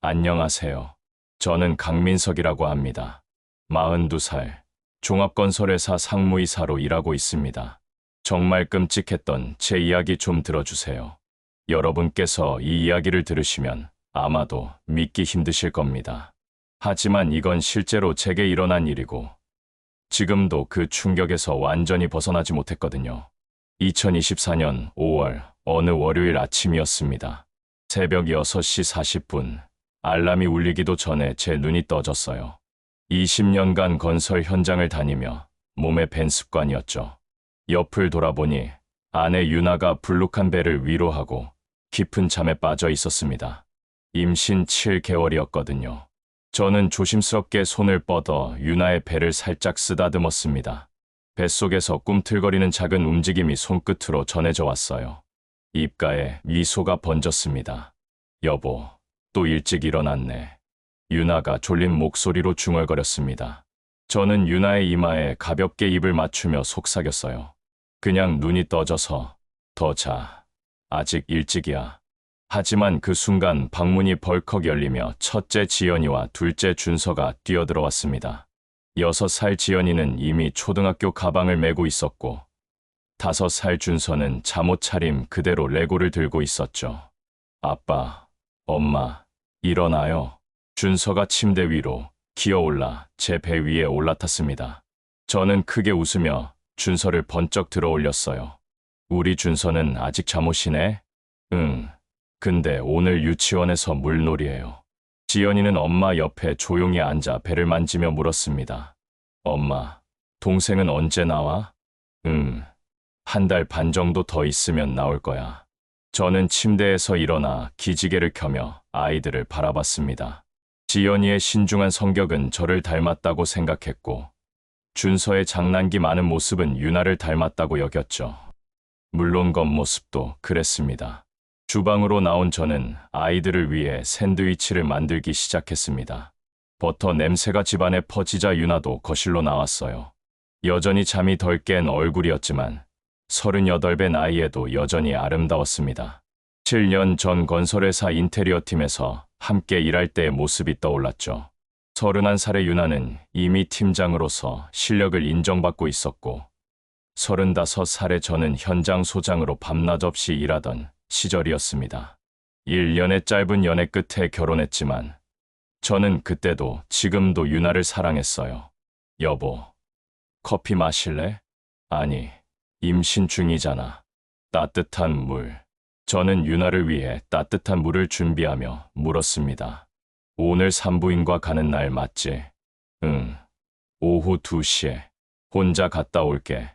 안녕하세요. 저는 강민석이라고 합니다. 42살, 종합건설회사 상무이사로 일하고 있습니다. 정말 끔찍했던 제 이야기 좀 들어주세요. 여러분께서 이 이야기를 들으시면 아마도 믿기 힘드실 겁니다. 하지만 이건 실제로 제게 일어난 일이고, 지금도 그 충격에서 완전히 벗어나지 못했거든요. 2024년 5월 어느 월요일 아침이었습니다. 새벽 6시 40분, 알람이 울리기도 전에 제 눈이 떠졌어요. 20년간 건설 현장을 다니며 몸에 밴 습관이었죠. 옆을 돌아보니 아내 유나가 불룩한 배를 위로하고 깊은 잠에 빠져 있었습니다. 임신 7개월이었거든요. 저는 조심스럽게 손을 뻗어 유나의 배를 살짝 쓰다듬었습니다. 뱃속에서 꿈틀거리는 작은 움직임이 손끝으로 전해져 왔어요. 입가에 미소가 번졌습니다. 여보, 또 일찍 일어났네. 유나가 졸린 목소리로 중얼거렸습니다. 저는 유나의 이마에 가볍게 입을 맞추며 속삭였어요. 그냥 눈이 떠져서 더 자. 아직 일찍이야. 하지만 그 순간 방문이 벌컥 열리며 첫째 지연이와 둘째 준서가 뛰어들어왔습니다. 6살 지연이는 이미 초등학교 가방을 메고 있었고 5살 준서는 잠옷 차림 그대로 레고를 들고 있었죠. 아빠, 엄마, 일어나요. 준서가 침대 위로 기어올라 제 배 위에 올라탔습니다. 저는 크게 웃으며 준서를 번쩍 들어 올렸어요. 우리 준서는 아직 잠옷이네? 응. 근데 오늘 유치원에서 물놀이예요. 지연이는 엄마 옆에 조용히 앉아 배를 만지며 물었습니다. 엄마, 동생은 언제 나와? 응. 1달 반 정도 더 있으면 나올 거야. 저는 침대에서 일어나 기지개를 켜며 아이들을 바라봤습니다. 지연이의 신중한 성격은 저를 닮았다고 생각했고, 준서의 장난기 많은 모습은 유나를 닮았다고 여겼죠. 물론 겉모습도 그랬습니다. 주방으로 나온 저는 아이들을 위해 샌드위치를 만들기 시작했습니다. 버터 냄새가 집안에 퍼지자 유나도 거실로 나왔어요. 여전히 잠이 덜 깬 얼굴이었지만 38배 나이에도 여전히 아름다웠습니다. 7년 전 건설회사 인테리어 팀에서 함께 일할 때의 모습이 떠올랐죠. 31살의 유나는 이미 팀장으로서 실력을 인정받고 있었고 35살의 저는 현장 소장으로 밤낮 없이 일하던 시절이었습니다. 1년의 짧은 연애 끝에 결혼했지만 저는 그때도 지금도 유나를 사랑했어요. 여보, 커피 마실래? 아니, 임신 중이잖아. 따뜻한 물. 저는 유나를 위해 따뜻한 물을 준비하며 물었습니다. 오늘 산부인과 가는 날 맞지? 응. 오후 2시에. 혼자 갔다 올게.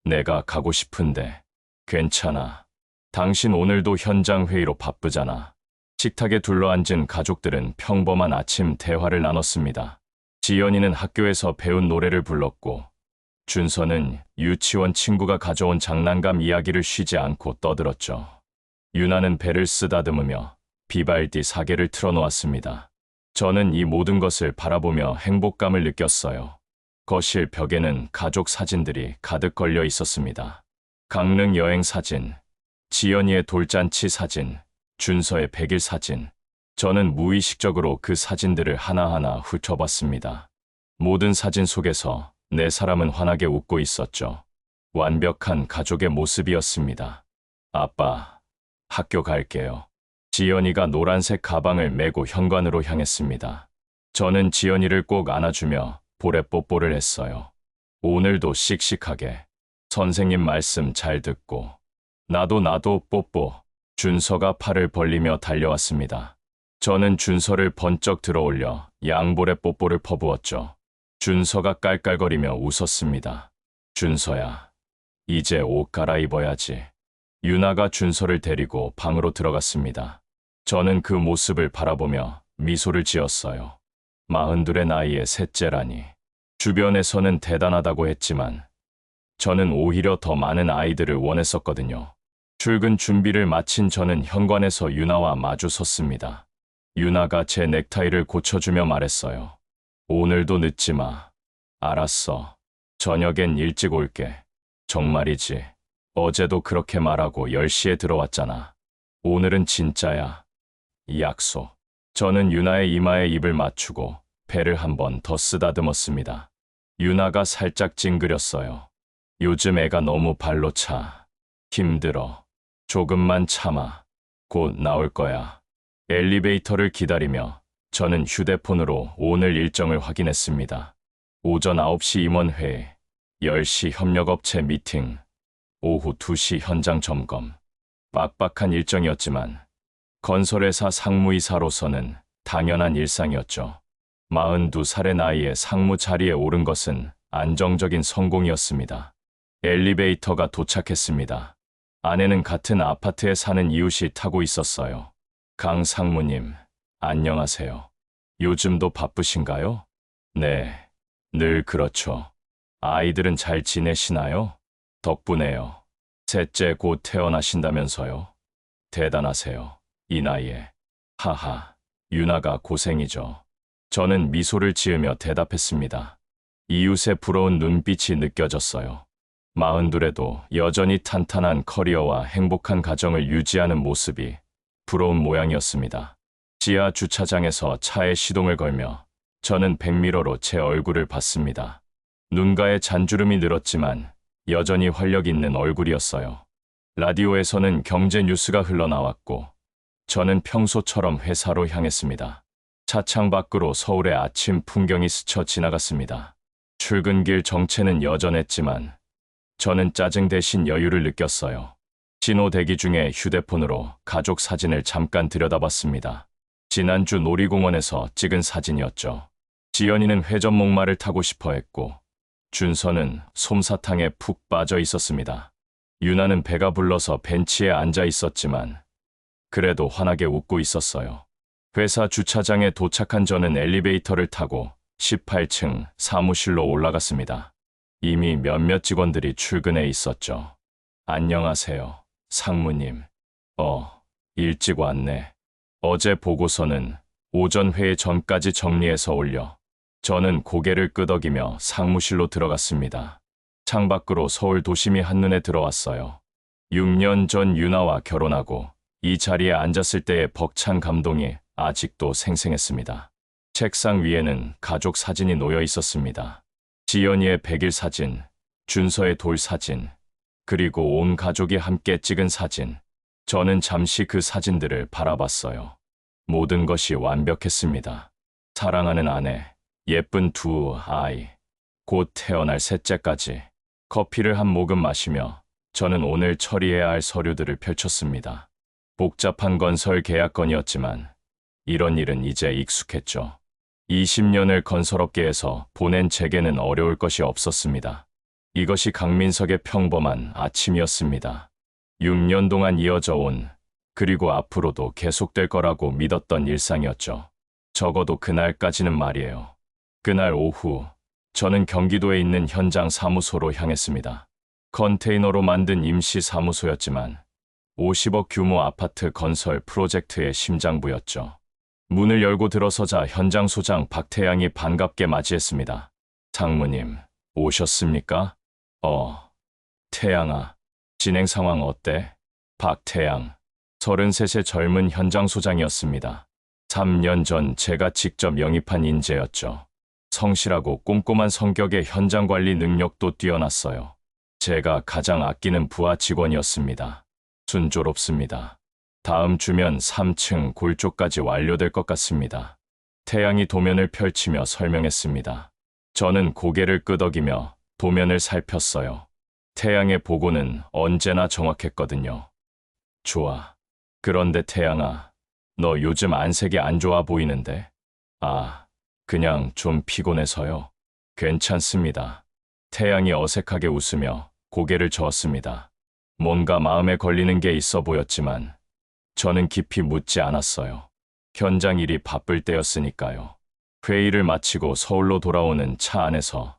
내가 가고 싶은데. 괜찮아. 당신 오늘도 현장 회의로 바쁘잖아. 식탁에 둘러앉은 가족들은 평범한 아침 대화를 나눴습니다. 지연이는 학교에서 배운 노래를 불렀고 준서는 유치원 친구가 가져온 장난감 이야기를 쉬지 않고 떠들었죠. 유나는 배를 쓰다듬으며 비발디 사계를 틀어놓았습니다. 저는 이 모든 것을 바라보며 행복감을 느꼈어요. 거실 벽에는 가족 사진들이 가득 걸려 있었습니다. 강릉 여행 사진, 지연이의 돌잔치 사진, 준서의 100일 사진. 저는 무의식적으로 그 사진들을 하나하나 훑어봤습니다. 모든 사진 속에서 내 사람은 환하게 웃고 있었죠. 완벽한 가족의 모습이었습니다. 아빠, 학교 갈게요. 지연이가 노란색 가방을 메고 현관으로 향했습니다. 저는 지연이를 꼭 안아주며 볼에 뽀뽀를 했어요. 오늘도 씩씩하게. 선생님 말씀 잘 듣고. 나도 뽀뽀. 준서가 팔을 벌리며 달려왔습니다. 저는 준서를 번쩍 들어올려 양볼에 뽀뽀를 퍼부었죠. 준서가 깔깔거리며 웃었습니다. 준서야, 이제 옷 갈아입어야지. 유나가 준서를 데리고 방으로 들어갔습니다. 저는 그 모습을 바라보며 미소를 지었어요. 42의 나이에 셋째라니. 주변에서는 대단하다고 했지만 저는 오히려 더 많은 아이들을 원했었거든요. 출근 준비를 마친 저는 현관에서 유나와 마주 섰습니다. 유나가 제 넥타이를 고쳐주며 말했어요. 오늘도 늦지 마. 알았어. 저녁엔 일찍 올게. 정말이지. 어제도 그렇게 말하고 10시에 들어왔잖아. 오늘은 진짜야. 약속. 저는 유나의 이마에 입을 맞추고 배를 한 번 더 쓰다듬었습니다. 유나가 살짝 찡그렸어요. 요즘 애가 너무 발로 차. 힘들어. 조금만 참아. 곧 나올 거야. 엘리베이터를 기다리며 저는 휴대폰으로 오늘 일정을 확인했습니다. 오전 9시 임원회의, 10시 협력업체 미팅, 오후 2시 현장 점검. 빡빡한 일정이었지만 건설회사 상무이사로서는 당연한 일상이었죠. 42살의 나이에 상무 자리에 오른 것은 안정적인 성공이었습니다. 엘리베이터가 도착했습니다. 아내는 같은 아파트에 사는 이웃이 타고 있었어요. 강 상무님, 안녕하세요. 요즘도 바쁘신가요? 네, 늘 그렇죠. 아이들은 잘 지내시나요? 덕분에요. 셋째 곧 태어나신다면서요? 대단하세요. 이 나이에. 하하, 유나가 고생이죠. 저는 미소를 지으며 대답했습니다. 이웃의 부러운 눈빛이 느껴졌어요. 42에도 여전히 탄탄한 커리어와 행복한 가정을 유지하는 모습이 부러운 모양이었습니다. 지하 주차장에서 차에 시동을 걸며 저는 백미러로 제 얼굴을 봤습니다. 눈가에 잔주름이 늘었지만 여전히 활력 있는 얼굴이었어요. 라디오에서는 경제 뉴스가 흘러나왔고 저는 평소처럼 회사로 향했습니다. 차창 밖으로 서울의 아침 풍경이 스쳐 지나갔습니다. 출근길 정체는 여전했지만 저는 짜증 대신 여유를 느꼈어요. 신호 대기 중에 휴대폰으로 가족 사진을 잠깐 들여다봤습니다. 지난주 놀이공원에서 찍은 사진이었죠. 지연이는 회전 목마를 타고 싶어 했고 준서는 솜사탕에 푹 빠져 있었습니다. 유나는 배가 불러서 벤치에 앉아 있었지만 그래도 환하게 웃고 있었어요. 회사 주차장에 도착한 저는 엘리베이터를 타고 18층 사무실로 올라갔습니다. 이미 몇몇 직원들이 출근해 있었죠. 안녕하세요, 상무님. 일찍 왔네. 어제 보고서는 오전 회의 전까지 정리해서 올려. 저는 고개를 끄덕이며 사무실로 들어갔습니다. 창밖으로 서울 도심이 한눈에 들어왔어요. 6년 전 유나와 결혼하고 이 자리에 앉았을 때의 벅찬 감동이 아직도 생생했습니다. 책상 위에는 가족 사진이 놓여 있었습니다. 지연이의 100일 사진, 준서의 돌 사진, 그리고 온 가족이 함께 찍은 사진. 저는 잠시 그 사진들을 바라봤어요. 모든 것이 완벽했습니다. 사랑하는 아내, 예쁜 두 아이, 곧 태어날 셋째까지. 커피를 한 모금 마시며 저는 오늘 처리해야 할 서류들을 펼쳤습니다. 복잡한 건설 계약건이었지만 이런 일은 이제 익숙했죠. 20년을 건설업계에서 보낸 제게는 어려울 것이 없었습니다. 이것이 강민석의 평범한 아침이었습니다. 6년 동안 이어져 온, 그리고 앞으로도 계속될 거라고 믿었던 일상이었죠. 적어도 그날까지는 말이에요. 그날 오후, 저는 경기도에 있는 현장 사무소로 향했습니다. 컨테이너로 만든 임시 사무소였지만 50억 규모 아파트 건설 프로젝트의 심장부였죠. 문을 열고 들어서자 현장 소장 박태양이 반갑게 맞이했습니다. 상무님, 오셨습니까? 태양아, 진행 상황 어때? 박태양, 33의 젊은 현장 소장이었습니다. 3년 전 제가 직접 영입한 인재였죠. 성실하고 꼼꼼한 성격의 현장 관리 능력도 뛰어났어요. 제가 가장 아끼는 부하 직원이었습니다. 순조롭습니다. 다음 주면 3층 골 쪽까지 완료될 것 같습니다. 태양이 도면을 펼치며 설명했습니다. 저는 고개를 끄덕이며 도면을 살폈어요. 태양의 보고는 언제나 정확했거든요. 좋아. 그런데 태양아, 너 요즘 안색이 안 좋아 보이는데? 그냥 좀 피곤해서요. 괜찮습니다. 태양이 어색하게 웃으며 고개를 저었습니다. 뭔가 마음에 걸리는 게 있어 보였지만 저는 깊이 묻지 않았어요. 현장 일이 바쁠 때였으니까요. 회의를 마치고 서울로 돌아오는 차 안에서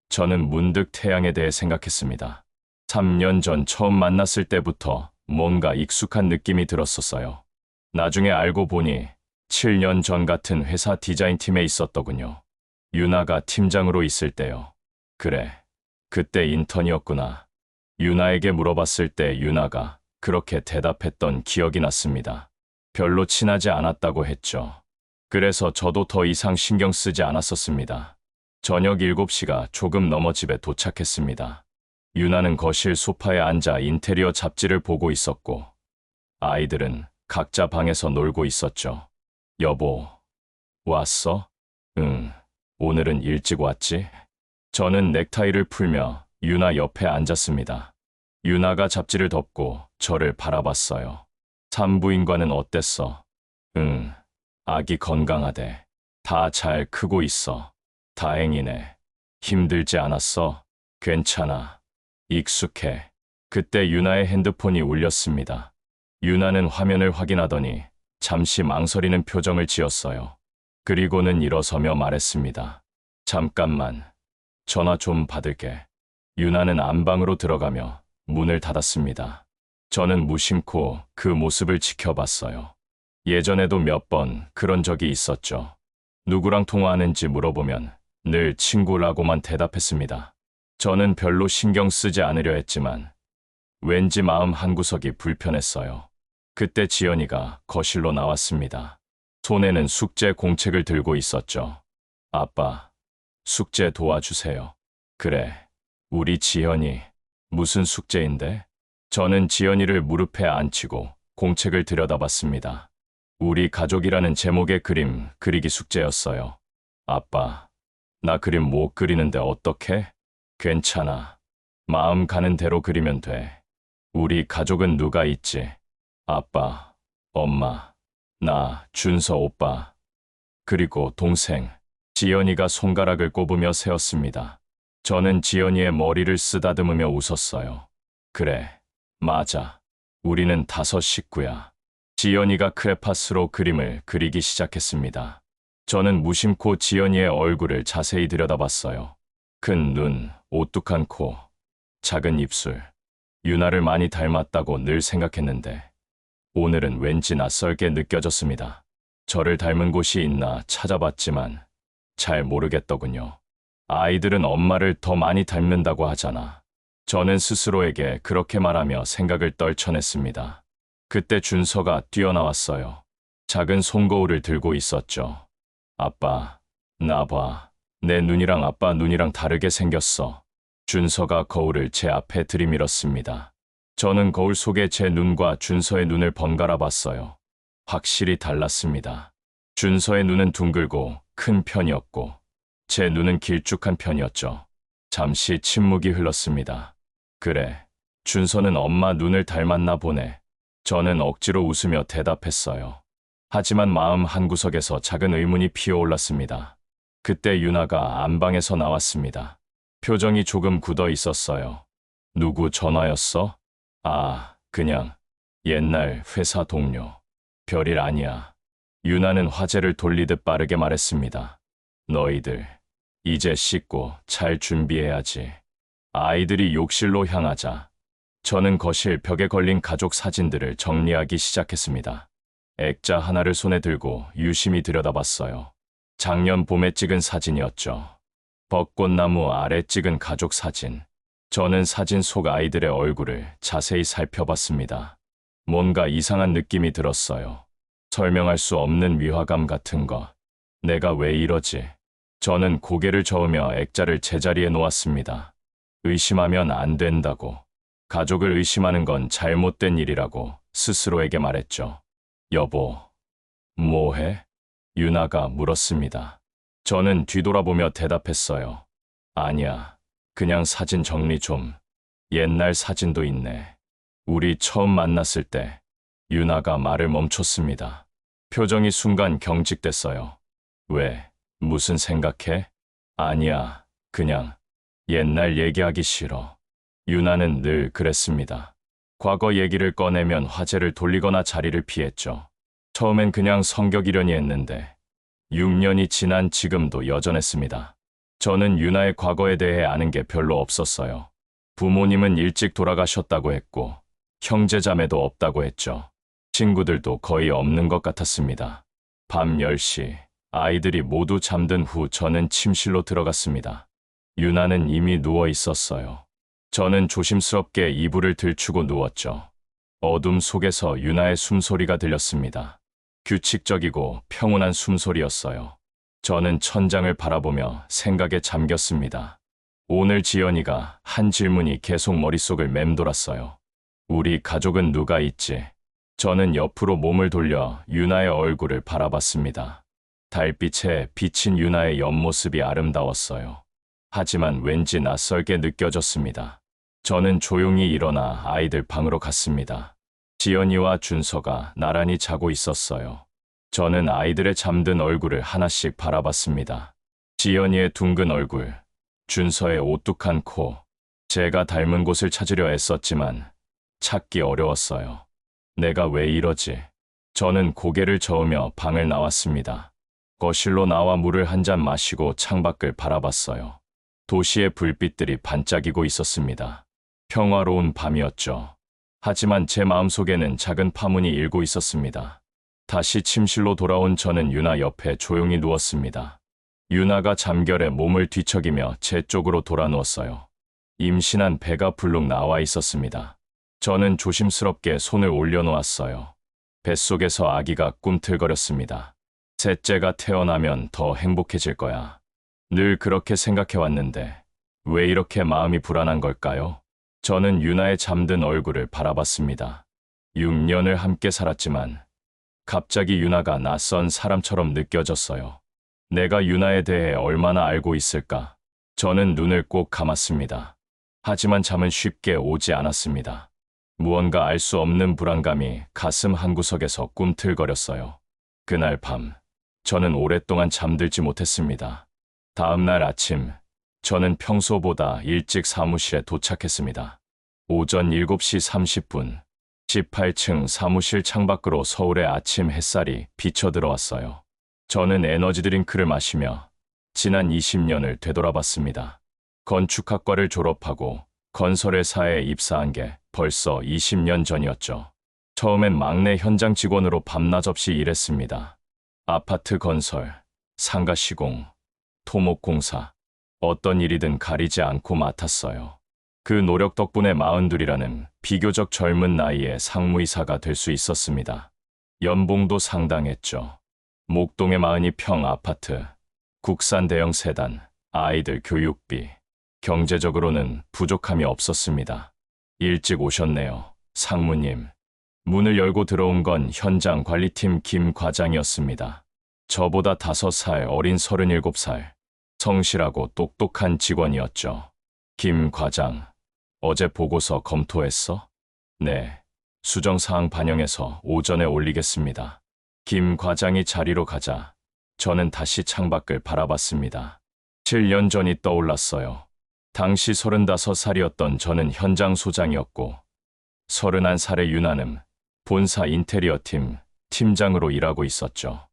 저는 문득 태양에 대해 생각했습니다. 3년 전 처음 만났을 때부터 뭔가 익숙한 느낌이 들었었어요. 나중에 알고 보니 7년 전 같은 회사 디자인팀에 있었더군요. 유나가 팀장으로 있을 때요. 그래, 그때 인턴이었구나. 유나에게 물어봤을 때 유나가 그렇게 대답했던 기억이 났습니다. 별로 친하지 않았다고 했죠. 그래서 저도 더 이상 신경 쓰지 않았었습니다. 저녁 7시가 조금 넘어 집에 도착했습니다. 유나는 거실 소파에 앉아 인테리어 잡지를 보고 있었고, 아이들은 각자 방에서 놀고 있었죠. 여보, 왔어? 응, 오늘은 일찍 왔지? 저는 넥타이를 풀며 유나 옆에 앉았습니다. 유나가 잡지를 덮고 저를 바라봤어요. 산부인과는 어땠어? 응, 아기 건강하대. 다 잘 크고 있어. 다행이네. 힘들지 않았어? 괜찮아. 익숙해. 그때 유나의 핸드폰이 울렸습니다. 유나는 화면을 확인하더니 잠시 망설이는 표정을 지었어요. 그리고는 일어서며 말했습니다. 잠깐만. 전화 좀 받을게. 유나는 안방으로 들어가며 문을 닫았습니다. 저는 무심코 그 모습을 지켜봤어요. 예전에도 몇 번 그런 적이 있었죠. 누구랑 통화하는지 물어보면 늘 친구라고만 대답했습니다. 저는 별로 신경 쓰지 않으려 했지만 왠지 마음 한구석이 불편했어요. 그때 지연이가 거실로 나왔습니다. 손에는 숙제 공책을 들고 있었죠. 아빠, 숙제 도와주세요. 그래, 우리 지연이 무슨 숙제인데? 저는 지연이를 무릎에 앉히고 공책을 들여다봤습니다. 우리 가족이라는 제목의 그림 그리기 숙제였어요. 아빠, 나 그림 못 그리는데 어떡해? 괜찮아. 마음 가는 대로 그리면 돼. 우리 가족은 누가 있지? 아빠, 엄마, 나, 준서 오빠, 그리고 동생. 지연이가 손가락을 꼽으며 세었습니다. 저는 지연이의 머리를 쓰다듬으며 웃었어요. 그래, 맞아. 우리는 5 식구야. 지연이가 크레파스로 그림을 그리기 시작했습니다. 저는 무심코 지연이의 얼굴을 자세히 들여다봤어요. 큰 눈, 오뚝한 코, 작은 입술. 유나를 많이 닮았다고 늘 생각했는데 오늘은 왠지 낯설게 느껴졌습니다. 저를 닮은 곳이 있나 찾아봤지만 잘 모르겠더군요. 아이들은 엄마를 더 많이 닮는다고 하잖아. 저는 스스로에게 그렇게 말하며 생각을 떨쳐냈습니다. 그때 준서가 뛰어나왔어요. 작은 손거울을 들고 있었죠. 아빠, 나 봐. 내 눈이랑 아빠 눈이랑 다르게 생겼어. 준서가 거울을 제 앞에 들이밀었습니다. 저는 거울 속에 제 눈과 준서의 눈을 번갈아 봤어요. 확실히 달랐습니다. 준서의 눈은 둥글고 큰 편이었고 제 눈은 길쭉한 편이었죠. 잠시 침묵이 흘렀습니다. 그래, 준서는 엄마 눈을 닮았나 보네. 저는 억지로 웃으며 대답했어요. 하지만 마음 한구석에서 작은 의문이 피어올랐습니다. 그때 유나가 안방에서 나왔습니다. 표정이 조금 굳어 있었어요. 누구 전화였어? 아, 그냥 옛날 회사 동료. 별일 아니야. 유나는 화제를 돌리듯 빠르게 말했습니다. 너희들, 이제 씻고 잘 준비해야지. 아이들이 욕실로 향하자 저는 거실 벽에 걸린 가족 사진들을 정리하기 시작했습니다. 액자 하나를 손에 들고 유심히 들여다봤어요. 작년 봄에 찍은 사진이었죠. 벚꽃나무 아래 찍은 가족 사진. 저는 사진 속 아이들의 얼굴을 자세히 살펴봤습니다. 뭔가 이상한 느낌이 들었어요. 설명할 수 없는 위화감 같은 거. 내가 왜 이러지? 저는 고개를 저으며 액자를 제자리에 놓았습니다. 의심하면 안 된다고. 가족을 의심하는 건 잘못된 일이라고 스스로에게 말했죠. 여보, 뭐해? 유나가 물었습니다. 저는 뒤돌아보며 대답했어요. 아니야, 그냥 사진 정리 좀. 옛날 사진도 있네. 우리 처음 만났을 때. 유나가 말을 멈췄습니다. 표정이 순간 경직됐어요. 왜? 무슨 생각해? 아니야, 그냥 옛날 얘기하기 싫어. 유나는 늘 그랬습니다. 과거 얘기를 꺼내면 화제를 돌리거나 자리를 피했죠. 처음엔 그냥 성격이려니 했는데 6년이 지난 지금도 여전했습니다. 저는 유나의 과거에 대해 아는 게 별로 없었어요. 부모님은 일찍 돌아가셨다고 했고 형제자매도 없다고 했죠. 친구들도 거의 없는 것 같았습니다. 밤 10시 아이들이 모두 잠든 후 저는 침실로 들어갔습니다. 유나는 이미 누워 있었어요. 저는 조심스럽게 이불을 들추고 누웠죠. 어둠 속에서 유나의 숨소리가 들렸습니다. 규칙적이고 평온한 숨소리였어요. 저는 천장을 바라보며 생각에 잠겼습니다. 오늘 지연이가 한 질문이 계속 머릿속을 맴돌았어요. 우리 가족은 누가 있지? 저는 옆으로 몸을 돌려 유나의 얼굴을 바라봤습니다. 달빛에 비친 유나의 옆모습이 아름다웠어요. 하지만 왠지 낯설게 느껴졌습니다. 저는 조용히 일어나 아이들 방으로 갔습니다. 지연이와 준서가 나란히 자고 있었어요. 저는 아이들의 잠든 얼굴을 하나씩 바라봤습니다. 지연이의 둥근 얼굴, 준서의 오뚝한 코, 제가 닮은 곳을 찾으려 애썼지만 찾기 어려웠어요. 내가 왜 이러지? 저는 고개를 저으며 방을 나왔습니다. 거실로 나와 물을 한 잔 마시고 창밖을 바라봤어요. 도시의 불빛들이 반짝이고 있었습니다. 평화로운 밤이었죠. 하지만 제 마음속에는 작은 파문이 일고 있었습니다. 다시 침실로 돌아온 저는 유나 옆에 조용히 누웠습니다. 유나가 잠결에 몸을 뒤척이며 제 쪽으로 돌아 누웠어요. 임신한 배가 불룩 나와 있었습니다. 저는 조심스럽게 손을 올려놓았어요. 뱃속에서 아기가 꿈틀거렸습니다. 셋째가 태어나면 더 행복해질 거야. 늘 그렇게 생각해왔는데 왜 이렇게 마음이 불안한 걸까요? 저는 유나의 잠든 얼굴을 바라봤습니다. 6년을 함께 살았지만 갑자기 유나가 낯선 사람처럼 느껴졌어요. 내가 유나에 대해 얼마나 알고 있을까? 저는 눈을 꼭 감았습니다. 하지만 잠은 쉽게 오지 않았습니다. 무언가 알 수 없는 불안감이 가슴 한구석에서 꿈틀거렸어요. 그날 밤, 저는 오랫동안 잠들지 못했습니다. 다음 날 아침, 저는 평소보다 일찍 사무실에 도착했습니다. 오전 7시 30분, 18층 사무실 창밖으로 서울의 아침 햇살이 비쳐 들어왔어요. 저는 에너지 드링크를 마시며 지난 20년을 되돌아봤습니다. 건축학과를 졸업하고 건설회사에 입사한 게 벌써 20년 전이었죠. 처음엔 막내 현장 직원으로 밤낮 없이 일했습니다. 아파트 건설, 상가 시공, 토목공사, 어떤 일이든 가리지 않고 맡았어요. 그 노력 덕분에 42이라는 비교적 젊은 나이에 상무이사가 될 수 있었습니다. 연봉도 상당했죠. 목동의 42평 아파트, 국산 대형 세단, 아이들 교육비, 경제적으로는 부족함이 없었습니다. 일찍 오셨네요, 상무님. 문을 열고 들어온 건 현장 관리팀 김 과장이었습니다. 저보다 5살 어린 37살, 성실하고 똑똑한 직원이었죠. 김 과장, 어제 보고서 검토했어? 네, 수정사항 반영해서 오전에 올리겠습니다. 김 과장이 자리로 가자 저는 다시 창밖을 바라봤습니다. 7년 전이 떠올랐어요. 당시 35살이었던 저는 현장 소장이었고 31살의 유나는 본사 인테리어 팀 팀장으로 일하고 있었죠.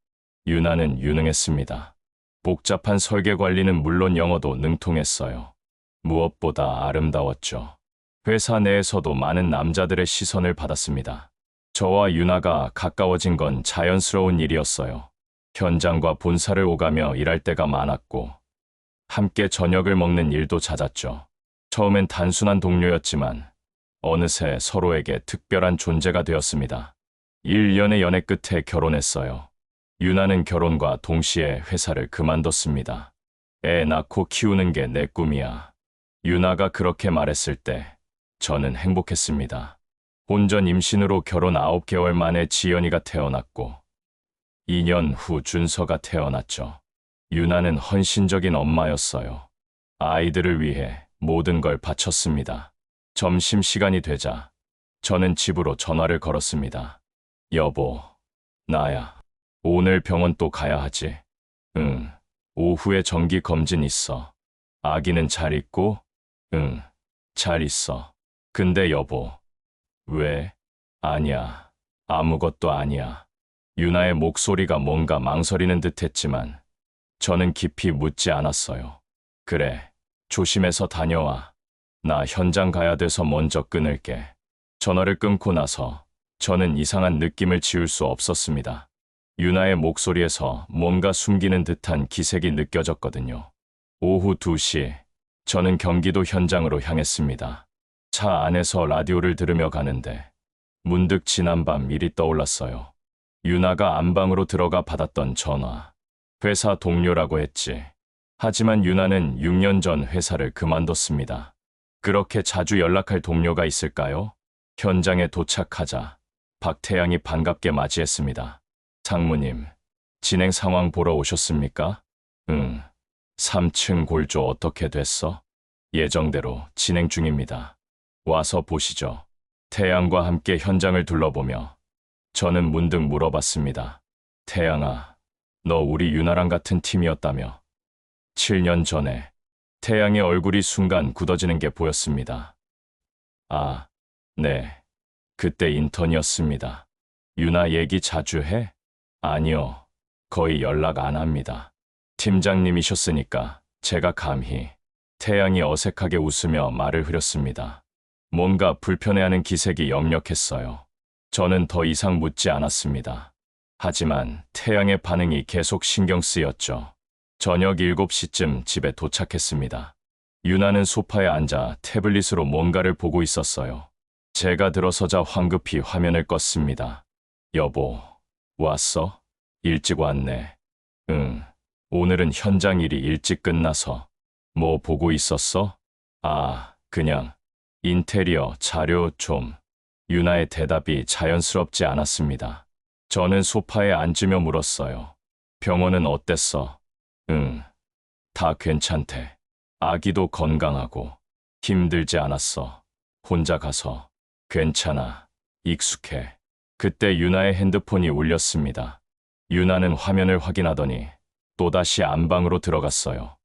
유나는 유능했습니다. 복잡한 설계 관리는 물론 영어도 능통했어요. 무엇보다 아름다웠죠. 회사 내에서도 많은 남자들의 시선을 받았습니다. 저와 유나가 가까워진 건 자연스러운 일이었어요. 현장과 본사를 오가며 일할 때가 많았고 함께 저녁을 먹는 일도 잦았죠. 처음엔 단순한 동료였지만 어느새 서로에게 특별한 존재가 되었습니다. 1년의 연애 끝에 결혼했어요. 유나는 결혼과 동시에 회사를 그만뒀습니다. 애 낳고 키우는 게 내 꿈이야. 유나가 그렇게 말했을 때 저는 행복했습니다. 혼전 임신으로 결혼 9개월 만에 지연이가 태어났고 2년 후 준서가 태어났죠. 유나는 헌신적인 엄마였어요. 아이들을 위해 모든 걸 바쳤습니다. 점심시간이 되자 저는 집으로 전화를 걸었습니다. 여보, 나야. 오늘 병원 또 가야 하지? 응. 오후에 정기 검진 있어. 아기는 잘 있고? 응. 잘 있어. 근데 여보. 왜? 아니야. 아무것도 아니야. 유나의 목소리가 뭔가 망설이는 듯 했지만 저는 깊이 묻지 않았어요. 그래. 조심해서 다녀와. 나 현장 가야 돼서 먼저 끊을게. 전화를 끊고 나서 저는 이상한 느낌을 지울 수 없었습니다. 유나의 목소리에서 뭔가 숨기는 듯한 기색이 느껴졌거든요. 오후 2시, 저는 경기도 현장으로 향했습니다. 차 안에서 라디오를 들으며 가는데 문득 지난밤 일이 떠올랐어요. 유나가 안방으로 들어가 받았던 전화. 회사 동료라고 했지. 하지만 유나는 6년 전 회사를 그만뒀습니다. 그렇게 자주 연락할 동료가 있을까요? 현장에 도착하자 박태양이 반갑게 맞이했습니다. 상무님, 진행 상황 보러 오셨습니까? 응. 3층 골조 어떻게 됐어? 예정대로 진행 중입니다. 와서 보시죠. 태양과 함께 현장을 둘러보며 저는 문득 물어봤습니다. 태양아, 너 우리 유나랑 같은 팀이었다며? 7년 전에 태양의 얼굴이 순간 굳어지는 게 보였습니다. 아, 네. 그때 인턴이었습니다. 유나 얘기 자주 해? 아니요. 거의 연락 안 합니다. 팀장님이셨으니까 제가 감히. 태양이 어색하게 웃으며 말을 흐렸습니다. 뭔가 불편해하는 기색이 역력했어요. 저는 더 이상 묻지 않았습니다. 하지만 태양의 반응이 계속 신경 쓰였죠. 저녁 7시쯤 집에 도착했습니다. 유나는 소파에 앉아 태블릿으로 뭔가를 보고 있었어요. 제가 들어서자 황급히 화면을 껐습니다. 여보, 왔어? 일찍 왔네. 응, 오늘은 현장 일이 일찍 끝나서. 뭐 보고 있었어? 아, 그냥 인테리어 자료 좀. 유나의 대답이 자연스럽지 않았습니다. 저는 소파에 앉으며 물었어요. 병원은 어땠어? 응, 다 괜찮대. 아기도 건강하고 힘들지 않았어. 혼자 가서. 괜찮아. 익숙해. 그때 유나의 핸드폰이 울렸습니다. 유나는 화면을 확인하더니 또다시 안방으로 들어갔어요.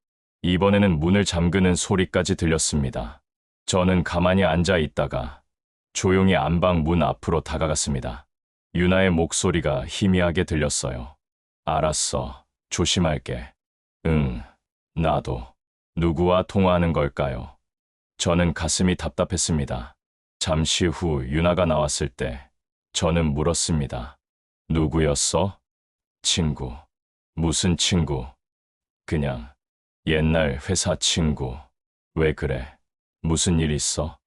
이번에는 문을 잠그는 소리까지 들렸습니다. 저는 가만히 앉아 있다가 조용히 안방 문 앞으로 다가갔습니다. 유나의 목소리가 희미하게 들렸어요. 알았어. 조심할게. 응, 나도. 누구와 통화하는 걸까요? 저는 가슴이 답답했습니다. 잠시 후 유나가 나왔을 때 저는 물었습니다. 누구였어? 친구. 무슨 친구? 그냥 옛날 회사 친구. 왜 그래? 무슨 일 있어?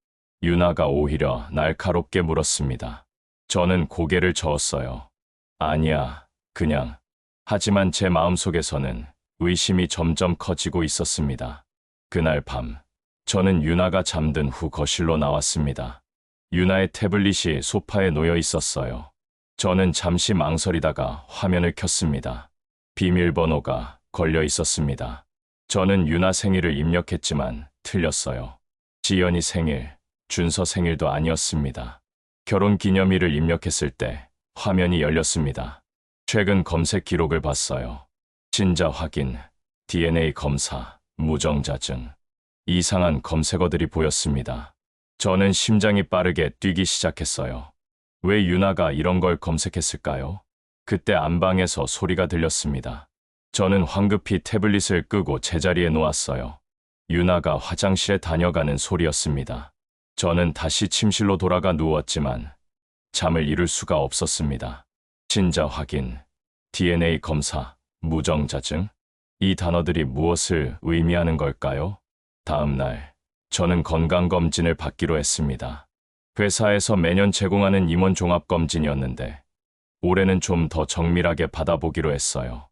유나가 오히려 날카롭게 물었습니다. 저는 고개를 저었어요. 아니야, 그냥. 하지만 제 마음속에서는 의심이 점점 커지고 있었습니다. 그날 밤, 저는 유나가 잠든 후 거실로 나왔습니다. 유나의 태블릿이 소파에 놓여 있었어요. 저는 잠시 망설이다가 화면을 켰습니다. 비밀번호가 걸려 있었습니다. 저는 유나 생일을 입력했지만 틀렸어요. 지연이 생일, 준서 생일도 아니었습니다. 결혼 기념일을 입력했을 때 화면이 열렸습니다. 최근 검색 기록을 봤어요. 친자 확인, DNA 검사, 무정자증. 이상한 검색어들이 보였습니다. 저는 심장이 빠르게 뛰기 시작했어요. 왜 유나가 이런 걸 검색했을까요? 그때 안방에서 소리가 들렸습니다. 저는 황급히 태블릿을 끄고 제자리에 놓았어요. 유나가 화장실에 다녀가는 소리였습니다. 저는 다시 침실로 돌아가 누웠지만 잠을 이룰 수가 없었습니다. 친자 확인, DNA 검사, 무정자증? 이 단어들이 무엇을 의미하는 걸까요? 다음 날, 저는 건강검진을 받기로 했습니다. 회사에서 매년 제공하는 임원 종합검진이었는데 올해는 좀 더 정밀하게 받아보기로 했어요.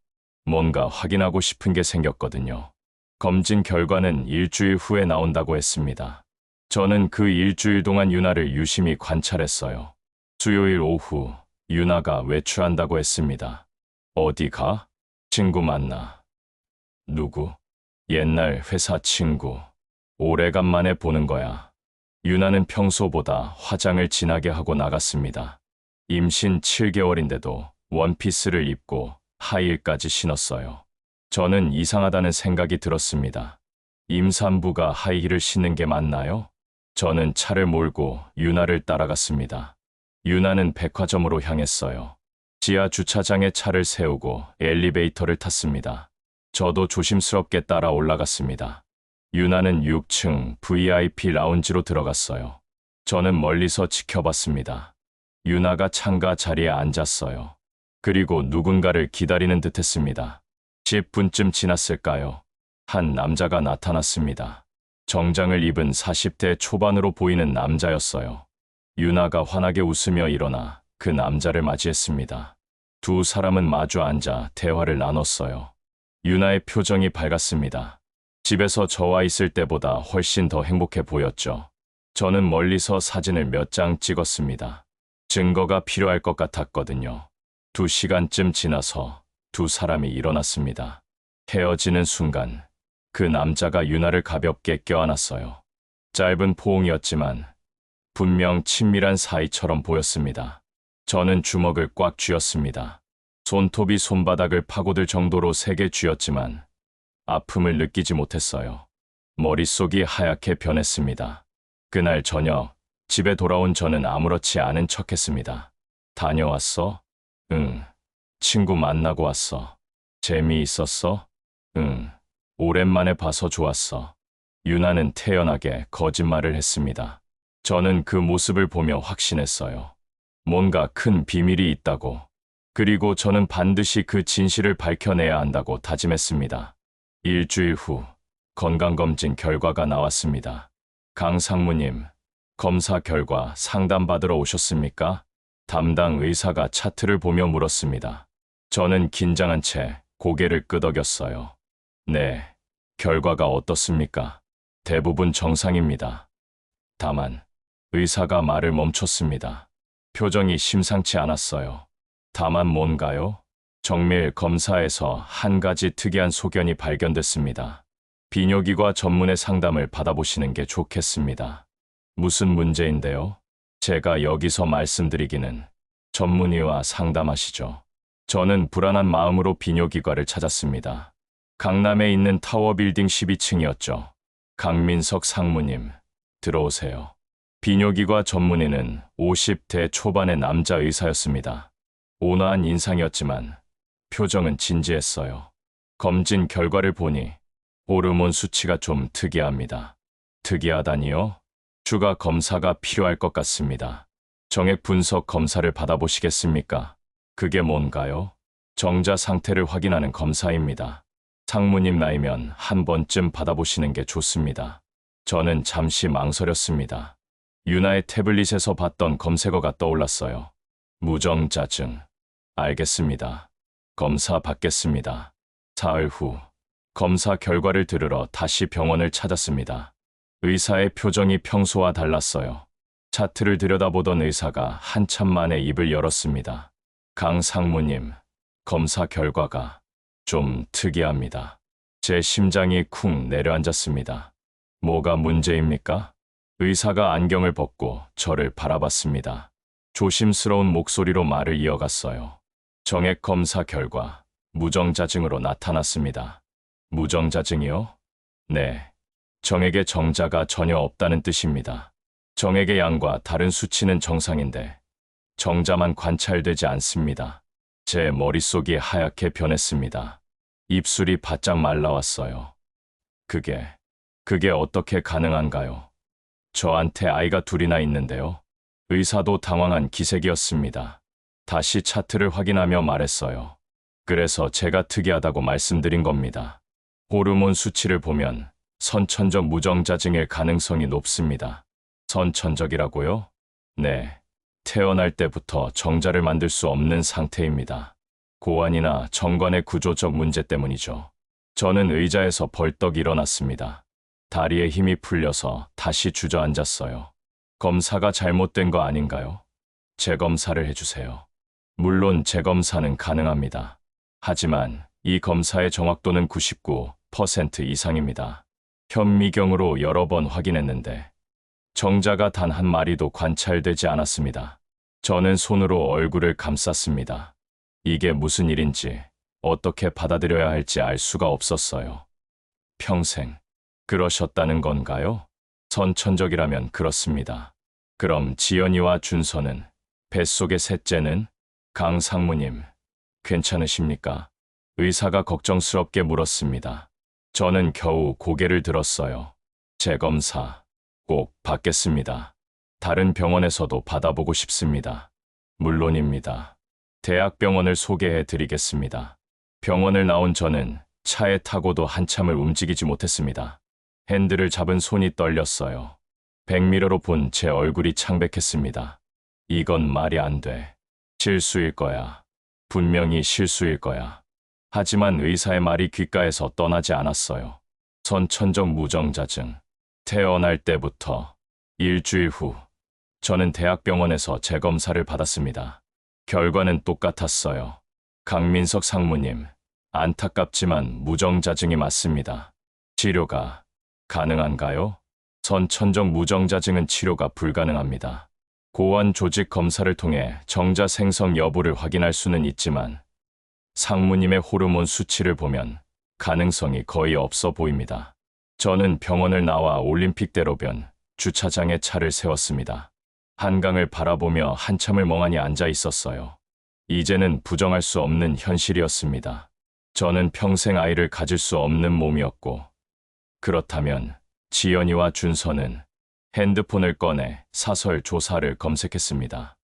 뭔가 확인하고 싶은 게 생겼거든요. 검진 결과는 일주일 후에 나온다고 했습니다. 저는 그 일주일 동안 유나를 유심히 관찰했어요. 수요일 오후, 유나가 외출한다고 했습니다. 어디 가? 친구 만나. 누구? 옛날 회사 친구. 오래간만에 보는 거야. 유나는 평소보다 화장을 진하게 하고 나갔습니다. 임신 7개월인데도 원피스를 입고 하이힐까지 신었어요. 저는 이상하다는 생각이 들었습니다. 임산부가 하이힐을 신는 게 맞나요? 저는 차를 몰고 유나를 따라갔습니다. 유나는 백화점으로 향했어요. 지하 주차장에 차를 세우고 엘리베이터를 탔습니다. 저도 조심스럽게 따라 올라갔습니다. 유나는 6층 VIP 라운지로 들어갔어요. 저는 멀리서 지켜봤습니다. 유나가 창가 자리에 앉았어요. 그리고 누군가를 기다리는 듯 했습니다. 10분쯤 지났을까요? 한 남자가 나타났습니다. 정장을 입은 40대 초반으로 보이는 남자였어요. 유나가 환하게 웃으며 일어나 그 남자를 맞이했습니다. 두 사람은 마주 앉아 대화를 나눴어요. 유나의 표정이 밝았습니다. 집에서 저와 있을 때보다 훨씬 더 행복해 보였죠. 저는 멀리서 사진을 몇 장 찍었습니다. 증거가 필요할 것 같았거든요. 2시간쯤 지나서 두 사람이 일어났습니다. 헤어지는 순간 그 남자가 유나를 가볍게 껴안았어요. 짧은 포옹이었지만 분명 친밀한 사이처럼 보였습니다. 저는 주먹을 꽉 쥐었습니다. 손톱이 손바닥을 파고들 정도로 세게 쥐었지만 아픔을 느끼지 못했어요. 머릿속이 하얗게 변했습니다. 그날 저녁 집에 돌아온 저는 아무렇지 않은 척했습니다. 다녀왔어? 응. 친구 만나고 왔어. 재미있었어? 응. 오랜만에 봐서 좋았어. 유나는 태연하게 거짓말을 했습니다. 저는 그 모습을 보며 확신했어요. 뭔가 큰 비밀이 있다고. 그리고 저는 반드시 그 진실을 밝혀내야 한다고 다짐했습니다. 일주일 후 건강검진 결과가 나왔습니다. 강 상무님, 검사 결과 상담받으러 오셨습니까? 담당 의사가 차트를 보며 물었습니다. 저는 긴장한 채 고개를 끄덕였어요. 네, 결과가 어떻습니까? 대부분 정상입니다. 다만 의사가 말을 멈췄습니다. 표정이 심상치 않았어요. 다만 뭔가요? 정밀 검사에서 한 가지 특이한 소견이 발견됐습니다. 비뇨기과 전문의 상담을 받아보시는 게 좋겠습니다. 무슨 문제인데요? 제가 여기서 말씀드리기는 전문의와 상담하시죠. 저는 불안한 마음으로 비뇨기과를 찾았습니다. 강남에 있는 타워빌딩 12층이었죠. 강민석 상무님, 들어오세요. 비뇨기과 전문의는 50대 초반의 남자 의사였습니다. 온화한 인상이었지만 표정은 진지했어요. 검진 결과를 보니 호르몬 수치가 좀 특이합니다. 특이하다니요? 추가 검사가 필요할 것 같습니다. 정액 분석 검사를 받아보시겠습니까? 그게 뭔가요? 정자 상태를 확인하는 검사입니다. 상무님 나이면 한 번쯤 받아보시는 게 좋습니다. 저는 잠시 망설였습니다. 유나의 태블릿에서 봤던 검색어가 떠올랐어요. 무정자증. 알겠습니다. 검사 받겠습니다. 사흘 후 검사 결과를 들으러 다시 병원을 찾았습니다. 의사의 표정이 평소와 달랐어요. 차트를 들여다보던 의사가 한참 만에 입을 열었습니다. 강 상무님, 검사 결과가 좀 특이합니다. 제 심장이 쿵 내려앉았습니다. 뭐가 문제입니까? 의사가 안경을 벗고 저를 바라봤습니다. 조심스러운 목소리로 말을 이어갔어요. 정액 검사 결과 무정자증으로 나타났습니다. 무정자증이요? 네. 정액의 정자가 전혀 없다는 뜻입니다. 정액의 양과 다른 수치는 정상인데 정자만 관찰되지 않습니다. 제 머릿속이 하얗게 변했습니다. 입술이 바짝 말라왔어요. 그게 어떻게 가능한가요? 저한테 아이가 둘이나 있는데요. 의사도 당황한 기색이었습니다. 다시 차트를 확인하며 말했어요. 그래서 제가 특이하다고 말씀드린 겁니다. 호르몬 수치를 보면 선천적 무정자증일 가능성이 높습니다. 선천적이라고요? 네. 태어날 때부터 정자를 만들 수 없는 상태입니다. 고환이나 정관의 구조적 문제 때문이죠. 저는 의자에서 벌떡 일어났습니다. 다리에 힘이 풀려서 다시 주저앉았어요. 검사가 잘못된 거 아닌가요? 재검사를 해주세요. 물론 재검사는 가능합니다. 하지만 이 검사의 정확도는 99% 이상입니다. 현미경으로 여러 번 확인했는데 정자가 단 한 마리도 관찰되지 않았습니다. 저는 손으로 얼굴을 감쌌습니다. 이게 무슨 일인지 어떻게 받아들여야 할지 알 수가 없었어요. 평생 그러셨다는 건가요? 선천적이라면 그렇습니다. 그럼 지연이와 준서는, 뱃속의 셋째는? 강 상무님, 괜찮으십니까? 의사가 걱정스럽게 물었습니다. 저는 겨우 고개를 들었어요. 재검사 꼭 받겠습니다. 다른 병원에서도 받아보고 싶습니다. 물론입니다. 대학병원을 소개해 드리겠습니다. 병원을 나온 저는 차에 타고도 한참을 움직이지 못했습니다. 핸들을 잡은 손이 떨렸어요. 백미러로 본 제 얼굴이 창백했습니다. 이건 말이 안 돼. 실수일 거야. 분명히 실수일 거야. 하지만 의사의 말이 귓가에서 떠나지 않았어요. 선천적 무정자증. 태어날 때부터 일주일 후 저는 대학병원에서 재검사를 받았습니다. 결과는 똑같았어요. 강민석 상무님, 안타깝지만 무정자증이 맞습니다. 치료가 가능한가요? 선천적 무정자증은 치료가 불가능합니다. 고환 조직 검사를 통해 정자 생성 여부를 확인할 수는 있지만 상무님의 호르몬 수치를 보면 가능성이 거의 없어 보입니다. 저는 병원을 나와 올림픽대로변 주차장에 차를 세웠습니다. 한강을 바라보며 한참을 멍하니 앉아 있었어요. 이제는 부정할 수 없는 현실이었습니다. 저는 평생 아이를 가질 수 없는 몸이었고, 그렇다면 지연이와 준서는 핸드폰을 꺼내 사설 조사를 검색했습니다.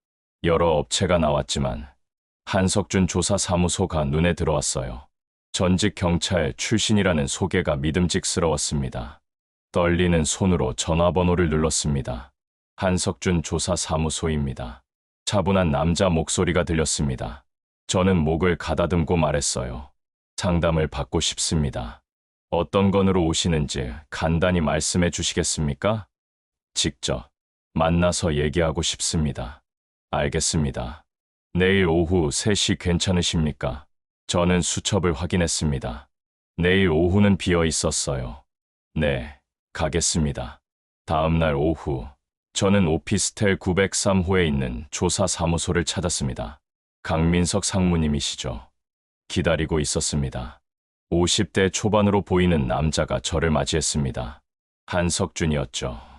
여러 업체가 나왔지만 한석준 조사사무소가 눈에 들어왔어요. 전직 경찰 출신이라는 소개가 믿음직스러웠습니다. 떨리는 손으로 전화번호를 눌렀습니다. 한석준 조사사무소입니다. 차분한 남자 목소리가 들렸습니다. 저는 목을 가다듬고 말했어요. 상담을 받고 싶습니다. 어떤 건으로 오시는지 간단히 말씀해 주시겠습니까? 직접 만나서 얘기하고 싶습니다. 알겠습니다. 내일 오후 3시 괜찮으십니까? 저는 수첩을 확인했습니다. 내일 오후는 비어 있었어요. 네, 가겠습니다. 다음 날 오후, 저는 오피스텔 903호에 있는 조사사무소를 찾았습니다. 강민석 상무님이시죠? 기다리고 있었습니다. 50대 초반으로 보이는 남자가 저를 맞이했습니다. 한석준이었죠.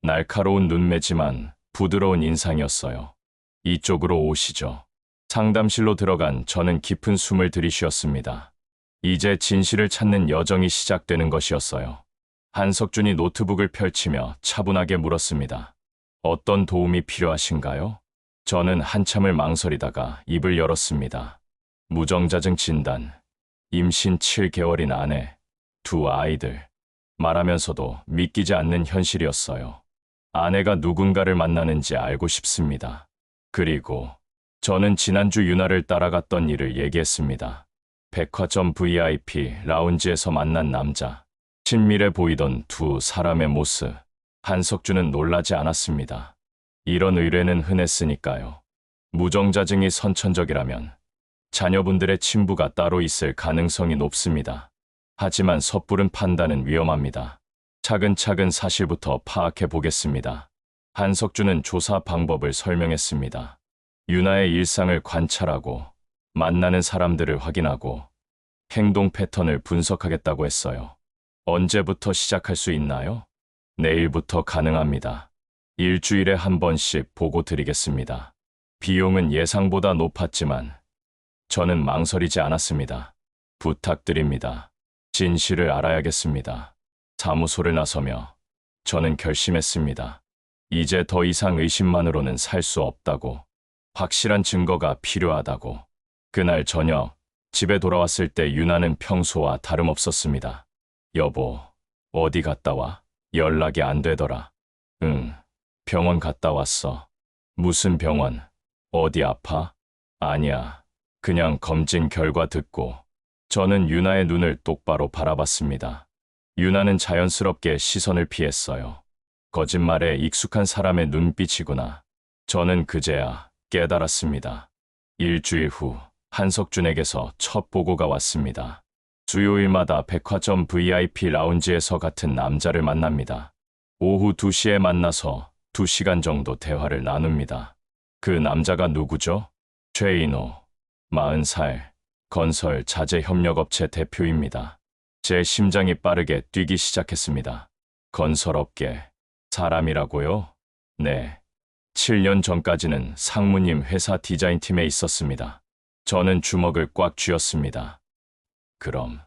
날카로운 눈매지만 부드러운 인상이었어요. 이쪽으로 오시죠. 상담실로 들어간 저는 깊은 숨을 들이쉬었습니다. 이제 진실을 찾는 여정이 시작되는 것이었어요. 한석준이 노트북을 펼치며 차분하게 물었습니다. 어떤 도움이 필요하신가요? 저는 한참을 망설이다가 입을 열었습니다. 무정자증 진단, 임신 7개월인 아내, 2 아이들. 말하면서도 믿기지 않는 현실이었어요. 아내가 누군가를 만나는지 알고 싶습니다. 그리고 저는 지난주 유나를 따라갔던 일을 얘기했습니다. 백화점 VIP 라운지에서 만난 남자. 친밀해 보이던 2 사람의 모습. 한석준은 놀라지 않았습니다. 이런 의뢰는 흔했으니까요. 무정자증이 선천적이라면 자녀분들의 친부가 따로 있을 가능성이 높습니다. 하지만 섣부른 판단은 위험합니다. 차근차근 사실부터 파악해 보겠습니다. 한석준은 조사 방법을 설명했습니다. 유나의 일상을 관찰하고 만나는 사람들을 확인하고 행동 패턴을 분석하겠다고 했어요. 언제부터 시작할 수 있나요? 내일부터 가능합니다. 일주일에 한 번씩 보고 드리겠습니다. 비용은 예상보다 높았지만 저는 망설이지 않았습니다. 부탁드립니다. 진실을 알아야겠습니다. 사무소를 나서며 저는 결심했습니다. 이제 더 이상 의심만으로는 살 수 없다고, 확실한 증거가 필요하다고. 그날 저녁 집에 돌아왔을 때 유나는 평소와 다름없었습니다. 여보, 어디 갔다 와? 연락이 안 되더라. 응, 병원 갔다 왔어. 무슨 병원? 어디 아파? 아니야, 그냥 검진 결과 듣고. 저는 유나의 눈을 똑바로 바라봤습니다. 유나는 자연스럽게 시선을 피했어요. 거짓말에 익숙한 사람의 눈빛이구나. 저는 그제야 깨달았습니다. 일주일 후 한석준에게서 첫 보고가 왔습니다. 수요일마다 백화점 VIP 라운지에서 같은 남자를 만납니다. 오후 2시에 만나서 2시간 정도 대화를 나눕니다. 그 남자가 누구죠? 최인호, 40살, 건설 자재협력업체 대표입니다. 제 심장이 빠르게 뛰기 시작했습니다. 건설업계, 사람이라고요? 네. 7년 전까지는 상무님 회사 디자인팀에 있었습니다. 저는 주먹을 꽉 쥐었습니다. 그럼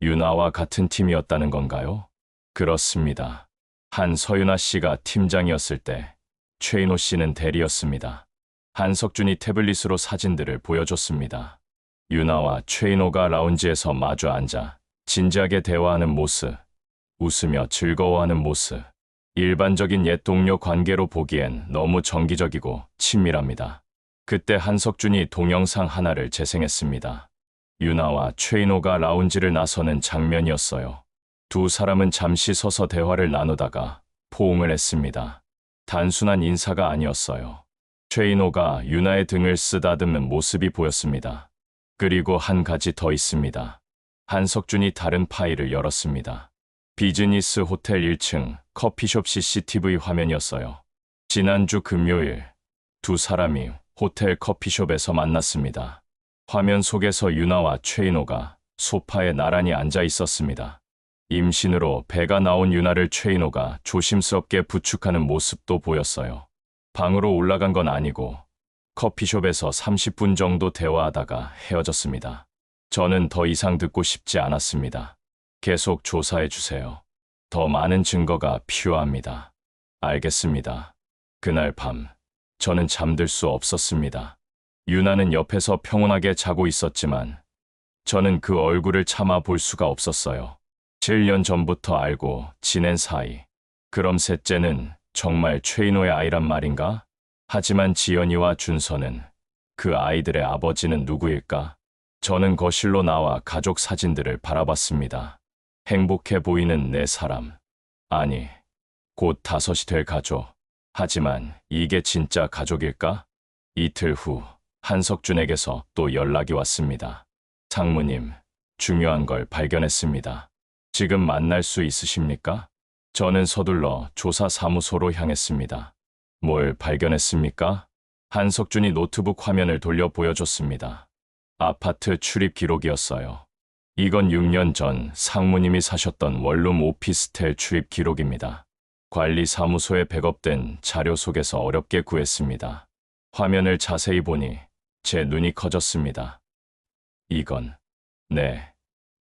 유나와 같은 팀이었다는 건가요? 그렇습니다. 한서윤아 씨가 팀장이었을 때 최인호 씨는 대리였습니다. 한석준이 태블릿으로 사진들을 보여줬습니다. 유나와 최인호가 라운지에서 마주 앉아 진지하게 대화하는 모습, 웃으며 즐거워하는 모습. 일반적인 옛 동료 관계로 보기엔 너무 정기적이고 친밀합니다. 그때 한석준이 동영상 하나를 재생했습니다. 유나와 최인호가 라운지를 나서는 장면이었어요. 두 사람은 잠시 서서 대화를 나누다가 포옹을 했습니다. 단순한 인사가 아니었어요. 최인호가 유나의 등을 쓰다듬는 모습이 보였습니다. 그리고 한 가지 더 있습니다. 한석준이 다른 파일을 열었습니다. 비즈니스 호텔 1층 커피숍 CCTV 화면이었어요. 지난주 금요일 두 사람이 호텔 커피숍에서 만났습니다. 화면 속에서 유나와 최인호가 소파에 나란히 앉아 있었습니다. 임신으로 배가 나온 유나를 최인호가 조심스럽게 부축하는 모습도 보였어요. 방으로 올라간 건 아니고 커피숍에서 30분 정도 대화하다가 헤어졌습니다. 저는 더 이상 듣고 싶지 않았습니다. 계속 조사해 주세요. 더 많은 증거가 필요합니다. 알겠습니다. 그날 밤 저는 잠들 수 없었습니다. 유나는 옆에서 평온하게 자고 있었지만 저는 그 얼굴을 참아 볼 수가 없었어요. 7년 전부터 알고 지낸 사이. 그럼 셋째는 정말 최인호의 아이란 말인가? 하지만 지연이와 준서는 그 아이들의 아버지는 누구일까? 저는 거실로 나와 가족 사진들을 바라봤습니다. 행복해 보이는 네 사람. 아니, 곧 5이 될 가족. 하지만 이게 진짜 가족일까? 이틀 후 한석준에게서 또 연락이 왔습니다. 상무님, 중요한 걸 발견했습니다. 지금 만날 수 있으십니까? 저는 서둘러 조사사무소로 향했습니다. 뭘 발견했습니까? 한석준이 노트북 화면을 돌려 보여줬습니다. 아파트 출입 기록이었어요. 이건 6년 전 상무님이 사셨던 원룸 오피스텔 출입 기록입니다. 관리사무소에 백업된 자료 속에서 어렵게 구했습니다. 화면을 자세히 보니 제 눈이 커졌습니다. 이건, 네,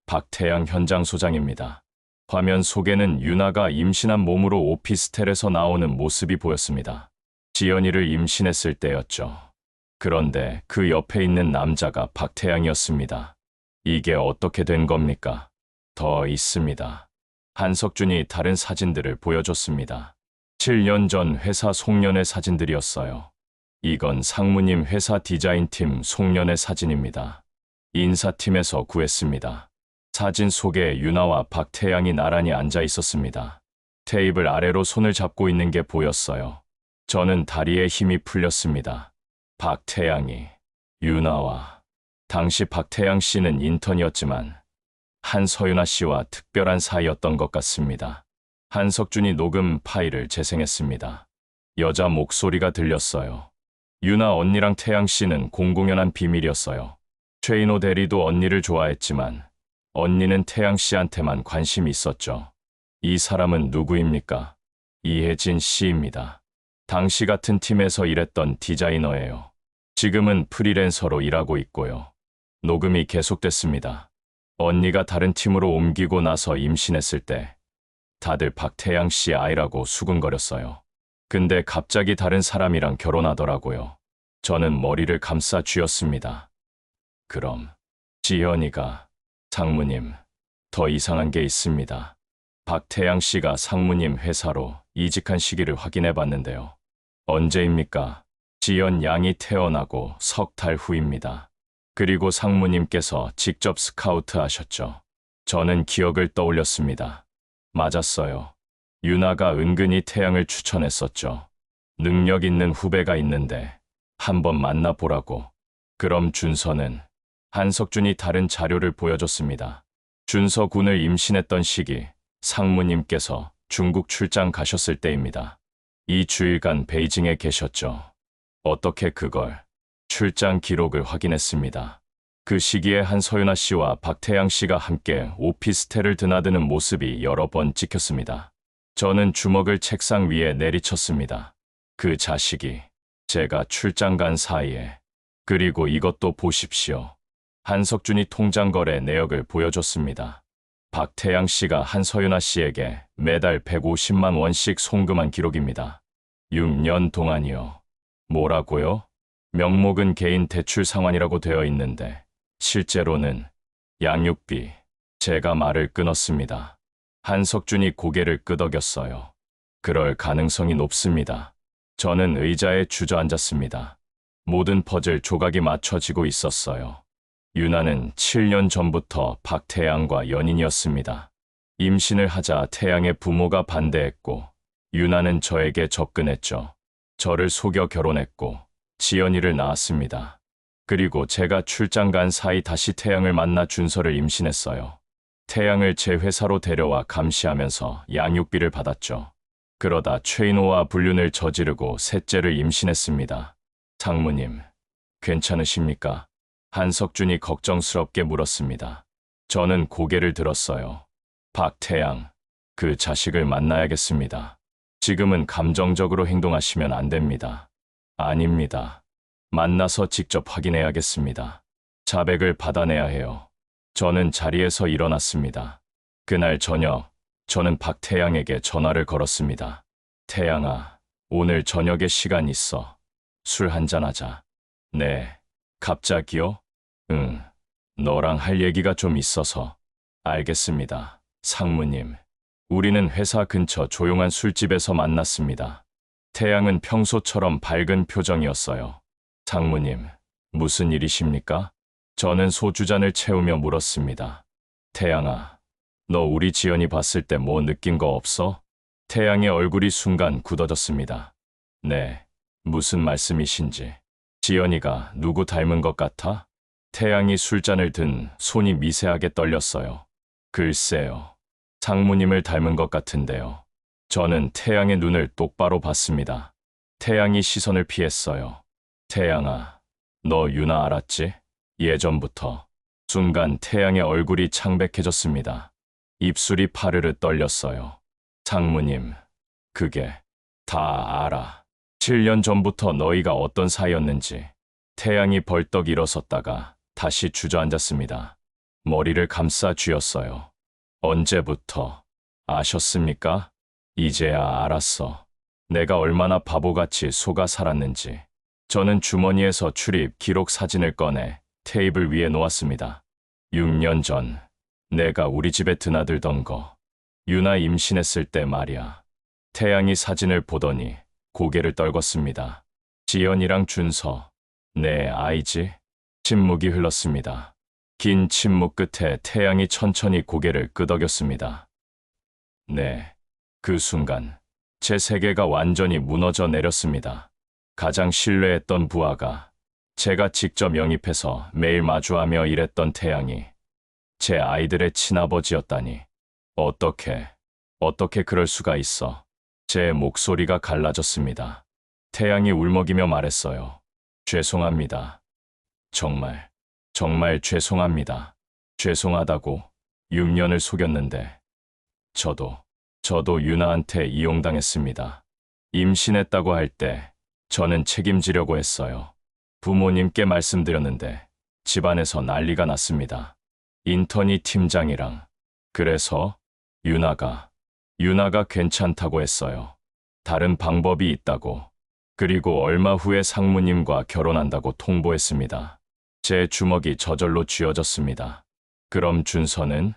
박태양 현장 소장입니다. 화면 속에는 유나가 임신한 몸으로 오피스텔에서 나오는 모습이 보였습니다. 지연이를 임신했을 때였죠. 그런데 그 옆에 있는 남자가 박태양이었습니다. 이게 어떻게 된 겁니까? 더 있습니다. 한석준이 다른 사진들을 보여줬습니다. 7년 전 회사 송년회 사진들이었어요. 이건 상무님 회사 디자인팀 송년회 사진입니다. 인사팀에서 구했습니다. 사진 속에 유나와 박태양이 나란히 앉아 있었습니다. 테이블 아래로 손을 잡고 있는 게 보였어요. 저는 다리에 힘이 풀렸습니다. 박태양이 유나와 당시 박태양 씨는 인턴이었지만 한서윤아 씨와 특별한 사이였던 것 같습니다. 한석준이 녹음 파일을 재생했습니다. 여자 목소리가 들렸어요. 유나 언니랑 태양 씨는 공공연한 비밀이었어요. 최인호 대리도 언니를 좋아했지만 언니는 태양 씨한테만 관심이 있었죠. 이 사람은 누구입니까? 이혜진 씨입니다. 당시 같은 팀에서 일했던 디자이너예요. 지금은 프리랜서로 일하고 있고요. 녹음이 계속됐습니다. 언니가 다른 팀으로 옮기고 나서 임신했을 때 다들 박태양 씨 아이라고 수군거렸어요. 근데 갑자기 다른 사람이랑 결혼하더라고요. 저는 머리를 감싸 쥐었습니다. 그럼 지연이가 상무님, 더 이상한 게 있습니다. 박태양 씨가 상무님 회사로 이직한 시기를 확인해 봤는데요. 언제입니까? 지연 양이 태어나고 석 달 후입니다. 그리고 상무님께서 직접 스카우트 하셨죠. 저는 기억을 떠올렸습니다. 맞았어요. 유나가 은근히 태양을 추천했었죠. 능력 있는 후배가 있는데 한번 만나보라고. 그럼 준서는? 한석준이 다른 자료를 보여줬습니다. 준서 군을 임신했던 시기 상무님께서 중국 출장 가셨을 때입니다. 2주일간 베이징에 계셨죠. 어떻게 그걸? 출장 기록을 확인했습니다. 그 시기에 한서윤아 씨와 박태양 씨가 함께 오피스텔을 드나드는 모습이 여러 번 찍혔습니다. 저는 주먹을 책상 위에 내리쳤습니다. 그 자식이 제가 출장 간 사이에. 그리고 이것도 보십시오. 한석준이 통장 거래 내역을 보여줬습니다. 박태양 씨가 한서윤아 씨에게 매달 150만 원씩 송금한 기록입니다. 6년 동안이요. 뭐라고요? 명목은 개인 대출 상환이라고 되어 있는데 실제로는 양육비. 제가 말을 끊었습니다. 한석준이 고개를 끄덕였어요. 그럴 가능성이 높습니다. 저는 의자에 주저앉았습니다. 모든 퍼즐 조각이 맞춰지고 있었어요. 유나는 7년 전부터 박태양과 연인이었습니다. 임신을 하자 태양의 부모가 반대했고 유나는 저에게 접근했죠. 저를 속여 결혼했고 지연이를 낳았습니다. 그리고 제가 출장 간 사이 다시 태양을 만나 준서를 임신했어요. 태양을 제 회사로 데려와 감시하면서 양육비를 받았죠. 그러다 최인호와 불륜을 저지르고 셋째를 임신했습니다. 장모님, 괜찮으십니까? 한석준이 걱정스럽게 물었습니다. 저는 고개를 들었어요. 박태양, 그 자식을 만나야겠습니다. 지금은 감정적으로 행동하시면 안 됩니다. 아닙니다. 만나서 직접 확인해야겠습니다. 자백을 받아내야 해요. 저는 자리에서 일어났습니다. 그날 저녁, 저는 박태양에게 전화를 걸었습니다. 태양아, 오늘 저녁에 시간 있어. 술 한잔하자. 네. 갑자기요? 응. 너랑 할 얘기가 좀 있어서. 알겠습니다. 상무님. 우리는 회사 근처 조용한 술집에서 만났습니다. 태양은 평소처럼 밝은 표정이었어요. 상무님, 무슨 일이십니까? 저는 소주잔을 채우며 물었습니다. 태양아, 너 우리 지연이 봤을 때 뭐 느낀 거 없어? 태양의 얼굴이 순간 굳어졌습니다. 네, 무슨 말씀이신지. 지연이가 누구 닮은 것 같아? 태양이 술잔을 든 손이 미세하게 떨렸어요. 글쎄요. 상무님을 닮은 것 같은데요. 저는 태양의 눈을 똑바로 봤습니다. 태양이 시선을 피했어요. 태양아, 너 유나 알았지? 예전부터. 순간 태양의 얼굴이 창백해졌습니다. 입술이 파르르 떨렸어요. 상무님, 그게 다 알아. 7년 전부터 너희가 어떤 사이였는지. 태양이 벌떡 일어섰다가 다시 주저앉았습니다. 머리를 감싸 쥐었어요. 언제부터 아셨습니까? 이제야 알았어. 내가 얼마나 바보같이 속아 살았는지. 저는 주머니에서 출입 기록 사진을 꺼내 테이블 위에 놓았습니다. 6년 전 내가 우리 집에 드나들던 거. 유나 임신했을 때 말이야. 태양이 사진을 보더니 고개를 떨궜습니다. 지연이랑 준서, 내 아이지? 침묵이 흘렀습니다. 긴 침묵 끝에 태양이 천천히 고개를 끄덕였습니다. 네, 그 순간 제 세계가 완전히 무너져 내렸습니다. 가장 신뢰했던 부하가 제가 직접 영입해서 매일 마주하며 일했던 태양이 제 아이들의 친아버지였다니. 어떻게 그럴 수가 있어. 제 목소리가 갈라졌습니다. 태양이 울먹이며 말했어요. 죄송합니다. 정말 죄송합니다. 죄송하다고 6년을 속였는데 저도 유나한테 이용당했습니다. 임신했다고 할 때 저는 책임지려고 했어요. 부모님께 말씀드렸는데 집안에서 난리가 났습니다. 인턴이 팀장이랑. 그래서 유나가 괜찮다고 했어요. 다른 방법이 있다고. 그리고 얼마 후에 상무님과 결혼한다고 통보했습니다. 제 주먹이 저절로 쥐어졌습니다. 그럼 준서는?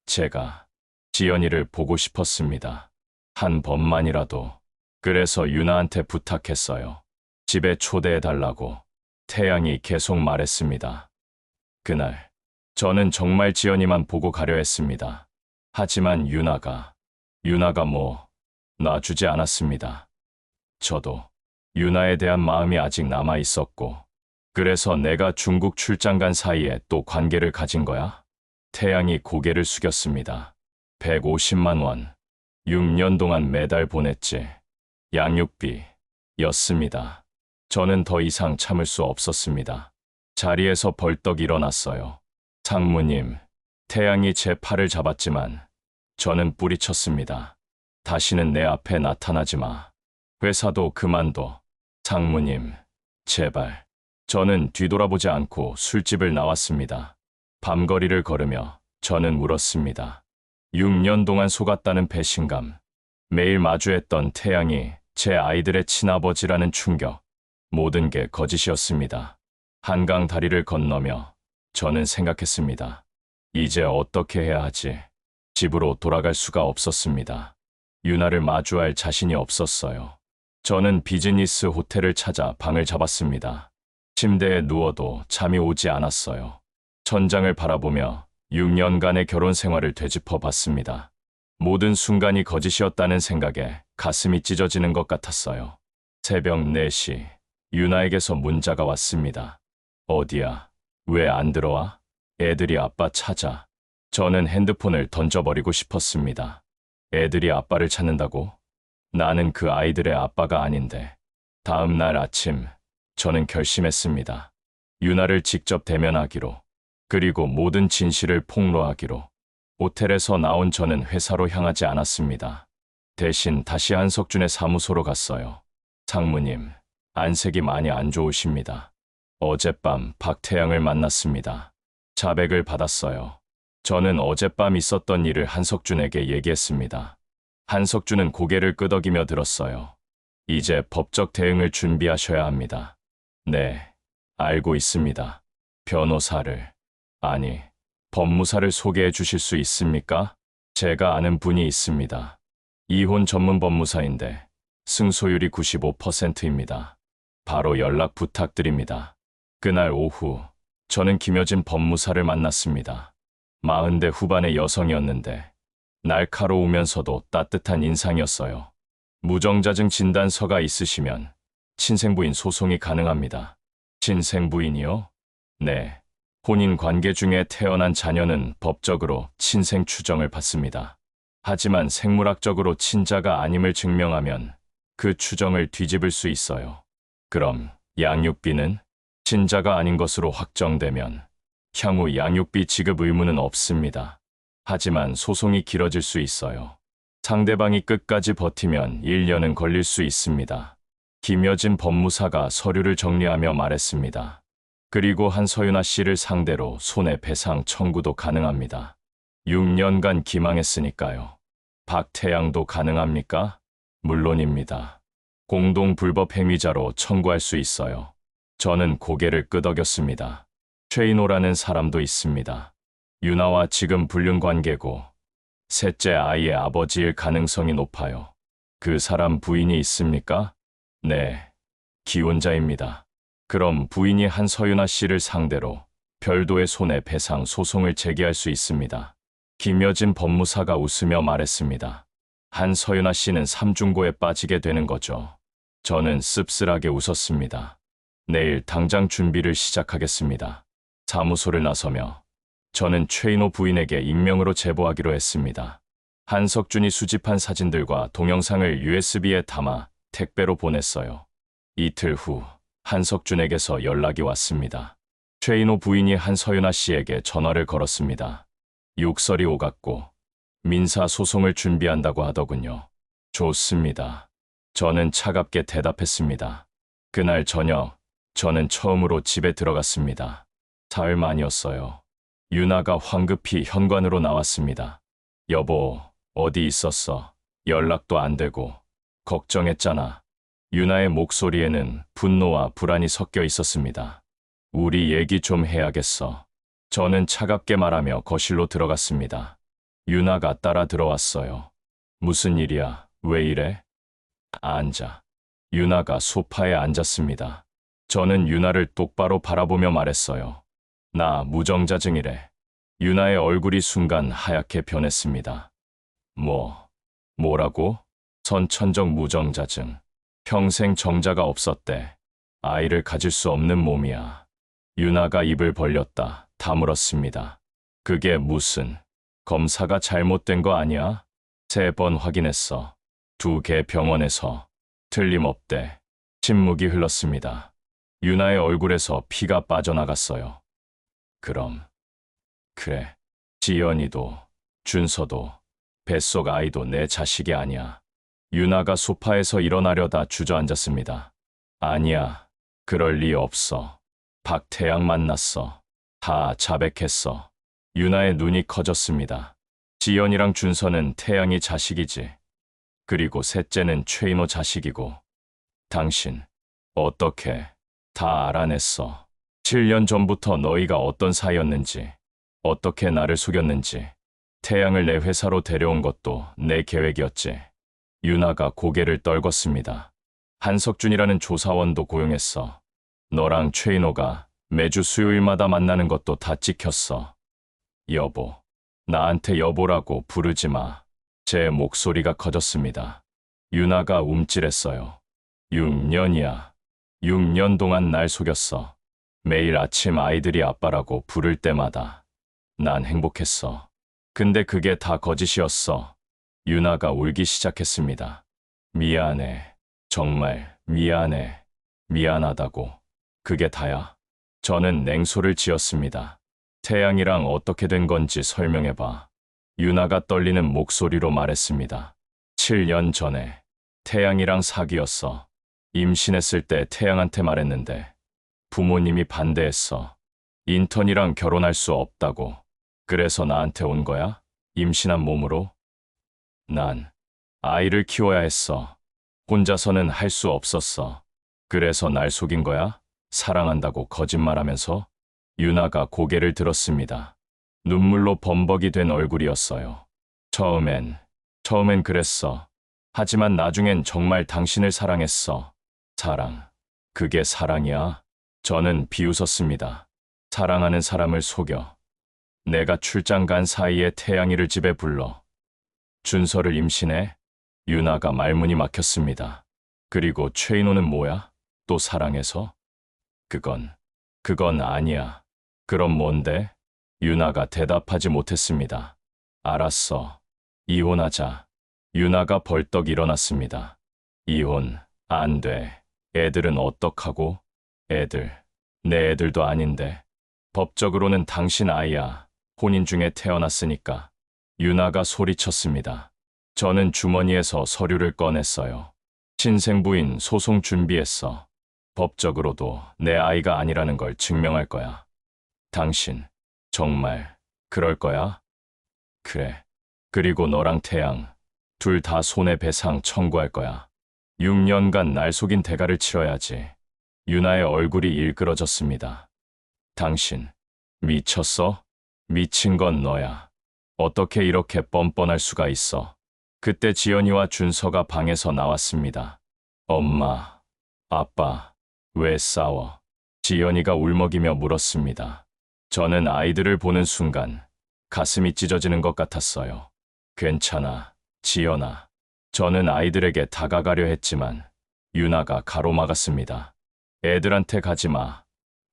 제가 지연이를 보고 싶었습니다. 한 번만이라도. 그래서 유나한테 부탁했어요. 집에 초대해달라고. 태양이 계속 말했습니다. 그날 저는 정말 지연이만 보고 가려 했습니다. 하지만 유나가 놔주지 않았습니다. 저도 유나에 대한 마음이 아직 남아 있었고, 그래서 내가 중국 출장 간 사이에 또 관계를 가진 거야? 태양이 고개를 숙였습니다. 150만 원. 6년 동안 매달 보냈지. 양육비였습니다. 저는 더 이상 참을 수 없었습니다. 자리에서 벌떡 일어났어요. 상무님, 태양이 제 팔을 잡았지만 저는 뿌리쳤습니다. 다시는 내 앞에 나타나지 마. 회사도 그만둬. 상무님, 제발. 저는 뒤돌아보지 않고 술집을 나왔습니다. 밤거리를 걸으며 저는 울었습니다. 6년 동안 속았다는 배신감, 매일 마주했던 태양이 제 아이들의 친아버지라는 충격, 모든 게 거짓이었습니다. 한강 다리를 건너며 저는 생각했습니다. 이제 어떻게 해야 하지? 집으로 돌아갈 수가 없었습니다. 유나를 마주할 자신이 없었어요. 저는 비즈니스 호텔을 찾아 방을 잡았습니다. 침대에 누워도 잠이 오지 않았어요. 천장을 바라보며 6년간의 결혼 생활을 되짚어 봤습니다. 모든 순간이 거짓이었다는 생각에 가슴이 찢어지는 것 같았어요. 새벽 4시, 유나에게서 문자가 왔습니다. 어디야? 왜 안 들어와? 애들이 아빠 찾아. 저는 핸드폰을 던져버리고 싶었습니다. 애들이 아빠를 찾는다고? 나는 그 아이들의 아빠가 아닌데. 다음 날 아침, 저는 결심했습니다. 유나를 직접 대면하기로, 그리고 모든 진실을 폭로하기로. 호텔에서 나온 저는 회사로 향하지 않았습니다. 대신 다시 한석준의 사무소로 갔어요. 상무님, 안색이 많이 안 좋으십니다. 어젯밤 박태양을 만났습니다. 자백을 받았어요. 저는 어젯밤 있었던 일을 한석준에게 얘기했습니다. 한석준은 고개를 끄덕이며 들었어요. 이제 법적 대응을 준비하셔야 합니다. 네, 알고 있습니다. 변호사를, 아니, 법무사를 소개해 주실 수 있습니까? 제가 아는 분이 있습니다. 이혼 전문 법무사인데 승소율이 95%입니다. 바로 연락 부탁드립니다. 그날 오후, 저는 김여진 법무사를 만났습니다. 40대 후반의 여성이었는데 날카로우면서도 따뜻한 인상이었어요. 무정자증 진단서가 있으시면 친생부인 소송이 가능합니다. 친생부인이요? 네. 혼인 관계 중에 태어난 자녀는 법적으로 친생 추정을 받습니다. 하지만 생물학적으로 친자가 아님을 증명하면 그 추정을 뒤집을 수 있어요. 그럼 양육비는? 친자가 아닌 것으로 확정되면 향후 양육비 지급 의무는 없습니다. 하지만 소송이 길어질 수 있어요. 상대방이 끝까지 버티면 1년은 걸릴 수 있습니다. 김여진 법무사가 서류를 정리하며 말했습니다. 그리고 한서윤아 씨를 상대로 손해배상 청구도 가능합니다. 6년간 기망했으니까요. 박태양도 가능합니까? 물론입니다. 공동 불법 행위자로 청구할 수 있어요. 저는 고개를 끄덕였습니다. 최인호라는 사람도 있습니다. 유나와 지금 불륜 관계고 셋째 아이의 아버지일 가능성이 높아요. 그 사람 부인이 있습니까? 네, 기혼자입니다. 그럼 부인이 한서윤아 씨를 상대로 별도의 손해배상 소송을 제기할 수 있습니다. 김여진 법무사가 웃으며 말했습니다. 한서윤아 씨는 삼중고에 빠지게 되는 거죠. 저는 씁쓸하게 웃었습니다. 내일 당장 준비를 시작하겠습니다. 사무소를 나서며 저는 최인호 부인에게 익명으로 제보하기로 했습니다. 한석준이 수집한 사진들과 동영상을 USB에 담아 택배로 보냈어요. 이틀 후 한석준에게서 연락이 왔습니다. 최인호 부인이 한서윤아 씨에게 전화를 걸었습니다. 욕설이 오갔고 민사소송을 준비한다고 하더군요. 좋습니다. 저는 차갑게 대답했습니다. 그날 저녁 저는 처음으로 집에 들어갔습니다. 사흘 만이었어요. 유나가 황급히 현관으로 나왔습니다. 여보, 어디 있었어? 연락도 안 되고. 걱정했잖아. 유나의 목소리에는 분노와 불안이 섞여 있었습니다. 우리 얘기 좀 해야겠어. 저는 차갑게 말하며 거실로 들어갔습니다. 유나가 따라 들어왔어요. 무슨 일이야? 왜 이래? 앉아. 유나가 소파에 앉았습니다. 저는 유나를 똑바로 바라보며 말했어요. 나 무정자증이래. 유나의 얼굴이 순간 하얗게 변했습니다. 뭐라고? 선천적 무정자증. 평생 정자가 없었대. 아이를 가질 수 없는 몸이야. 유나가 입을 벌렸다 다물었습니다. 그게 무슨, 검사가 잘못된 거 아니야? 3번 확인했어. 2개 병원에서. 틀림없대. 침묵이 흘렀습니다. 유나의 얼굴에서 피가 빠져나갔어요. 그럼. 그래. 지연이도, 준서도, 뱃속 아이도 내 자식이 아니야. 유나가 소파에서 일어나려다 주저앉았습니다. 아니야. 그럴 리 없어. 박태양 만났어. 다 자백했어. 유나의 눈이 커졌습니다. 지연이랑 준서는 태양이 자식이지. 그리고 셋째는 최인호 자식이고. 당신, 어떻게 다 알아냈어. 7년 전부터 너희가 어떤 사이였는지, 어떻게 나를 속였는지. 태양을 내 회사로 데려온 것도 내 계획이었지. 유나가 고개를 떨궜습니다. 한석준이라는 조사원도 고용했어. 너랑 최인호가 매주 수요일마다 만나는 것도 다 찍혔어. 여보, 나한테 여보라고 부르지 마. 제 목소리가 커졌습니다. 유나가 움찔했어요. 6년이야. 6년 동안 날 속였어. 매일 아침 아이들이 아빠라고 부를 때마다 난 행복했어. 근데 그게 다 거짓이었어. 유나가 울기 시작했습니다. 미안해. 정말 미안해. 미안하다고. 그게 다야. 저는 냉소를 지었습니다. 태양이랑 어떻게 된 건지 설명해봐. 유나가 떨리는 목소리로 말했습니다. 7년 전에 태양이랑 사귀었어. 임신했을 때 태양한테 말했는데 부모님이 반대했어. 인턴이랑 결혼할 수 없다고. 그래서 나한테 온 거야? 임신한 몸으로? 난 아이를 키워야 했어. 혼자서는 할 수 없었어. 그래서 날 속인 거야? 사랑한다고 거짓말하면서? 유나가 고개를 들었습니다. 눈물로 범벅이 된 얼굴이었어요. 처음엔 그랬어. 하지만 나중엔 정말 당신을 사랑했어. 사랑. 그게 사랑이야? 저는 비웃었습니다. 사랑하는 사람을 속여. 내가 출장 간 사이에 태양이를 집에 불러. 준서를 임신해? 유나가 말문이 막혔습니다. 그리고 최인호는 뭐야? 또 사랑해서? 그건 아니야. 그럼 뭔데? 유나가 대답하지 못했습니다. 알았어. 이혼하자. 유나가 벌떡 일어났습니다. 이혼, 안 돼. 애들은 어떡하고? 애들, 내 애들도 아닌데. 법적으로는 당신 아이야. 혼인 중에 태어났으니까. 유나가 소리쳤습니다. 저는 주머니에서 서류를 꺼냈어요. 친생부인 소송 준비했어. 법적으로도 내 아이가 아니라는 걸 증명할 거야. 당신, 정말 그럴 거야? 그래. 그리고 너랑 태양, 둘 다 손해배상 청구할 거야. 6년간 날 속인 대가를 치러야지. 유나의 얼굴이 일그러졌습니다. 당신, 미쳤어? 미친 건 너야. 어떻게 이렇게 뻔뻔할 수가 있어? 그때 지연이와 준서가 방에서 나왔습니다. 엄마, 아빠, 왜 싸워? 지연이가 울먹이며 물었습니다. 저는 아이들을 보는 순간 가슴이 찢어지는 것 같았어요. 괜찮아, 지연아. 저는 아이들에게 다가가려 했지만 유나가 가로막았습니다. 애들한테 가지 마.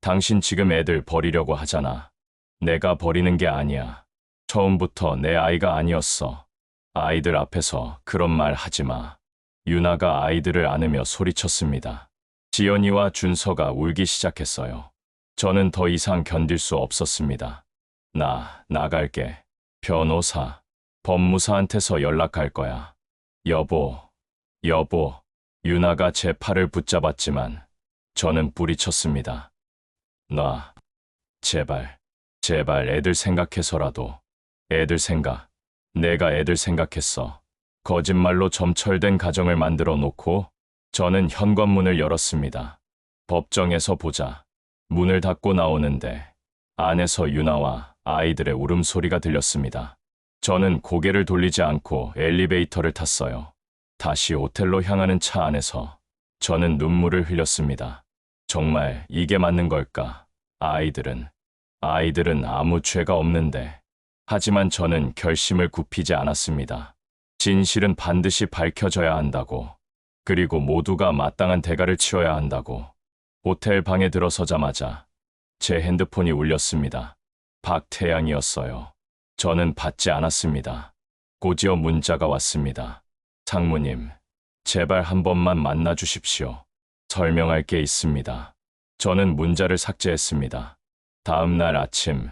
당신 지금 애들 버리려고 하잖아. 내가 버리는 게 아니야. 처음부터 내 아이가 아니었어. 아이들 앞에서 그런 말 하지 마. 유나가 아이들을 안으며 소리쳤습니다. 지연이와 준서가 울기 시작했어요. 저는 더 이상 견딜 수 없었습니다. 나갈게. 변호사, 법무사한테서 연락할 거야. 여보. 유나가 제 팔을 붙잡았지만 저는 뿌리쳤습니다. 제발 애들 생각해서라도. 애들 생각. 내가 애들 생각했어. 거짓말로 점철된 가정을 만들어 놓고 저는 현관문을 열었습니다. 법정에서 보자. 문을 닫고 나오는데 안에서 유나와 아이들의 울음소리가 들렸습니다. 저는 고개를 돌리지 않고 엘리베이터를 탔어요. 다시 호텔로 향하는 차 안에서 저는 눈물을 흘렸습니다. 정말 이게 맞는 걸까? 아이들은 아무 죄가 없는데. 하지만 저는 결심을 굽히지 않았습니다. 진실은 반드시 밝혀져야 한다고. 그리고 모두가 마땅한 대가를 치러야 한다고. 호텔 방에 들어서자마자 제 핸드폰이 울렸습니다. 박태양이었어요. 저는 받지 않았습니다. 곧이어 문자가 왔습니다. 상무님, 제발 한 번만 만나 주십시오. 설명할 게 있습니다. 저는 문자를 삭제했습니다. 다음 날 아침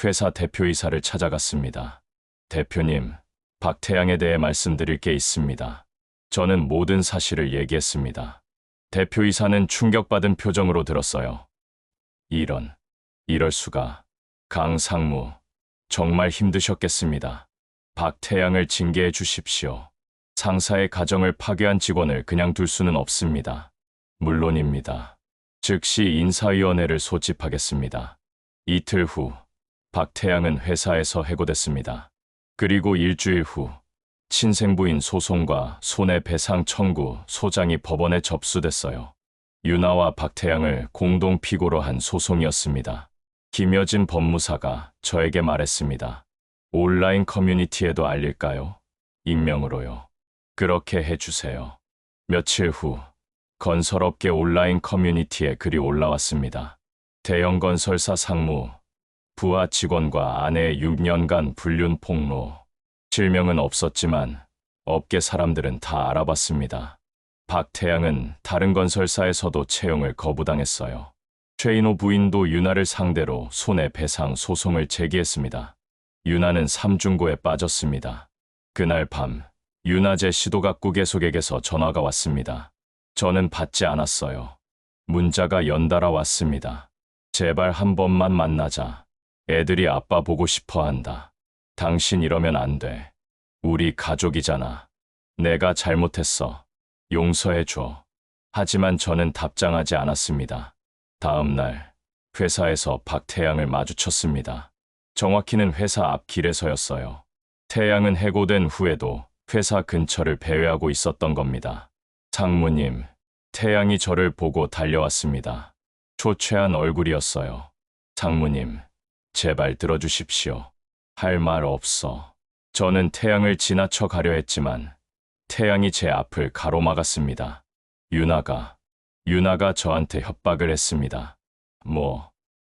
회사 대표이사를 찾아갔습니다. 대표님, 박태양에 대해 말씀드릴 게 있습니다. 저는 모든 사실을 얘기했습니다. 대표이사는 충격받은 표정으로 들었어요. 이럴 수가. 강 상무, 정말 힘드셨겠습니다. 박태양을 징계해 주십시오. 상사의 가정을 파괴한 직원을 그냥 둘 수는 없습니다. 물론입니다. 즉시 인사위원회를 소집하겠습니다. 이틀 후 박태양은 회사에서 해고됐습니다. 그리고 일주일 후 친생부인 소송과 손해배상 청구 소장이 법원에 접수됐어요. 유나와 박태양을 공동 피고로 한 소송이었습니다. 김여진 법무사가 저에게 말했습니다. 온라인 커뮤니티에도 알릴까요? 익명으로요. 그렇게 해주세요. 며칠 후 건설업계 온라인 커뮤니티에 글이 올라왔습니다. 대형 건설사 상무, 부하 직원과 아내의 6년간 불륜 폭로. 실명은 없었지만 업계 사람들은 다 알아봤습니다. 박태양은 다른 건설사에서도 채용을 거부당했어요. 최인호 부인도 유나를 상대로 손해배상 소송을 제기했습니다. 유나는 삼중고에 빠졌습니다. 그날 밤 유나제 시도각국계속에게서 전화가 왔습니다. 저는 받지 않았어요. 문자가 연달아 왔습니다. 제발 한 번만 만나자. 애들이 아빠 보고 싶어 한다. 당신 이러면 안 돼. 우리 가족이잖아. 내가 잘못했어. 용서해줘. 하지만 저는 답장하지 않았습니다. 다음 날 회사에서 박태양을 마주쳤습니다. 정확히는 회사 앞 길에서였어요. 태양은 해고된 후에도 회사 근처를 배회하고 있었던 겁니다. 상무님, 태양이 저를 보고 달려왔습니다. 초췌한 얼굴이었어요. 상무님, 제발 들어주십시오. 할 말 없어. 저는 태양을 지나쳐 가려 했지만 태양이 제 앞을 가로막았습니다. 유나가 저한테 협박을 했습니다.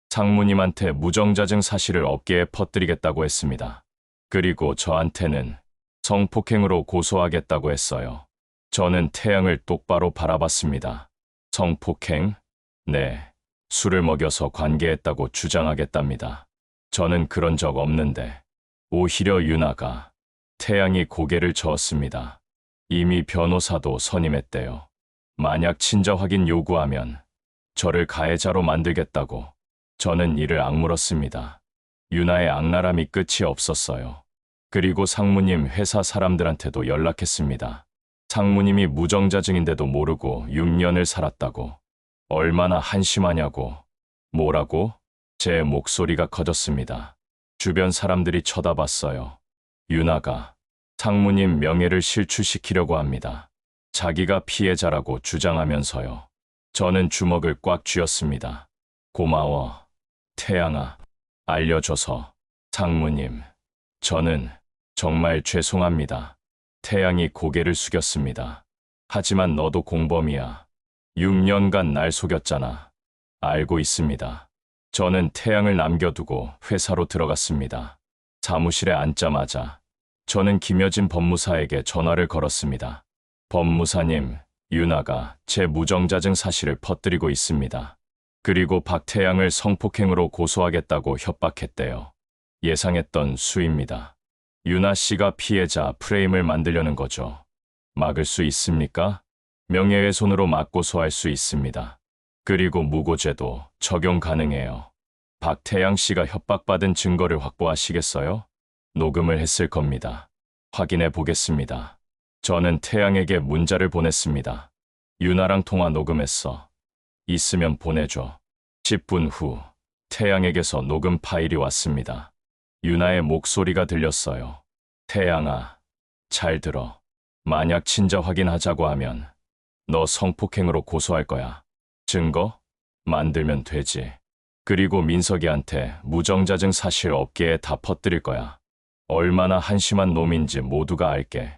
상무님한테 무정자증 사실을 업계에 퍼뜨리겠다고 했습니다. 그리고 저한테는 성폭행으로 고소하겠다고 했어요. 저는 태양을 똑바로 바라봤습니다. 성폭행? 네, 술을 먹여서 관계했다고 주장하겠답니다. 저는 그런 적 없는데. 오히려 유나가, 태양이 고개를 저었습니다. 이미 변호사도 선임했대요. 만약 친자 확인 요구하면 저를 가해자로 만들겠다고. 저는 이를 악물었습니다. 유나의 악랄함이 끝이 없었어요. 그리고 상무님 회사 사람들한테도 연락했습니다. 상무님이 무정자증인데도 모르고 6년을 살았다고. 얼마나 한심하냐고. 뭐라고? 제 목소리가 커졌습니다. 주변 사람들이 쳐다봤어요. 유나가 상무님 명예를 실추시키려고 합니다. 자기가 피해자라고 주장하면서요. 저는 주먹을 꽉 쥐었습니다. 고마워, 태양아. 알려줘서. 상무님, 저는 정말 죄송합니다. 태양이 고개를 숙였습니다. 하지만 너도 공범이야. 6년간 날 속였잖아. 알고 있습니다. 저는 태양을 남겨두고 회사로 들어갔습니다. 사무실에 앉자마자 저는 김여진 법무사에게 전화를 걸었습니다. 법무사님, 유나가 제 무정자증 사실을 퍼뜨리고 있습니다. 그리고 박태양을 성폭행으로 고소하겠다고 협박했대요. 예상했던 수입니다. 유나 씨가 피해자 프레임을 만들려는 거죠. 막을 수 있습니까? 명예훼손으로 맞고소할 수 있습니다. 그리고 무고죄도 적용 가능해요. 박태양 씨가 협박받은 증거를 확보하시겠어요? 녹음을 했을 겁니다. 확인해 보겠습니다. 저는 태양에게 문자를 보냈습니다. 유나랑 통화 녹음했어. 있으면 보내줘. 10분 후 태양에게서 녹음 파일이 왔습니다. 유나의 목소리가 들렸어요. 태양아, 잘 들어. 만약 친자 확인하자고 하면 너 성폭행으로 고소할 거야. 증거? 만들면 되지. 그리고 민석이한테 무정자증 사실 업계에 다 퍼뜨릴 거야. 얼마나 한심한 놈인지 모두가 알게.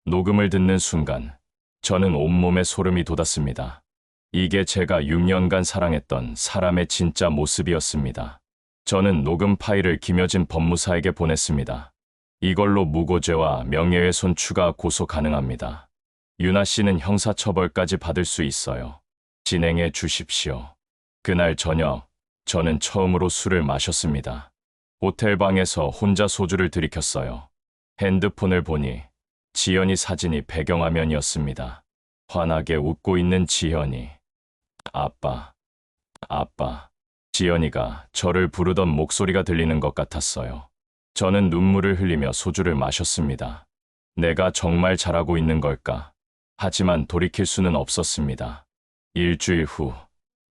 녹음을 듣는 순간 저는 온몸에 소름이 돋았습니다. 이게 제가 6년간 사랑했던 사람의 진짜 모습이었습니다. 저는 녹음 파일을 김여진 법무사에게 보냈습니다. 이걸로 무고죄와 명예훼손 추가 고소 가능합니다. 유나 씨는 형사처벌까지 받을 수 있어요. 진행해 주십시오. 그날 저녁, 저는 처음으로 술을 마셨습니다. 호텔 방에서 혼자 소주를 들이켰어요. 핸드폰을 보니 지연이 사진이 배경화면이었습니다. 환하게 웃고 있는 지연이. 아빠. 지연이가 저를 부르던 목소리가 들리는 것 같았어요. 저는 눈물을 흘리며 소주를 마셨습니다. 내가 정말 잘하고 있는 걸까? 하지만 돌이킬 수는 없었습니다. 일주일 후,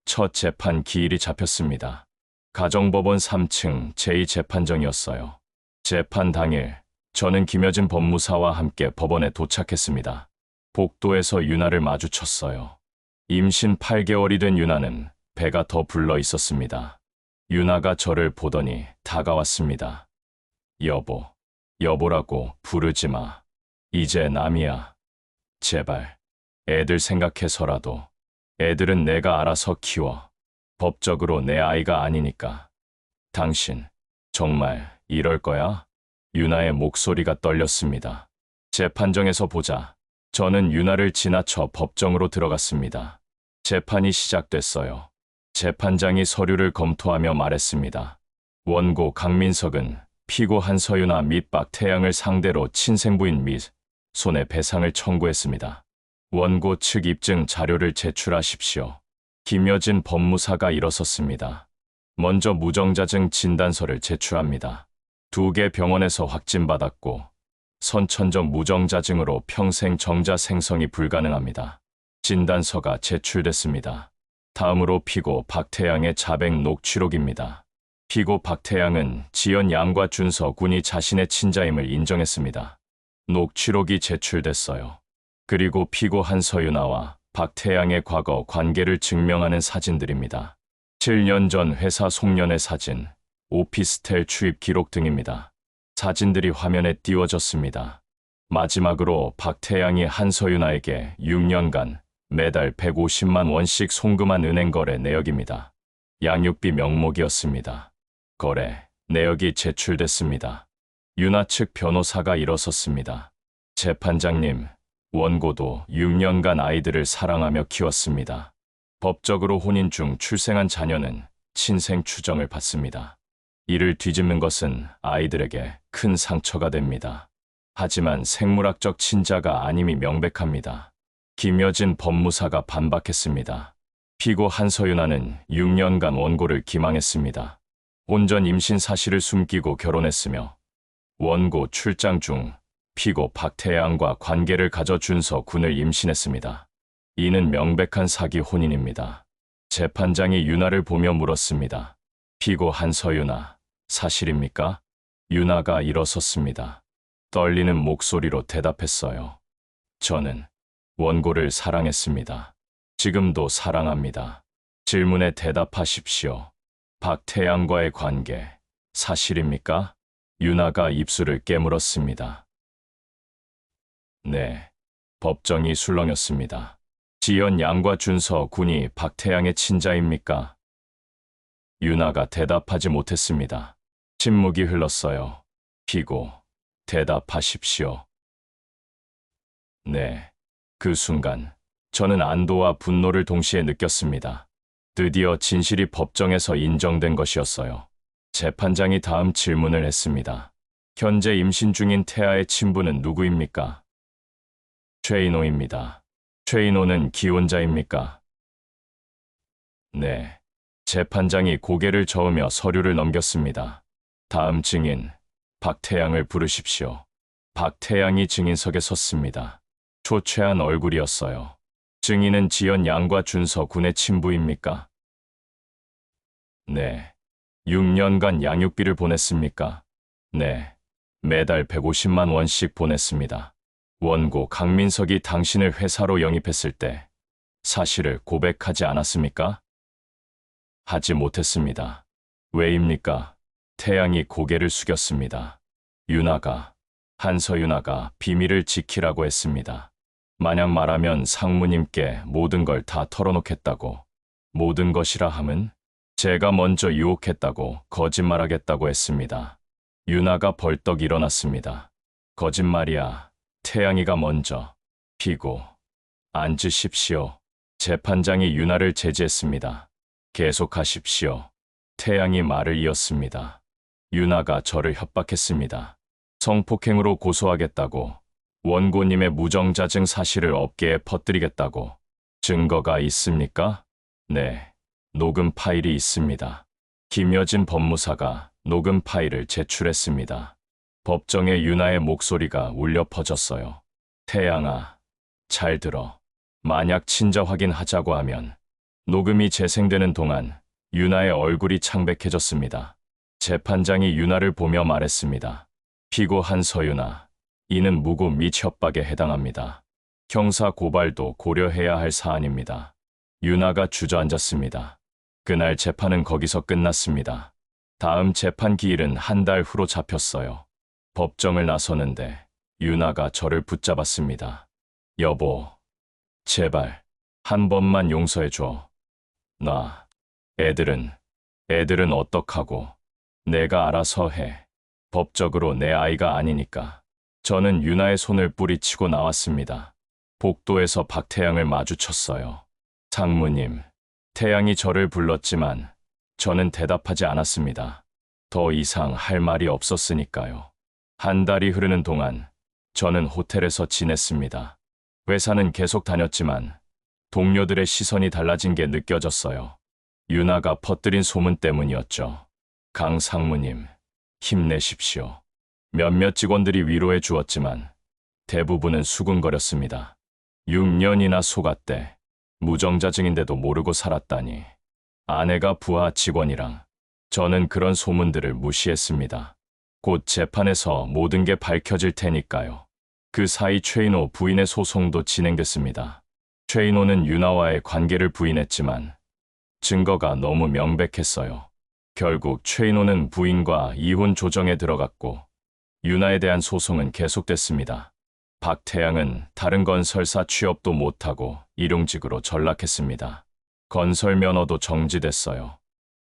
첫 재판 기일이 잡혔습니다. 가정법원 3층 제2재판정이었어요. 재판 당일, 저는 김여진 법무사와 함께 법원에 도착했습니다. 복도에서 유나를 마주쳤어요. 임신 8개월이 된 유나는 배가 더 불러 있었습니다. 유나가 저를 보더니 다가왔습니다. 여보, 여보라고 부르지 마. 이제 남이야. 제발, 애들 생각해서라도. 애들은 내가 알아서 키워. 법적으로 내 아이가 아니니까. 당신, 정말 이럴 거야? 유나의 목소리가 떨렸습니다. 재판정에서 보자. 저는 유나를 지나쳐 법정으로 들어갔습니다. 재판이 시작됐어요. 재판장이 서류를 검토하며 말했습니다. 원고 강민석은 피고 한서유나 및 박태양을 상대로 친생부인 및 손해배상을 청구했습니다. 원고 측 입증 자료를 제출하십시오. 김여진 법무사가 일어섰습니다. 먼저 무정자증 진단서를 제출합니다. 2개 병원에서 확진받았고 선천적 무정자증으로 평생 정자 생성이 불가능합니다. 진단서가 제출됐습니다. 다음으로 피고 박태양의 자백 녹취록입니다. 피고 박태양은 지연 양과 준서 군이 자신의 친자임을 인정했습니다. 녹취록이 제출됐어요. 그리고 피고 한서유나와 박태양의 과거 관계를 증명하는 사진들입니다. 7년 전 회사 송년회 사진, 오피스텔 출입 기록 등입니다. 사진들이 화면에 띄워졌습니다. 마지막으로 박태양이 한서유나에게 6년간 매달 150만 원씩 송금한 은행 거래 내역입니다. 양육비 명목이었습니다. 거래 내역이 제출됐습니다. 유나 측 변호사가 일어섰습니다. 재판장님, 원고도 6년간 아이들을 사랑하며 키웠습니다. 법적으로 혼인 중 출생한 자녀는 친생 추정을 받습니다. 이를 뒤집는 것은 아이들에게 큰 상처가 됩니다. 하지만 생물학적 친자가 아님이 명백합니다. 김여진 법무사가 반박했습니다. 피고 한서유나는 6년간 원고를 기망했습니다. 혼전 임신 사실을 숨기고 결혼했으며 원고 출장 중 피고 박태양과 관계를 가져 준서 군을 임신했습니다. 이는 명백한 사기 혼인입니다. 재판장이 유나를 보며 물었습니다. 피고 한서유나, 사실입니까? 유나가 일어섰습니다. 떨리는 목소리로 대답했어요. 저는 원고를 사랑했습니다. 지금도 사랑합니다. 질문에 대답하십시오. 박태양과의 관계, 사실입니까? 유나가 입술을 깨물었습니다. 네. 법정이 술렁였습니다. 지연 양과 준서 군이 박태양의 친자입니까? 유나가 대답하지 못했습니다. 침묵이 흘렀어요. 피고, 대답하십시오. 네. 그 순간, 저는 안도와 분노를 동시에 느꼈습니다. 드디어 진실이 법정에서 인정된 것이었어요. 재판장이 다음 질문을 했습니다. 현재 임신 중인 태아의 친부는 누구입니까? 최인호입니다. 최인호는 기혼자입니까? 네. 재판장이 고개를 저으며 서류를 넘겼습니다. 다음 증인, 박태양을 부르십시오. 박태양이 증인석에 섰습니다. 초췌한 얼굴이었어요. 증인은 지연 양과 준서 군의 친부입니까? 네. 6년간 양육비를 보냈습니까? 네. 매달 150만 원씩 보냈습니다. 원고 강민석이 당신을 회사로 영입했을 때 사실을 고백하지 않았습니까? 하지 못했습니다. 왜입니까? 태양이 고개를 숙였습니다. 유나가, 한서유나가 비밀을 지키라고 했습니다. 만약 말하면 상무님께 모든 걸 다 털어놓겠다고. 모든 것이라 함은 제가 먼저 유혹했다고 거짓말하겠다고 했습니다. 유나가 벌떡 일어났습니다. 거짓말이야. 태양이가 먼저. 피고, 앉으십시오. 재판장이 유나를 제지했습니다. 계속하십시오. 태양이 말을 이었습니다. 유나가 저를 협박했습니다. 성폭행으로 고소하겠다고, 원고님의 무정자증 사실을 업계에 퍼뜨리겠다고. 증거가 있습니까? 네, 녹음 파일이 있습니다. 김여진 법무사가 녹음 파일을 제출했습니다. 법정에 유나의 목소리가 울려 퍼졌어요. 태양아, 잘 들어. 만약 친자 확인하자고 하면 녹음이 재생되는 동안 유나의 얼굴이 창백해졌습니다. 재판장이 유나를 보며 말했습니다. 피고 한서유나, 이는 무고 및 협박에 해당합니다. 형사 고발도 고려해야 할 사안입니다. 유나가 주저앉았습니다. 그날 재판은 거기서 끝났습니다. 다음 재판 기일은 한 달 후로 잡혔어요. 법정을 나서는데 유나가 저를 붙잡았습니다. 여보, 제발 한 번만 용서해줘. 나, 애들은 어떡하고. 내가 알아서 해. 법적으로 내 아이가 아니니까. 저는 유나의 손을 뿌리치고 나왔습니다. 복도에서 박태양을 마주쳤어요. 상무님, 태양이 저를 불렀지만 저는 대답하지 않았습니다. 더 이상 할 말이 없었으니까요. 한 달이 흐르는 동안 저는 호텔에서 지냈습니다. 회사는 계속 다녔지만 동료들의 시선이 달라진 게 느껴졌어요. 유나가 퍼뜨린 소문 때문이었죠. 강 상무님, 힘내십시오. 몇몇 직원들이 위로해 주었지만 대부분은 수군거렸습니다. 6년이나 속았대. 무정자 증인데도 모르고 살았다니. 아내가 부하 직원이랑. 저는 그런 소문들을 무시했습니다. 곧 재판에서 모든 게 밝혀질 테니까요. 그 사이 최인호 부인의 소송도 진행됐습니다. 최인호는 유나와의 관계를 부인했지만 증거가 너무 명백했어요. 결국 최인호는 부인과 이혼 조정에 들어갔고 유나에 대한 소송은 계속됐습니다. 박태양은 다른 건설사 취업도 못하고 일용직으로 전락했습니다. 건설 면허도 정지됐어요.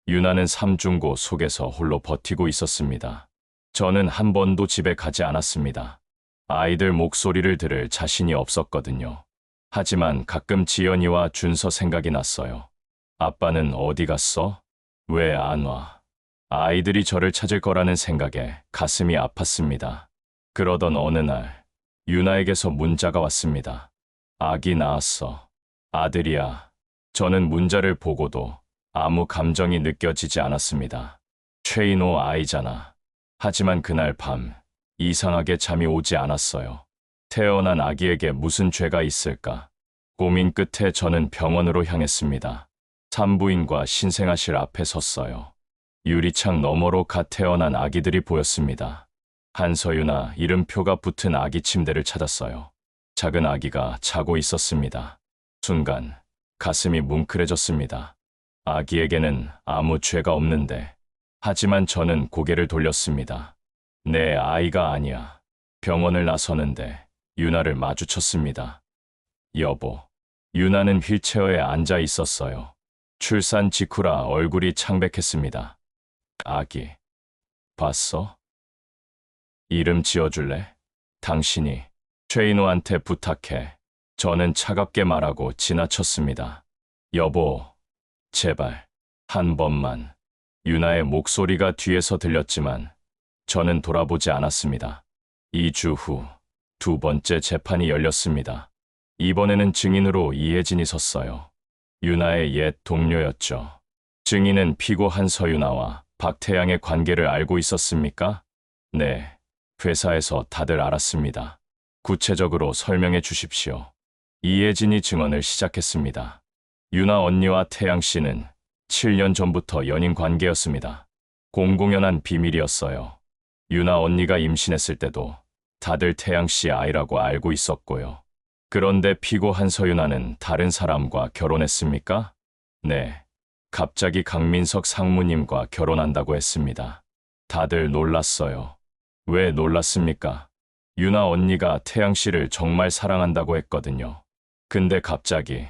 유나는 삼중고 속에서 홀로 버티고 있었습니다. 저는 한 번도 집에 가지 않았습니다. 아이들 목소리를 들을 자신이 없었거든요. 하지만 가끔 지연이와 준서 생각이 났어요. 아빠는 어디 갔어? 왜 안 와? 아이들이 저를 찾을 거라는 생각에 가슴이 아팠습니다. 그러던 어느 날 유나에게서 문자가 왔습니다. 아기 낳았어. 아들이야. 저는 문자를 보고도 아무 감정이 느껴지지 않았습니다. 최인호 아이잖아. 하지만 그날 밤 이상하게 잠이 오지 않았어요. 태어난 아기에게 무슨 죄가 있을까? 고민 끝에 저는 병원으로 향했습니다. 산부인과 신생아실 앞에 섰어요. 유리창 너머로 갓 태어난 아기들이 보였습니다. 한서유나 이름표가 붙은 아기 침대를 찾았어요. 작은 아기가 자고 있었습니다. 순간 가슴이 뭉클해졌습니다. 아기에게는 아무 죄가 없는데. 하지만 저는 고개를 돌렸습니다. 내 아이가 아니야. 병원을 나서는데 유나를 마주쳤습니다. 여보. 유나는 휠체어에 앉아 있었어요. 출산 직후라 얼굴이 창백했습니다. 아기. 봤어? 이름 지어줄래? 당신이. 최인호한테 부탁해. 저는 차갑게 말하고 지나쳤습니다. 여보, 제발, 한 번만. 유나의 목소리가 뒤에서 들렸지만 저는 돌아보지 않았습니다. 2주 후, 두 번째 재판이 열렸습니다. 이번에는 증인으로 이혜진이 섰어요. 유나의 옛 동료였죠. 증인은 피고 한서유나와 박태양의 관계를 알고 있었습니까? 네, 회사에서 다들 알았습니다. 구체적으로 설명해 주십시오. 이혜진이 증언을 시작했습니다. 유나 언니와 태양 씨는 7년 전부터 연인 관계였습니다. 공공연한 비밀이었어요. 유나 언니가 임신했을 때도 다들 태양 씨 아이라고 알고 있었고요. 그런데 피고 한서유나는 다른 사람과 결혼했습니까? 네. 갑자기 강민석 상무님과 결혼한다고 했습니다. 다들 놀랐어요. 왜 놀랐습니까? 유나 언니가 태양 씨를 정말 사랑한다고 했거든요. 근데 갑자기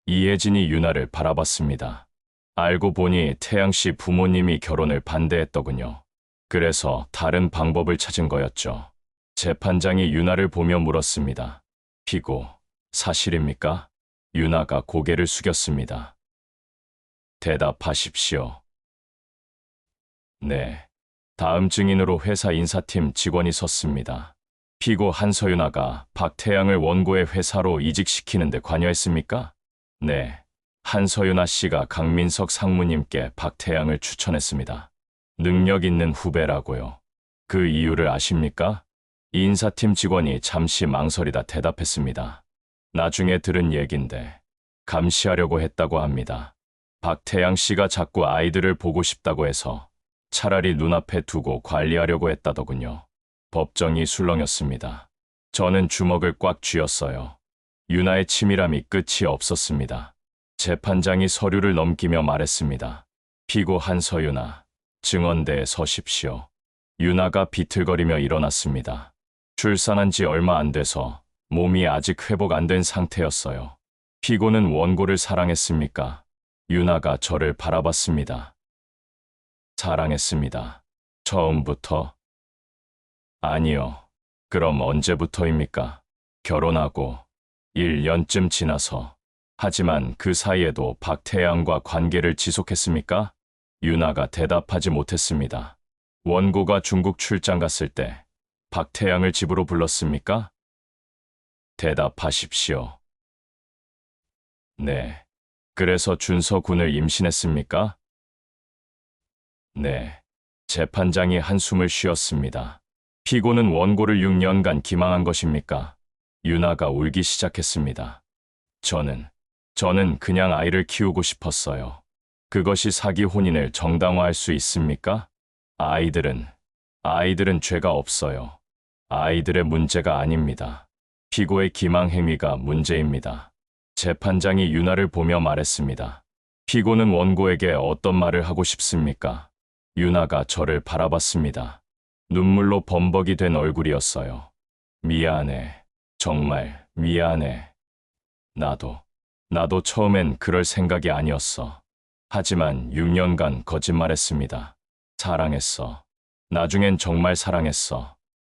이혜진이 유나를 바라봤습니다. 알고 보니 태양 씨 부모님이 결혼을 반대했더군요. 그래서 다른 방법을 찾은 거였죠. 재판장이 유나를 보며 물었습니다. 피고, 사실입니까? 유나가 고개를 숙였습니다. 대답하십시오. 네. 다음 증인으로 회사 인사팀 직원이 섰습니다. 피고 한서유나가 박태양을 원고의 회사로 이직시키는데 관여했습니까? 네. 한서유나 씨가 강민석 상무님께 박태양을 추천했습니다. 능력 있는 후배라고요. 그 이유를 아십니까? 인사팀 직원이 잠시 망설이다 대답했습니다. 나중에 들은 얘긴데 감시하려고 했다고 합니다. 박태양 씨가 자꾸 아이들을 보고 싶다고 해서 차라리 눈앞에 두고 관리하려고 했다더군요. 법정이 술렁였습니다. 저는 주먹을 꽉 쥐었어요. 유나의 치밀함이 끝이 없었습니다. 재판장이 서류를 넘기며 말했습니다. 피고 한서윤아, 증언대에 서십시오. 유나가 비틀거리며 일어났습니다. 출산한 지 얼마 안 돼서 몸이 아직 회복 안 된 상태였어요. 피고는 원고를 사랑했습니까? 유나가 저를 바라봤습니다. 사랑했습니다. 처음부터? 아니요. 그럼 언제부터입니까? 결혼하고 1년쯤 지나서. 하지만 그 사이에도 박태양과 관계를 지속했습니까? 유나가 대답하지 못했습니다. 원고가 중국 출장 갔을 때 박태양을 집으로 불렀습니까? 대답하십시오. 네. 그래서 준서 군을 임신했습니까? 네. 재판장이 한숨을 쉬었습니다. 피고는 원고를 6년간 기망한 것입니까? 유나가 울기 시작했습니다. 저는 그냥 아이를 키우고 싶었어요. 그것이 사기 혼인을 정당화할 수 있습니까? 아이들은 죄가 없어요. 아이들의 문제가 아닙니다. 피고의 기망 행위가 문제입니다. 재판장이 유나를 보며 말했습니다. 피고는 원고에게 어떤 말을 하고 싶습니까? 유나가 저를 바라봤습니다. 눈물로 범벅이 된 얼굴이었어요. 미안해. 정말 미안해. 나도 처음엔 그럴 생각이 아니었어. 하지만 6년간 거짓말했습니다. 사랑했어. 나중엔 정말 사랑했어.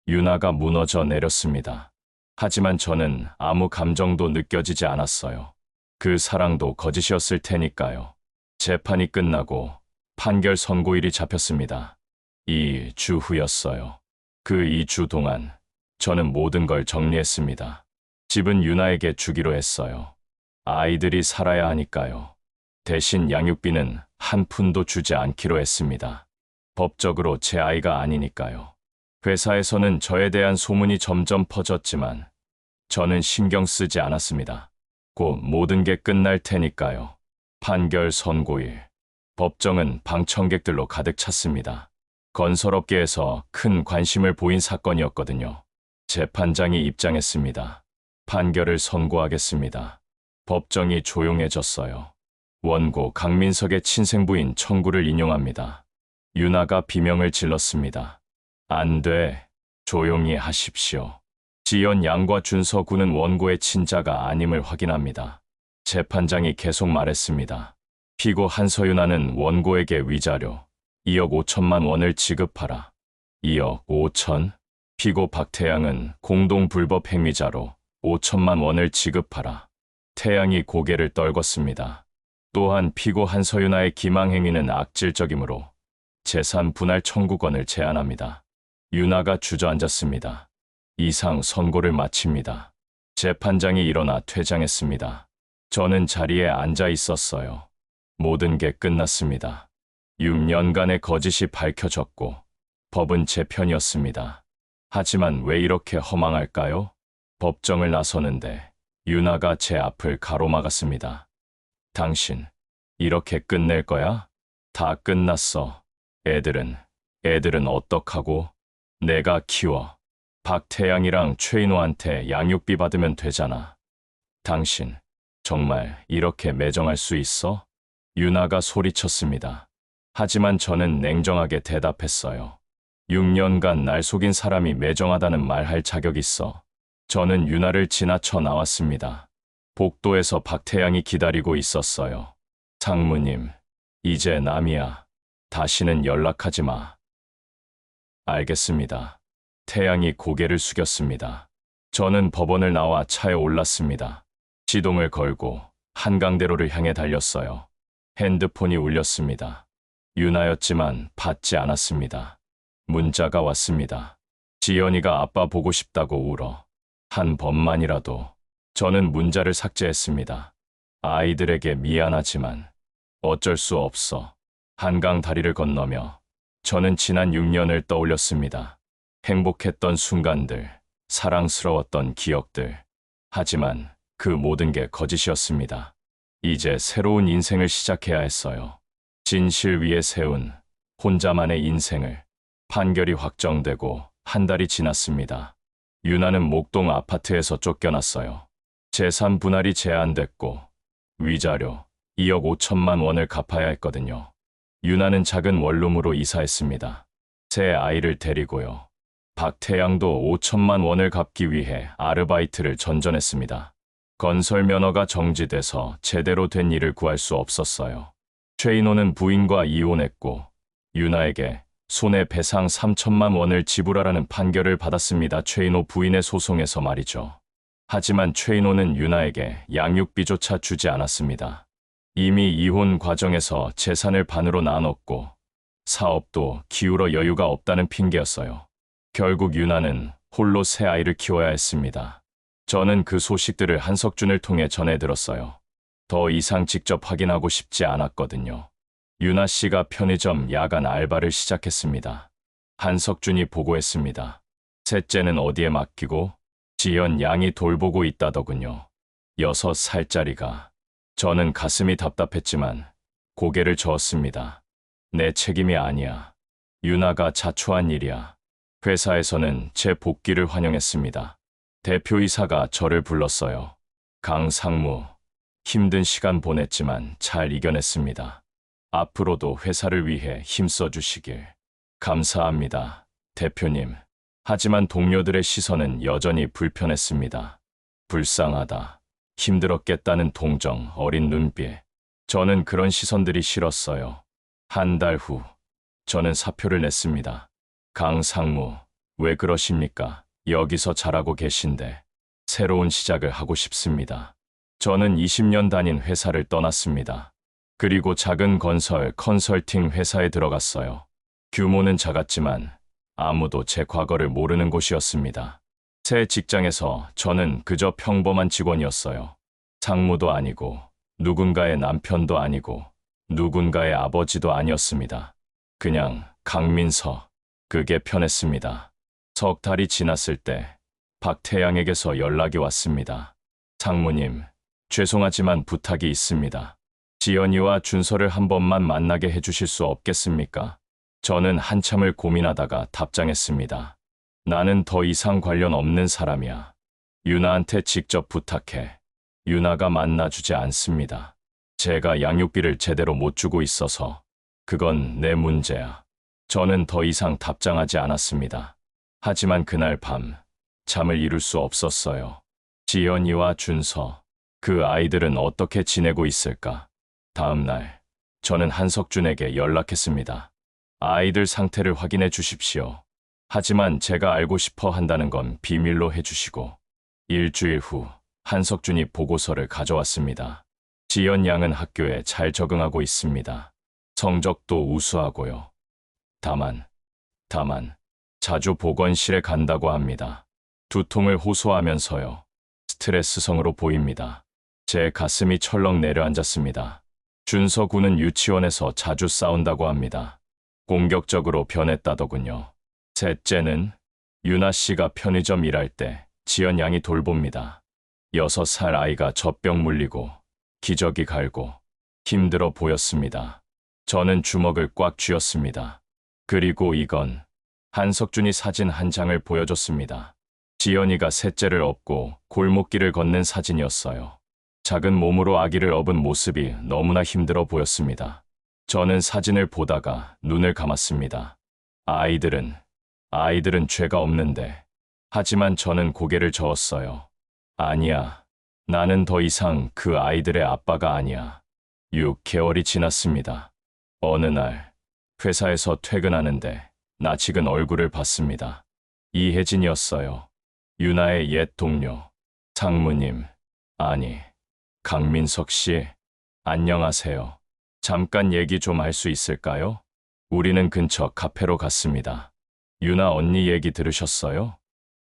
유나가 무너져 내렸습니다. 하지만 저는 아무 감정도 느껴지지 않았어요. 그 사랑도 거짓이었을 테니까요. 재판이 끝나고 판결 선고일이 잡혔습니다. 2주 후였어요. 그 2주 동안 저는 모든 걸 정리했습니다. 집은 유나에게 주기로 했어요. 아이들이 살아야 하니까요. 대신 양육비는 한 푼도 주지 않기로 했습니다. 법적으로 제 아이가 아니니까요. 회사에서는 저에 대한 소문이 점점 퍼졌지만 저는 신경 쓰지 않았습니다. 곧 모든 게 끝날 테니까요. 판결 선고일. 법정은 방청객들로 가득 찼습니다. 건설업계에서 큰 관심을 보인 사건이었거든요. 재판장이 입장했습니다. 판결을 선고하겠습니다. 법정이 조용해졌어요. 원고 강민석의 친생부인 청구를 인용합니다. 유나가 비명을 질렀습니다. 안 돼. 조용히 하십시오. 지연 양과 준서 군은 원고의 친자가 아님을 확인합니다. 재판장이 계속 말했습니다. 피고 한서윤아는 원고에게 위자료 2억 5천만 원을 지급하라. 2억 5천? 피고 박태양은 공동 불법 행위자로 5천만 원을 지급하라. 태양이 고개를 떨궜습니다. 또한 피고 한서윤아의 기망 행위는 악질적이므로 재산 분할 청구권을 제한합니다. 유나가 주저앉았습니다. 이상 선고를 마칩니다. 재판장이 일어나 퇴장했습니다. 저는 자리에 앉아 있었어요. 모든 게 끝났습니다. 6년간의 거짓이 밝혀졌고 법은 제 편이었습니다. 하지만 왜 이렇게 허망할까요? 법정을 나서는데 유나가 제 앞을 가로막았습니다. 당신, 이렇게 끝낼 거야? 다 끝났어. 애들은 어떡하고? 내가 키워. 박태양이랑 최인호한테 양육비 받으면 되잖아. 당신, 정말 이렇게 매정할 수 있어? 유나가 소리쳤습니다. 하지만 저는 냉정하게 대답했어요. 6년간 날 속인 사람이 매정하다는 말 할 자격 있어. 저는 유나를 지나쳐 나왔습니다. 복도에서 박태양이 기다리고 있었어요. 상무님, 이제 남이야. 다시는 연락하지 마. 알겠습니다. 태양이 고개를 숙였습니다. 저는 법원을 나와 차에 올랐습니다. 시동을 걸고 한강대로를 향해 달렸어요. 핸드폰이 울렸습니다. 유나였지만 받지 않았습니다. 문자가 왔습니다. 지연이가 아빠 보고 싶다고 울어. 한 번만이라도. 저는 문자를 삭제했습니다. 아이들에게 미안하지만 어쩔 수 없어. 한강 다리를 건너며 저는 지난 6년을 떠올렸습니다. 행복했던 순간들, 사랑스러웠던 기억들. 하지만 그 모든 게 거짓이었습니다. 이제 새로운 인생을 시작해야 했어요. 진실 위에 세운 혼자만의 인생을. 판결이 확정되고 한 달이 지났습니다. 유나는 목동 아파트에서 쫓겨났어요. 재산 분할이 제한됐고 위자료 2억 5천만 원을 갚아야 했거든요. 유나는 작은 원룸으로 이사했습니다. 새 아이를 데리고요. 박태양도 5천만 원을 갚기 위해 아르바이트를 전전했습니다. 건설 면허가 정지돼서 제대로 된 일을 구할 수 없었어요. 최인호는 부인과 이혼했고 유나에게 손해배상 3천만 원을 지불하라는 판결을 받았습니다. 최인호 부인의 소송에서 말이죠. 하지만 최인호는 유나에게 양육비조차 주지 않았습니다. 이미 이혼 과정에서 재산을 반으로 나눴고 사업도 기울어 여유가 없다는 핑계였어요. 결국 유나는 홀로 새 아이를 키워야 했습니다. 저는 그 소식들을 한석준을 통해 전해 들었어요. 더 이상 직접 확인하고 싶지 않았거든요. 유나 씨가 편의점 야간 알바를 시작했습니다. 한석준이 보고했습니다. 셋째는 어디에 맡기고? 지연 양이 돌보고 있다더군요. 6살짜리가. 저는 가슴이 답답했지만 고개를 저었습니다. 내 책임이 아니야. 유나가 자초한 일이야. 회사에서는 제 복귀를 환영했습니다. 대표이사가 저를 불렀어요. 강 상무, 힘든 시간 보냈지만 잘 이겨냈습니다. 앞으로도 회사를 위해 힘써 주시길. 감사합니다, 대표님. 하지만 동료들의 시선은 여전히 불편했습니다. 불쌍하다, 힘들었겠다는 동정, 어린 눈빛. 저는 그런 시선들이 싫었어요. 한 달 후, 저는 사표를 냈습니다. 강 상무, 왜 그러십니까? 여기서 잘하고 계신데 새로운 시작을 하고 싶습니다. 저는 20년 다닌 회사를 떠났습니다. 그리고 작은 건설 컨설팅 회사에 들어갔어요. 규모는 작았지만 아무도 제 과거를 모르는 곳이었습니다. 새 직장에서 저는 그저 평범한 직원이었어요. 상무도 아니고 누군가의 남편도 아니고 누군가의 아버지도 아니었습니다. 그냥 강민서. 그게 편했습니다. 석 달이 지났을 때 박태양에게서 연락이 왔습니다. 상무님, 죄송하지만 부탁이 있습니다. 지연이와 준서를 한 번만 만나게 해주실 수 없겠습니까? 저는 한참을 고민하다가 답장했습니다. 나는 더 이상 관련 없는 사람이야. 유나한테 직접 부탁해. 유나가 만나주지 않습니다. 제가 양육비를 제대로 못 주고 있어서 그건 내 문제야. 저는 더 이상 답장하지 않았습니다. 하지만 그날 밤 잠을 이룰 수 없었어요. 지연이와 준서, 그 아이들은 어떻게 지내고 있을까? 다음 날 저는 한석준에게 연락했습니다. 아이들 상태를 확인해 주십시오. 하지만 제가 알고 싶어 한다는 건 비밀로 해주시고. 일주일 후 한석준이 보고서를 가져왔습니다. 지연 양은 학교에 잘 적응하고 있습니다. 성적도 우수하고요. 다만 자주 보건실에 간다고 합니다. 두통을 호소하면서요. 스트레스성으로 보입니다. 제 가슴이 철렁 내려앉았습니다. 준서 군은 유치원에서 자주 싸운다고 합니다. 공격적으로 변했다더군요. 셋째는 유나 씨가 편의점 일할 때 지연 양이 돌봅니다. 6살 아이가 젖병 물리고 기저귀 갈고 힘들어 보였습니다. 저는 주먹을 꽉 쥐었습니다. 그리고 이건 한석준이 사진 한 장을 보여줬습니다. 지연이가 셋째를 업고 골목길을 걷는 사진이었어요. 작은 몸으로 아기를 업은 모습이 너무나 힘들어 보였습니다. 저는 사진을 보다가 눈을 감았습니다. 아이들은 죄가 없는데. 하지만 저는 고개를 저었어요. 아니야. 나는 더 이상 그 아이들의 아빠가 아니야. 6개월이 지났습니다. 어느 날 회사에서 퇴근하는데 낯익은 얼굴을 봤습니다. 이혜진이었어요. 유나의 옛 동료. 상무님, 아니, 강민석 씨, 안녕하세요. 잠깐 얘기 좀 할 수 있을까요? 우리는 근처 카페로 갔습니다. 유나 언니 얘기 들으셨어요?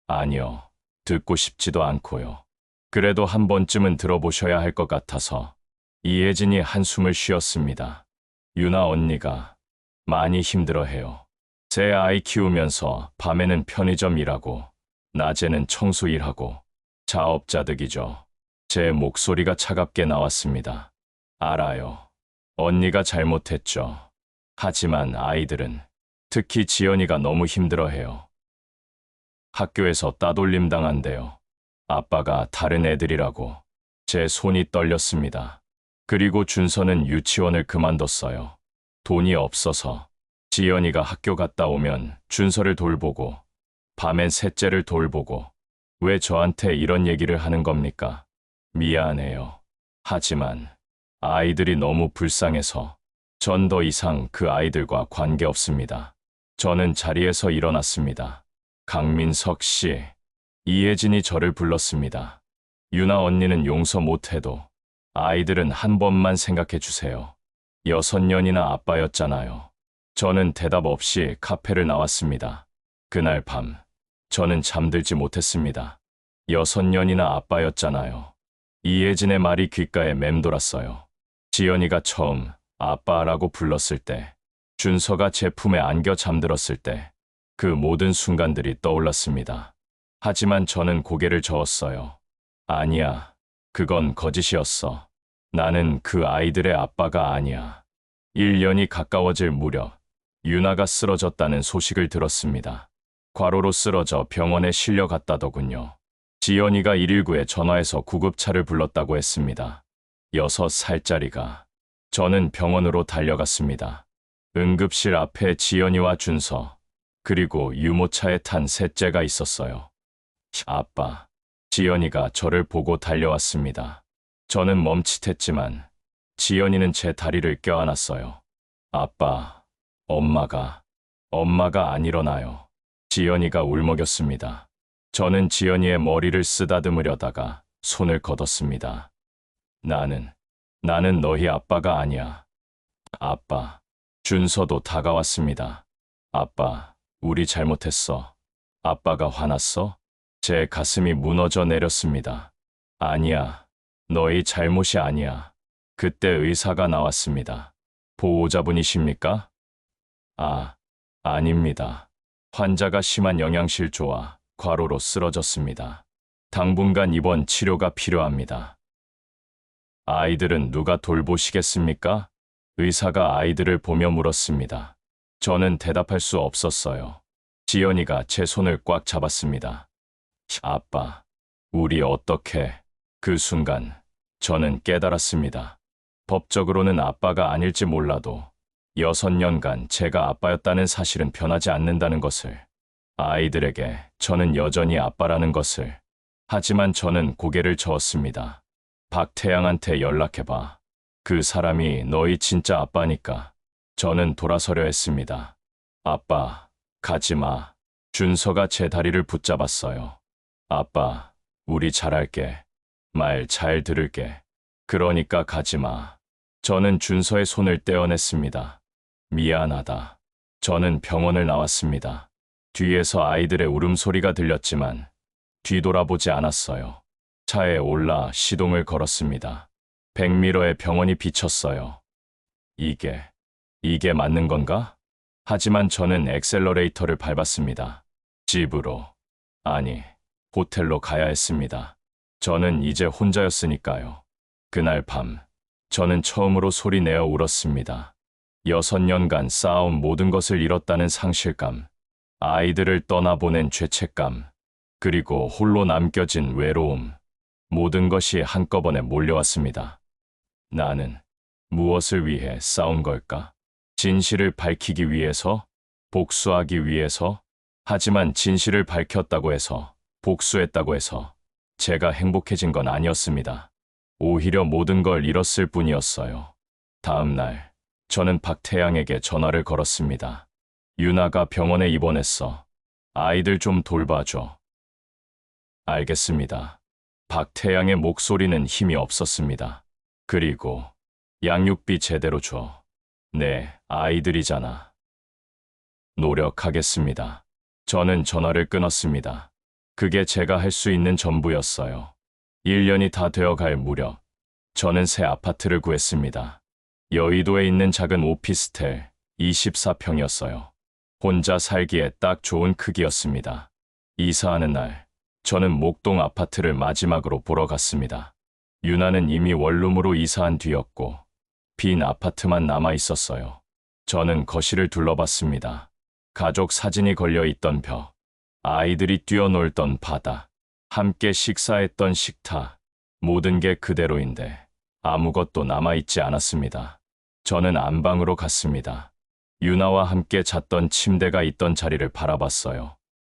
아니요. 듣고 싶지도 않고요. 그래도 한 번쯤은 들어보셔야 할 것 같아서. 이혜진이 한숨을 쉬었습니다. 유나 언니가 많이 힘들어해요. 제 아이 키우면서 밤에는 편의점 일하고 낮에는 청소 일하고 자업자득이죠. 제 목소리가 차갑게 나왔습니다. 알아요. 언니가 잘못했죠. 하지만 아이들은, 특히 지연이가 너무 힘들어해요. 학교에서 따돌림 당한대요. 아빠가 다른 애들이라고. 제 손이 떨렸습니다. 그리고 준서는 유치원을 그만뒀어요. 돈이 없어서. 지연이가 학교 갔다 오면 준서를 돌보고, 밤엔 셋째를 돌보고. 왜 저한테 이런 얘기를 하는 겁니까? 미안해요. 하지만 아이들이 너무 불쌍해서 전 더 이상 그 아이들과 관계없습니다. 저는 자리에서 일어났습니다. 강민석 씨, 이혜진이 저를 불렀습니다. 유나 언니는 용서 못해도 아이들은 한 번만 생각해 주세요. 6년이나 아빠였잖아요. 저는 대답 없이 카페를 나왔습니다. 그날 밤, 저는 잠들지 못했습니다. 6년이나 아빠였잖아요. 이혜진의 말이 귓가에 맴돌았어요. 지연이가 처음 아빠라고 불렀을 때, 준서가 제 품에 안겨 잠들었을 때, 그 모든 순간들이 떠올랐습니다. 하지만 저는 고개를 저었어요. 아니야, 그건 거짓이었어. 나는 그 아이들의 아빠가 아니야. 1년이 가까워질 무렵, 유나가 쓰러졌다는 소식을 들었습니다. 과로로 쓰러져 병원에 실려갔다더군요. 지연이가 119에 전화해서 구급차를 불렀다고 했습니다. 6살짜리가. 저는 병원으로 달려갔습니다. 응급실 앞에 지연이와 준서, 그리고 유모차에 탄 셋째가 있었어요. 아빠. 지연이가 저를 보고 달려왔습니다. 저는 멈칫했지만 지연이는 제 다리를 껴안았어요. 아빠, 엄마가 안 일어나요. 지연이가 울먹였습니다. 저는 지연이의 머리를 쓰다듬으려다가 손을 걷었습니다. 나는 너희 아빠가 아니야. 아빠. 준서도 다가왔습니다. 아빠, 우리 잘못했어. 아빠가 화났어? 제 가슴이 무너져 내렸습니다. 아니야. 너희 잘못이 아니야. 그때 의사가 나왔습니다. 보호자분이십니까? 아닙니다. 환자가 심한 영양실조와 과로로 쓰러졌습니다. 당분간 입원 치료가 필요합니다. 아이들은 누가 돌보시겠습니까? 의사가 아이들을 보며 물었습니다. 저는 대답할 수 없었어요. 지연이가 제 손을 꽉 잡았습니다. 아빠, 우리 어떻게? 그 순간 저는 깨달았습니다. 법적으로는 아빠가 아닐지 몰라도 6년간 제가 아빠였다는 사실은 변하지 않는다는 것을, 아이들에게 저는 여전히 아빠라는 것을. 하지만 저는 고개를 저었습니다. 박태양한테 연락해봐. 그 사람이 너희 진짜 아빠니까. 저는 돌아서려 했습니다. 아빠, 가지마. 준서가 제 다리를 붙잡았어요. 아빠, 우리 잘할게. 말 잘 들을게. 그러니까 가지마. 저는 준서의 손을 떼어냈습니다. 미안하다. 저는 병원을 나왔습니다. 뒤에서 아이들의 울음소리가 들렸지만 뒤돌아보지 않았어요. 차에 올라 시동을 걸었습니다. 100미러의 병원이 비쳤어요. 이게 맞는 건가? 하지만 저는 엑셀러레이터를 밟았습니다. 집으로, 아니, 호텔로 가야 했습니다. 저는 이제 혼자였으니까요. 그날 밤, 저는 처음으로 소리내어 울었습니다. 6년간 쌓아온 모든 것을 잃었다는 상실감, 아이들을 떠나보낸 죄책감, 그리고 홀로 남겨진 외로움, 모든 것이 한꺼번에 몰려왔습니다. 나는 무엇을 위해 싸운 걸까? 진실을 밝히기 위해서? 복수하기 위해서? 하지만 진실을 밝혔다고 해서, 복수했다고 해서 제가 행복해진 건 아니었습니다. 오히려 모든 걸 잃었을 뿐이었어요. 다음 날, 저는 박태양에게 전화를 걸었습니다. 유나가 병원에 입원했어. 아이들 좀 돌봐줘. 알겠습니다. 박태양의 목소리는 힘이 없었습니다. 그리고 양육비 제대로 줘. 네, 아이들이잖아. 노력하겠습니다. 저는 전화를 끊었습니다. 그게 제가 할 수 있는 전부였어요. 1년이 다 되어갈 무렵, 저는 새 아파트를 구했습니다. 여의도에 있는 작은 오피스텔 24평이었어요. 혼자 살기에 딱 좋은 크기였습니다. 이사하는 날, 저는 목동 아파트를 마지막으로 보러 갔습니다. 유나는 이미 원룸으로 이사한 뒤였고, 빈 아파트만 남아 있었어요. 저는 거실을 둘러봤습니다. 가족 사진이 걸려있던 벽, 아이들이 뛰어놀던 바다, 함께 식사했던 식탁, 모든 게 그대로인데 아무것도 남아있지 않았습니다. 저는 안방으로 갔습니다. 유나와 함께 잤던 침대가 있던 자리를 바라봤어요.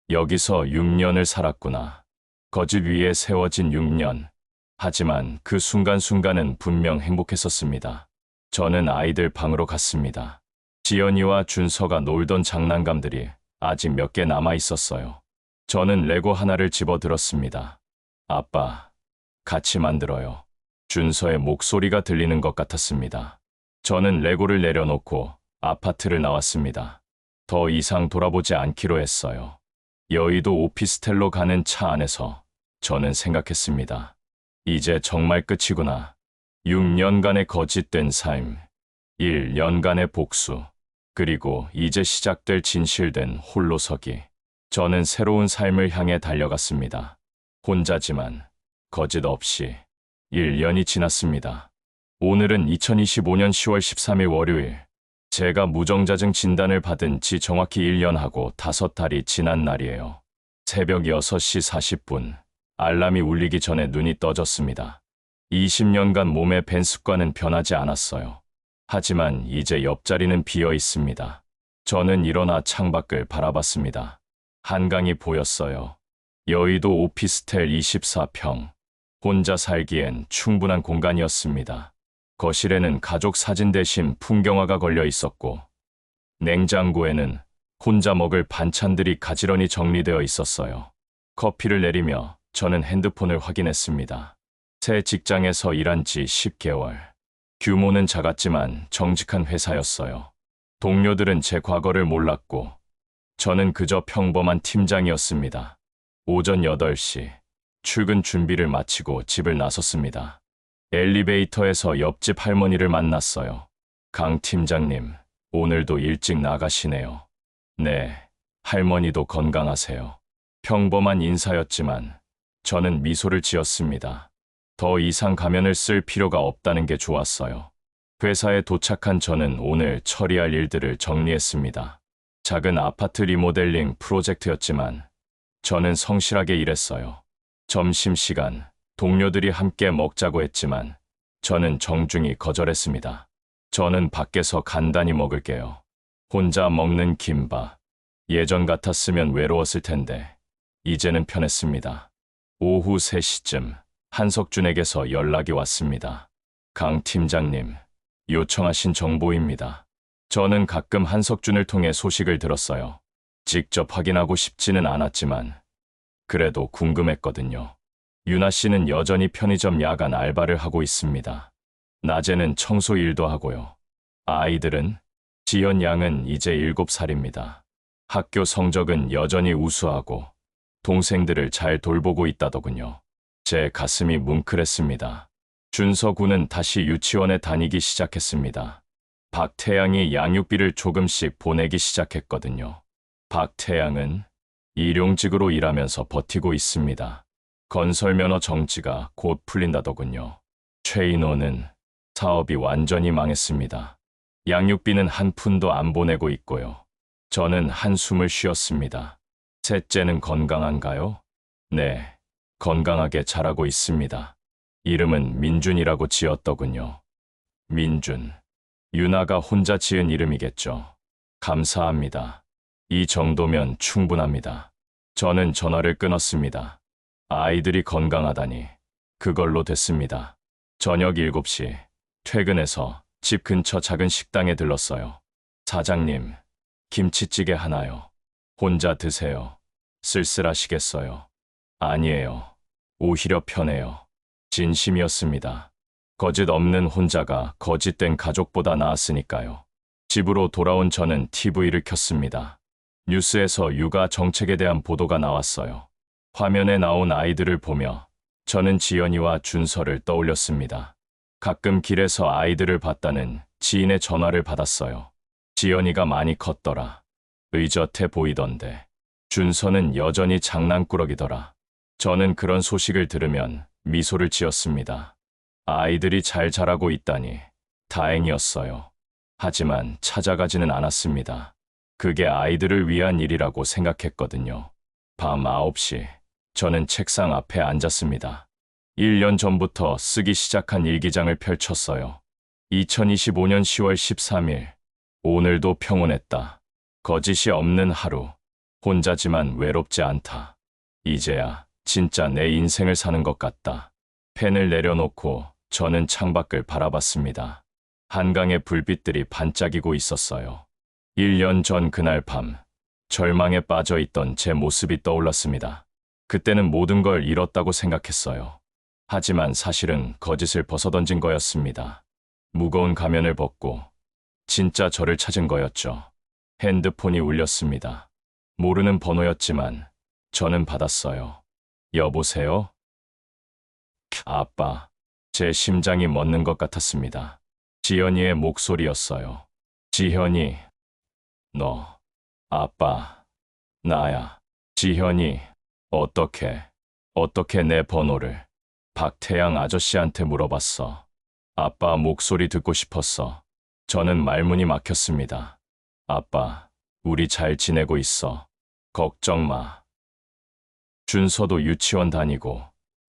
여기서 6년을 살았구나. 거짓 위에 세워진 6년. 하지만 그 순간순간은 분명 행복했었습니다. 저는 아이들 방으로 갔습니다. 지연이와 준서가 놀던 장난감들이 아직 몇 개 남아 있었어요. 저는 레고 하나를 집어들었습니다. 아빠, 같이 만들어요. 준서의 목소리가 들리는 것 같았습니다. 저는 레고를 내려놓고 아파트를 나왔습니다. 더 이상 돌아보지 않기로 했어요. 여의도 오피스텔로 가는 차 안에서 저는 생각했습니다. 이제 정말 끝이구나. 6년간의 거짓된 삶, 1년간의 복수, 그리고 이제 시작될 진실된 홀로서기. 저는 새로운 삶을 향해 달려갔습니다. 혼자지만 거짓 없이 1년이 지났습니다. 오늘은 2025년 10월 13일 월요일. 제가 무정자증 진단을 받은 지 정확히 1년하고 5달이 지난 날이에요. 새벽 6시 40분. 알람이 울리기 전에 눈이 떠졌습니다. 20년간 몸의 밴 습관은 변하지 않았어요. 하지만 이제 옆자리는 비어 있습니다. 저는 일어나 창밖을 바라봤습니다. 한강이 보였어요. 여의도 오피스텔 24평. 혼자 살기엔 충분한 공간이었습니다. 거실에는 가족 사진 대신 풍경화가 걸려 있었고, 냉장고에는 혼자 먹을 반찬들이 가지런히 정리되어 있었어요. 커피를 내리며 저는 핸드폰을 확인했습니다. 새 직장에서 일한 지 10개월. 규모는 작았지만 정직한 회사였어요. 동료들은 제 과거를 몰랐고, 저는 그저 평범한 팀장이었습니다. 오전 8시, 출근 준비를 마치고 집을 나섰습니다. 엘리베이터에서 옆집 할머니를 만났어요. 강 팀장님, 오늘도 일찍 나가시네요. 네, 할머니도 건강하세요. 평범한 인사였지만 저는 미소를 지었습니다. 더 이상 가면을 쓸 필요가 없다는 게 좋았어요. 회사에 도착한 저는 오늘 처리할 일들을 정리했습니다. 작은 아파트 리모델링 프로젝트였지만 저는 성실하게 일했어요. 점심시간, 동료들이 함께 먹자고 했지만 저는 정중히 거절했습니다. 저는 밖에서 간단히 먹을게요. 혼자 먹는 김밥. 예전 같았으면 외로웠을 텐데 이제는 편했습니다. 오후 3시쯤 한석준에게서 연락이 왔습니다. 강 팀장님, 요청하신 정보입니다. 저는 가끔 한석준을 통해 소식을 들었어요. 직접 확인하고 싶지는 않았지만 그래도 궁금했거든요. 유나 씨는 여전히 편의점 야간 알바를 하고 있습니다. 낮에는 청소 일도 하고요. 아이들은? 지연 양은 이제 7살입니다. 학교 성적은 여전히 우수하고 동생들을 잘 돌보고 있다더군요. 제 가슴이 뭉클했습니다. 준서 군은 다시 유치원에 다니기 시작했습니다. 박태양이 양육비를 조금씩 보내기 시작했거든요. 박태양은 일용직으로 일하면서 버티고 있습니다. 건설면허 정지가 곧 풀린다더군요. 최인호는 사업이 완전히 망했습니다. 양육비는 한 푼도 안 보내고 있고요. 저는 한숨을 쉬었습니다. 셋째는 건강한가요? 네, 건강하게 자라고 있습니다. 이름은 민준이라고 지었더군요. 민준. 유나가 혼자 지은 이름이겠죠. 감사합니다. 이 정도면 충분합니다. 저는 전화를 끊었습니다. 아이들이 건강하다니 그걸로 됐습니다. 저녁 7시 퇴근해서 집 근처 작은 식당에 들렀어요. 사장님, 김치찌개 하나요. 혼자 드세요. 쓸쓸하시겠어요. 아니에요. 오히려 편해요. 진심이었습니다. 거짓 없는 혼자가 거짓된 가족보다 나았으니까요. 집으로 돌아온 저는 TV를 켰습니다. 뉴스에서 육아 정책에 대한 보도가 나왔어요. 화면에 나온 아이들을 보며 저는 지연이와 준서를 떠올렸습니다. 가끔 길에서 아이들을 봤다는 지인의 전화를 받았어요. 지연이가 많이 컸더라. 의젓해 보이던데. 준서는 여전히 장난꾸러기더라. 저는 그런 소식을 들으면 미소를 지었습니다. 아이들이 잘 자라고 있다니 다행이었어요. 하지만 찾아가지는 않았습니다. 그게 아이들을 위한 일이라고 생각했거든요. 밤 9시, 저는 책상 앞에 앉았습니다. 1년 전부터 쓰기 시작한 일기장을 펼쳤어요. 2025년 10월 13일. 오늘도 평온했다. 거짓이 없는 하루. 혼자지만 외롭지 않다. 이제야 진짜 내 인생을 사는 것 같다. 펜을 내려놓고 저는 창밖을 바라봤습니다. 한강의 불빛들이 반짝이고 있었어요. 1년 전 그날 밤, 절망에 빠져 있던 제 모습이 떠올랐습니다. 그때는 모든 걸 잃었다고 생각했어요. 하지만 사실은 거짓을 벗어던진 거였습니다. 무거운 가면을 벗고 진짜 저를 찾은 거였죠. 핸드폰이 울렸습니다. 모르는 번호였지만 저는 받았어요. 여보세요? 아빠. 제 심장이 멎는 것 같았습니다. 지현이의 목소리였어요. 지현이, 너, 아빠, 나야. 지현이, 어떻게 내 번호를 박태양 아저씨한테 물어봤어. 아빠 목소리 듣고 싶었어. 저는 말문이 막혔습니다. 아빠, 우리 잘 지내고 있어. 걱정 마. 준서도 유치원 다니고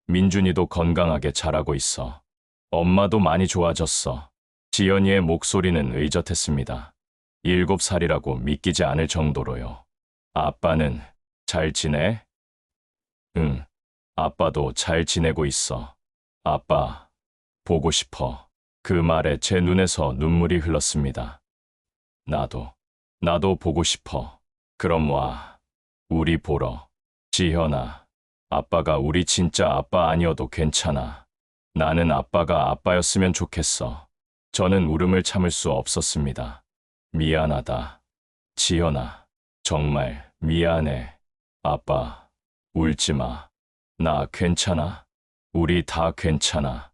민준이도 건강하게 자라고 있어. 엄마도 많이 좋아졌어. 지연이의 목소리는 의젓했습니다. 7살이라고 믿기지 않을 정도로요. 아빠는 잘 지내? 응, 아빠도 잘 지내고 있어. 아빠, 보고 싶어. 그 말에 제 눈에서 눈물이 흘렀습니다. 나도 보고 싶어. 그럼 와, 우리 보러. 지현아, 아빠가 우리 진짜 아빠 아니어도 괜찮아. 나는 아빠가 아빠였으면 좋겠어. 저는 울음을 참을 수 없었습니다. 미안하다. 지현아, 정말 미안해. 아빠, 울지 마. 나 괜찮아. 우리 다 괜찮아.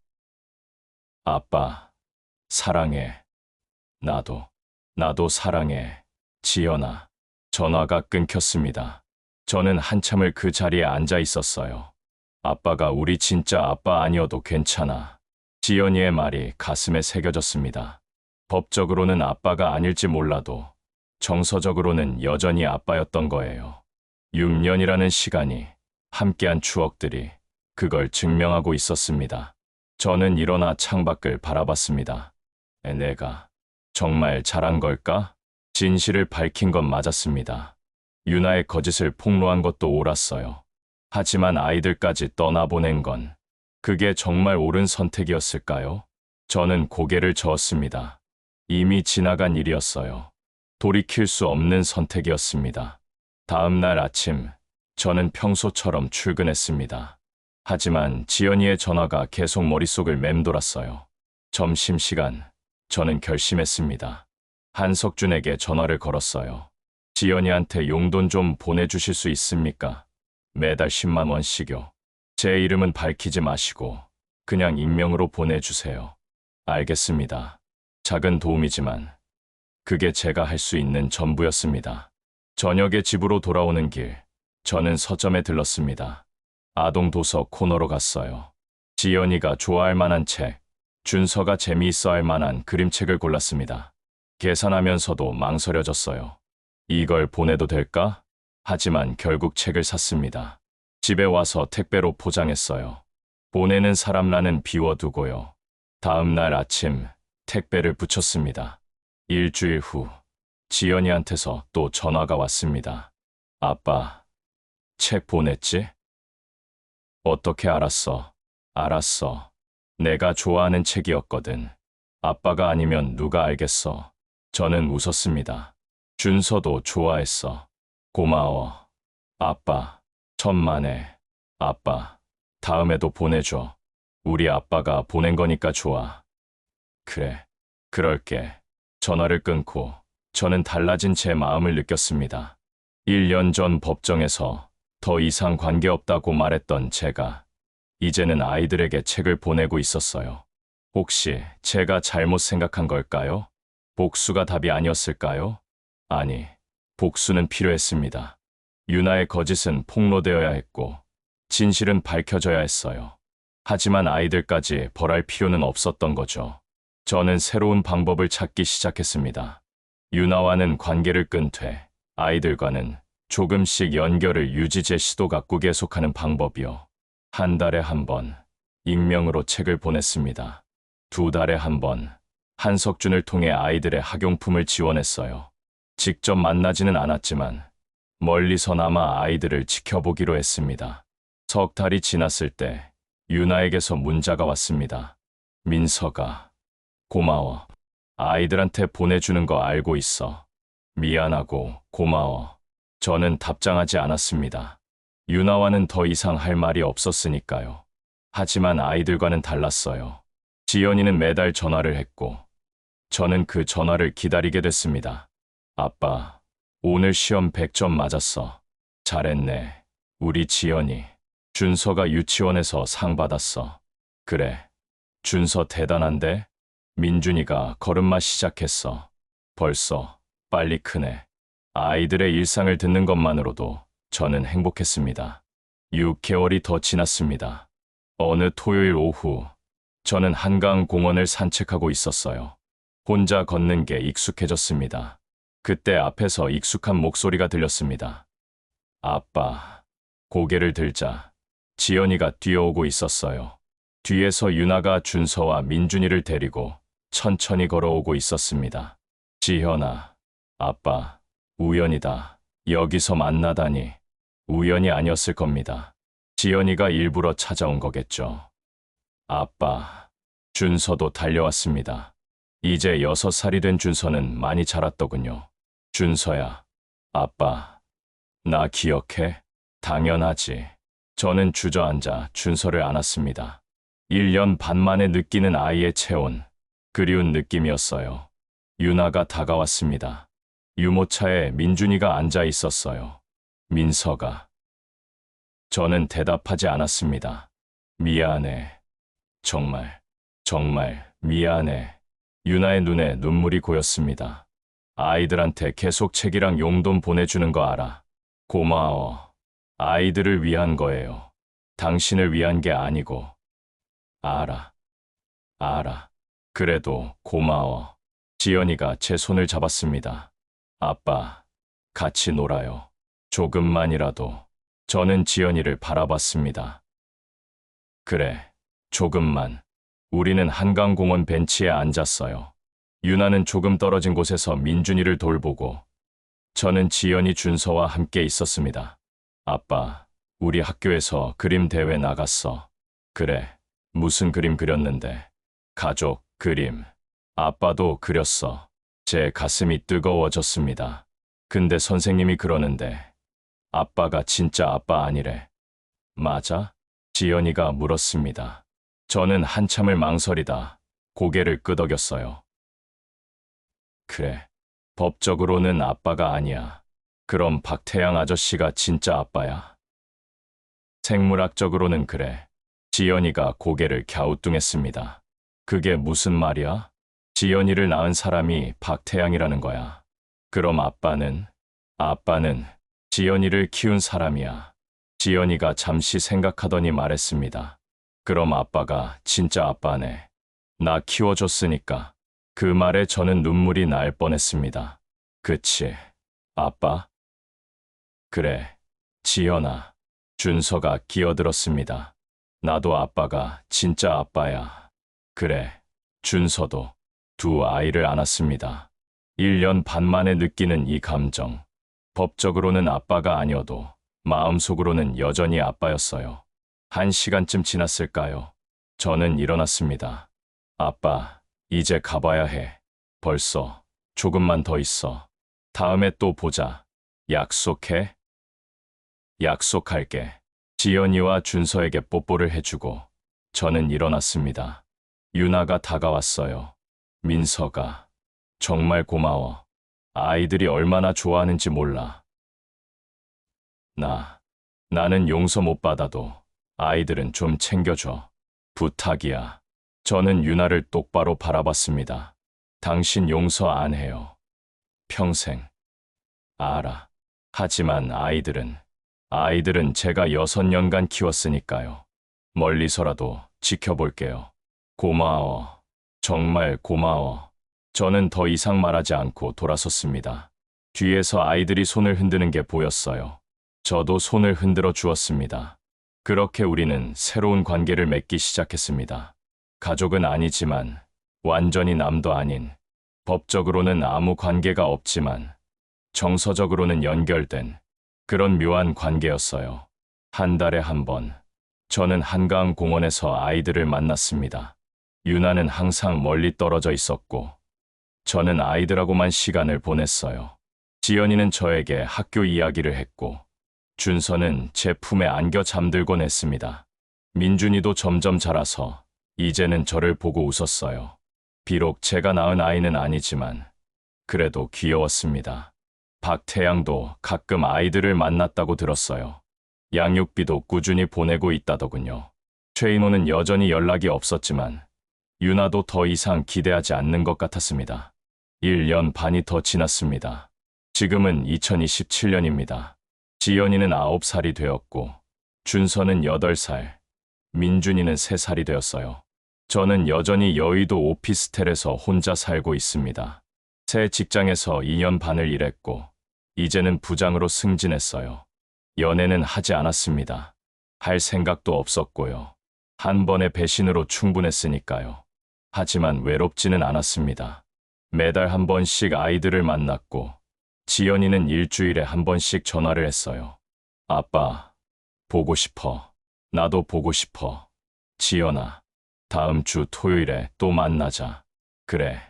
아빠, 사랑해. 나도 사랑해. 지연아. 전화가 끊겼습니다. 저는 한참을 그 자리에 앉아 있었어요. 아빠가 우리 진짜 아빠 아니어도 괜찮아. 지연이의 말이 가슴에 새겨졌습니다. 법적으로는 아빠가 아닐지 몰라도 정서적으로는 여전히 아빠였던 거예요. 6년이라는 시간이, 함께한 추억들이 그걸 증명하고 있었습니다. 저는 일어나 창밖을 바라봤습니다. 내가 정말 잘한 걸까? 진실을 밝힌 건 맞았습니다. 유나의 거짓을 폭로한 것도 옳았어요. 하지만 아이들까지 떠나보낸 건 그게 정말 옳은 선택이었을까요? 저는 고개를 저었습니다. 이미 지나간 일이었어요. 돌이킬 수 없는 선택이었습니다. 다음 날 아침, 저는 평소처럼 출근했습니다. 하지만 지연이의 전화가 계속 머릿속을 맴돌았어요. 점심시간, 저는 결심했습니다. 한석준에게 전화를 걸었어요. 지연이한테 용돈 좀 보내주실 수 있습니까? 매달 10만 원씩요. 제 이름은 밝히지 마시고 그냥 익명으로 보내주세요. 알겠습니다. 작은 도움이지만 그게 제가 할 수 있는 전부였습니다. 저녁에 집으로 돌아오는 길, 저는 서점에 들렀습니다. 아동 도서 코너로 갔어요. 지연이가 좋아할 만한 책, 준서가 재미있어 할 만한 그림책을 골랐습니다. 계산하면서도 망설여졌어요. 이걸 보내도 될까? 하지만 결국 책을 샀습니다. 집에 와서 택배로 포장했어요. 보내는 사람란은 비워두고요. 다음 날 아침 택배를 붙였습니다. 일주일 후 지연이한테서 또 전화가 왔습니다. 아빠, 책 보냈지? 어떻게 알았어? 알았어. 내가 좋아하는 책이었거든. 아빠가 아니면 누가 알겠어. 저는 웃었습니다. 준서도 좋아했어. 고마워. 아빠, 천만에. 아빠, 다음에도 보내줘. 우리 아빠가 보낸 거니까 좋아. 그래, 그럴게. 전화를 끊고 저는 달라진 제 마음을 느꼈습니다. 1년 전 법정에서 더 이상 관계없다고 말했던 제가 이제는 아이들에게 책을 보내고 있었어요. 혹시 제가 잘못 생각한 걸까요? 복수가 답이 아니었을까요? 아니, 복수는 필요했습니다. 유나의 거짓은 폭로되어야 했고 진실은 밝혀져야 했어요. 하지만 아이들까지 벌할 필요는 없었던 거죠. 저는 새로운 방법을 찾기 시작했습니다. 유나와는 관계를 끊되 아이들과는 조금씩 연결을 유지 제 시도가 꾸 계속하는 방법이요. 한 달에 한 번, 익명으로 책을 보냈습니다. 2달에 한 번, 한석준을 통해 아이들의 학용품을 지원했어요. 직접 만나지는 않았지만 멀리서나마 아이들을 지켜보기로 했습니다. 석 달이 지났을 때 유나에게서 문자가 왔습니다. 민서가, 고마워. 아이들한테 보내주는 거 알고 있어. 미안하고 고마워. 저는 답장하지 않았습니다. 유나와는 더 이상 할 말이 없었으니까요. 하지만 아이들과는 달랐어요. 지연이는 매달 전화를 했고, 저는 그 전화를 기다리게 됐습니다. 아빠, 오늘 시험 100점 맞았어. 잘했네. 우리 지연이. 준서가 유치원에서 상 받았어. 그래. 준서 대단한데? 민준이가 걸음마 시작했어. 벌써 빨리 크네. 아이들의 일상을 듣는 것만으로도 저는 행복했습니다. 6개월이 더 지났습니다. 어느 토요일 오후, 저는 한강 공원을 산책하고 있었어요. 혼자 걷는 게 익숙해졌습니다. 그때 앞에서 익숙한 목소리가 들렸습니다. 아빠. 고개를 들자 지연이가 뛰어오고 있었어요. 뒤에서 유나가 준서와 민준이를 데리고 천천히 걸어오고 있었습니다. 지현아, 아빠, 우연이다. 여기서 만나다니. 우연이 아니었을 겁니다. 지연이가 일부러 찾아온 거겠죠. 아빠, 준서도 달려왔습니다. 이제 6살이 된 준서는 많이 자랐더군요. 준서야, 아빠, 나 기억해? 당연하지. 저는 주저앉아 준서를 안았습니다. 1년 반 만에 느끼는 아이의 체온, 그리운 느낌이었어요. 유나가 다가왔습니다. 유모차에 민준이가 앉아 있었어요. 민서가. 저는 대답하지 않았습니다. 미안해. 정말 미안해. 유나의 눈에 눈물이 고였습니다. 아이들한테 계속 책이랑 용돈 보내주는 거 알아. 고마워. 아이들을 위한 거예요. 당신을 위한 게 아니고. 알아. 그래도 고마워. 지연이가 제 손을 잡았습니다. 아빠, 같이 놀아요. 조금만이라도. 저는 지연이를 바라봤습니다. 그래, 조금만. 우리는 한강공원 벤치에 앉았어요. 유나는 조금 떨어진 곳에서 민준이를 돌보고, 저는 지연이 준서와 함께 있었습니다. 아빠, 우리 학교에서 그림 대회 나갔어. 그래, 무슨 그림 그렸는데? 가족 그림. 아빠도 그렸어. 제 가슴이 뜨거워졌습니다. 근데 선생님이 그러는데, 아빠가 진짜 아빠 아니래. 맞아? 지연이가 물었습니다. 저는 한참을 망설이다 고개를 끄덕였어요. 그래, 법적으로는 아빠가 아니야. 그럼 박태양 아저씨가 진짜 아빠야. 생물학적으로는 그래. 지연이가 고개를 갸우뚱했습니다. 그게 무슨 말이야? 지연이를 낳은 사람이 박태양이라는 거야. 그럼 아빠는 지연이를 키운 사람이야. 지연이가 잠시 생각하더니 말했습니다. 그럼 아빠가 진짜 아빠네. 나 키워줬으니까. 그 말에 저는 눈물이 날 뻔했습니다. 그치, 아빠? 그래, 지연아. 준서가 끼어들었습니다. 나도 아빠가 진짜 아빠야. 그래, 준서도. 두 아이를 안았습니다. 1년 반 만에 느끼는 이 감정. 법적으로는 아빠가 아니어도 마음속으로는 여전히 아빠였어요. 1시간쯤 지났을까요? 저는 일어났습니다. 아빠, 이제 가봐야 해. 벌써. 조금만 더 있어. 다음에 또 보자. 약속해? 약속할게. 지연이와 준서에게 뽀뽀를 해주고 저는 일어났습니다. 유나가 다가왔어요. 민서가. 정말 고마워. 아이들이 얼마나 좋아하는지 몰라. 나는 용서 못 받아도 아이들은 좀 챙겨줘. 부탁이야. 저는 유나를 똑바로 바라봤습니다. 당신 용서 안 해요. 평생. 알아. 하지만 아이들은 제가 6년간 키웠으니까요. 멀리서라도 지켜볼게요. 고마워. 정말 고마워. 저는 더 이상 말하지 않고 돌아섰습니다. 뒤에서 아이들이 손을 흔드는 게 보였어요. 저도 손을 흔들어 주었습니다. 그렇게 우리는 새로운 관계를 맺기 시작했습니다. 가족은 아니지만 완전히 남도 아닌, 법적으로는 아무 관계가 없지만 정서적으로는 연결된 그런 묘한 관계였어요. 한 달에 한 번, 저는 한강 공원에서 아이들을 만났습니다. 유나는 항상 멀리 떨어져 있었고, 저는 아이들하고만 시간을 보냈어요. 지연이는 저에게 학교 이야기를 했고, 준서는 제 품에 안겨 잠들곤 했습니다. 민준이도 점점 자라서 이제는 저를 보고 웃었어요. 비록 제가 낳은 아이는 아니지만 그래도 귀여웠습니다. 박태양도 가끔 아이들을 만났다고 들었어요. 양육비도 꾸준히 보내고 있다더군요. 최인호는 여전히 연락이 없었지만 유나도 더 이상 기대하지 않는 것 같았습니다. 1년 반이 더 지났습니다. 지금은 2027년입니다. 지연이는 9살이 되었고 준서는 8살, 민준이는 3살이 되었어요. 저는 여전히 여의도 오피스텔에서 혼자 살고 있습니다. 새 직장에서 2년 반을 일했고 이제는 부장으로 승진했어요. 연애는 하지 않았습니다. 할 생각도 없었고요. 한 번의 배신으로 충분했으니까요. 하지만 외롭지는 않았습니다. 매달 한 번씩 아이들을 만났고 지연이는 일주일에 한 번씩 전화를 했어요. 아빠, 보고 싶어. 나도 보고 싶어. 지연아, 다음 주 토요일에 또 만나자. 그래,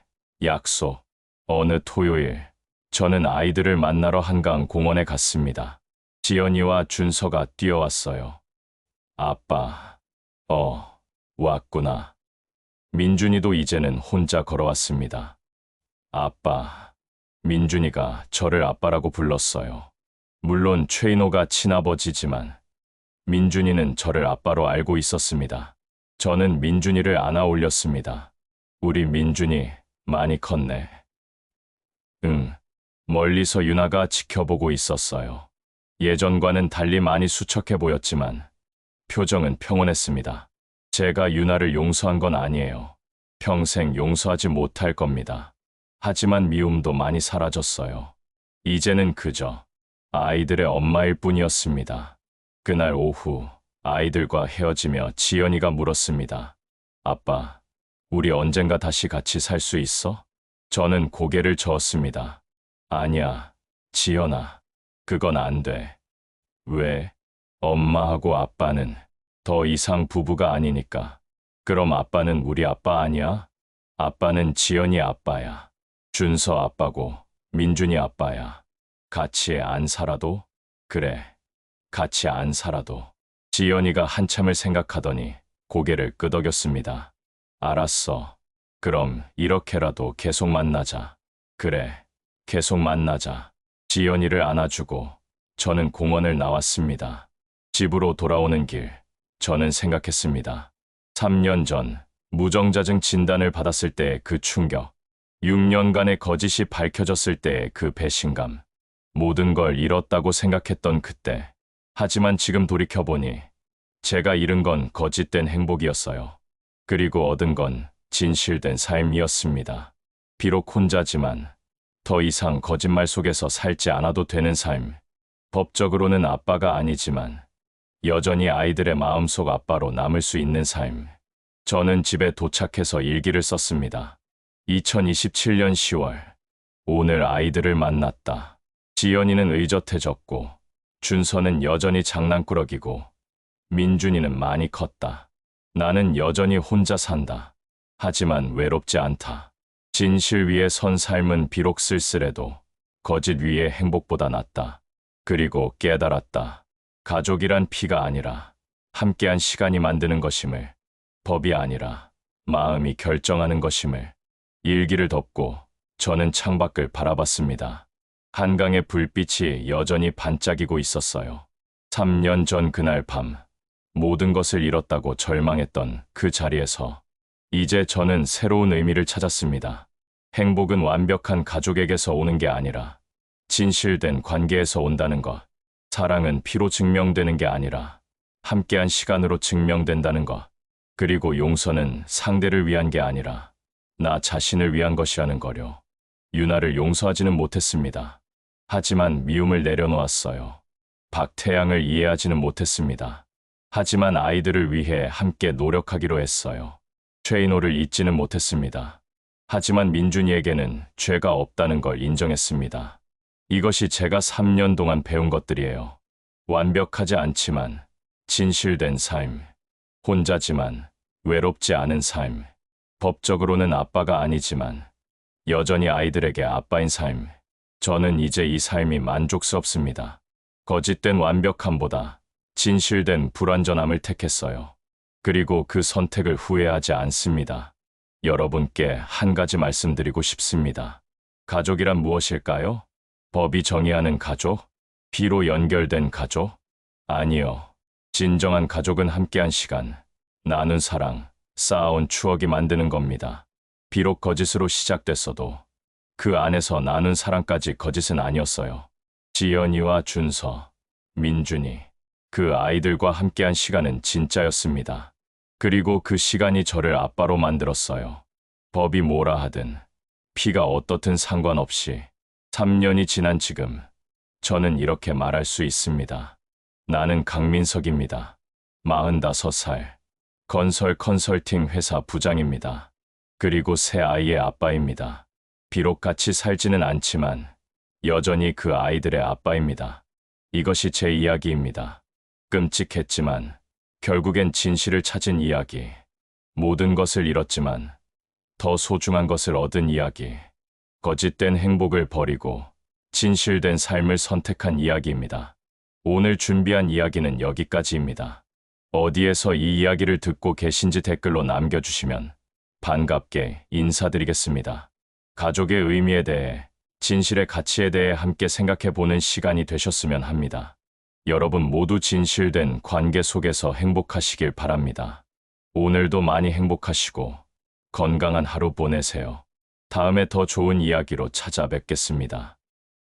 약속. 어느 토요일, 저는 아이들을 만나러 한강 공원에 갔습니다. 지연이와 준서가 뛰어왔어요. 아빠, 왔구나. 민준이도 이제는 혼자 걸어왔습니다. 아빠, 민준이가 저를 아빠라고 불렀어요. 물론 최인호가 친아버지지만 민준이는 저를 아빠로 알고 있었습니다. 저는 민준이를 안아 올렸습니다. 우리 민준이 많이 컸네. 응, 멀리서 유나가 지켜보고 있었어요. 예전과는 달리 많이 수척해 보였지만 표정은 평온했습니다. 제가 유나를 용서한 건 아니에요. 평생 용서하지 못할 겁니다. 하지만 미움도 많이 사라졌어요. 이제는 그저 아이들의 엄마일 뿐이었습니다. 그날 오후 아이들과 헤어지며 지연이가 물었습니다. 아빠, 우리 언젠가 다시 같이 살 수 있어? 저는 고개를 저었습니다. 아니야, 지연아. 그건 안 돼. 왜? 엄마하고 아빠는 더 이상 부부가 아니니까. 그럼 아빠는 우리 아빠 아니야? 아빠는 지연이 아빠야. 준서 아빠고 민준이 아빠야. 같이 안 살아도? 그래, 같이 안 살아도. 지연이가 한참을 생각하더니 고개를 끄덕였습니다. 알았어. 그럼 이렇게라도 계속 만나자. 그래, 계속 만나자. 지연이를 안아주고 저는 공원을 나왔습니다. 집으로 돌아오는 길, 저는 생각했습니다. 3년 전 무정자증 진단을 받았을 때의 그 충격, 6년간의 거짓이 밝혀졌을 때의 그 배신감, 모든 걸 잃었다고 생각했던 그때. 하지만 지금 돌이켜보니 제가 잃은 건 거짓된 행복이었어요. 그리고 얻은 건 진실된 삶이었습니다. 비록 혼자지만 더 이상 거짓말 속에서 살지 않아도 되는 삶. 법적으로는 아빠가 아니지만 여전히 아이들의 마음속 아빠로 남을 수 있는 삶. 저는 집에 도착해서 일기를 썼습니다. 2027년 10월. 오늘 아이들을 만났다. 지연이는 의젓해졌고 준서는 여전히 장난꾸러기고 민준이는 많이 컸다. 나는 여전히 혼자 산다. 하지만 외롭지 않다. 진실 위에 선 삶은 비록 쓸쓸해도 거짓 위에 행복보다 낫다. 그리고 깨달았다. 가족이란 피가 아니라 함께한 시간이 만드는 것임을, 법이 아니라 마음이 결정하는 것임을. 일기를 덮고 저는 창밖을 바라봤습니다. 한강의 불빛이 여전히 반짝이고 있었어요. 3년 전 그날 밤, 모든 것을 잃었다고 절망했던 그 자리에서 이제 저는 새로운 의미를 찾았습니다. 행복은 완벽한 가족에게서 오는 게 아니라 진실된 관계에서 온다는 것. 사랑은 피로 증명되는 게 아니라 함께한 시간으로 증명된다는 것. 그리고 용서는 상대를 위한 게 아니라 나 자신을 위한 것이라는 거요. 유나를 용서하지는 못했습니다. 하지만 미움을 내려놓았어요. 박태양을 이해하지는 못했습니다. 하지만 아이들을 위해 함께 노력하기로 했어요. 최인호를 잊지는 못했습니다. 하지만 민준이에게는 죄가 없다는 걸 인정했습니다. 이것이 제가 3년 동안 배운 것들이에요. 완벽하지 않지만 진실된 삶. 혼자지만 외롭지 않은 삶. 법적으로는 아빠가 아니지만 여전히 아이들에게 아빠인 삶. 저는 이제 이 삶이 만족스럽습니다. 거짓된 완벽함보다 진실된 불완전함을 택했어요. 그리고 그 선택을 후회하지 않습니다. 여러분께 한 가지 말씀드리고 싶습니다. 가족이란 무엇일까요? 법이 정의하는 가족? 피로 연결된 가족? 아니요. 진정한 가족은 함께한 시간, 나눈 사랑, 쌓아온 추억이 만드는 겁니다. 비록 거짓으로 시작됐어도 그 안에서 나눈 사랑까지 거짓은 아니었어요. 지연이와 준서, 민준이, 그 아이들과 함께한 시간은 진짜였습니다. 그리고 그 시간이 저를 아빠로 만들었어요. 법이 뭐라 하든, 피가 어떻든 상관없이 3년이 지난 지금 저는 이렇게 말할 수 있습니다. 나는 강민석입니다. 45살, 건설 컨설팅 회사 부장입니다. 그리고 새 아이의 아빠입니다. 비록 같이 살지는 않지만 여전히 그 아이들의 아빠입니다. 이것이 제 이야기입니다. 끔찍했지만 결국엔 진실을 찾은 이야기. 모든 것을 잃었지만 더 소중한 것을 얻은 이야기. 거짓된 행복을 버리고 진실된 삶을 선택한 이야기입니다. 오늘 준비한 이야기는 여기까지입니다. 어디에서 이 이야기를 듣고 계신지 댓글로 남겨주시면 반갑게 인사드리겠습니다. 가족의 의미에 대해, 진실의 가치에 대해 함께 생각해보는 시간이 되셨으면 합니다. 여러분 모두 진실된 관계 속에서 행복하시길 바랍니다. 오늘도 많이 행복하시고 건강한 하루 보내세요. 다음에 더 좋은 이야기로 찾아뵙겠습니다.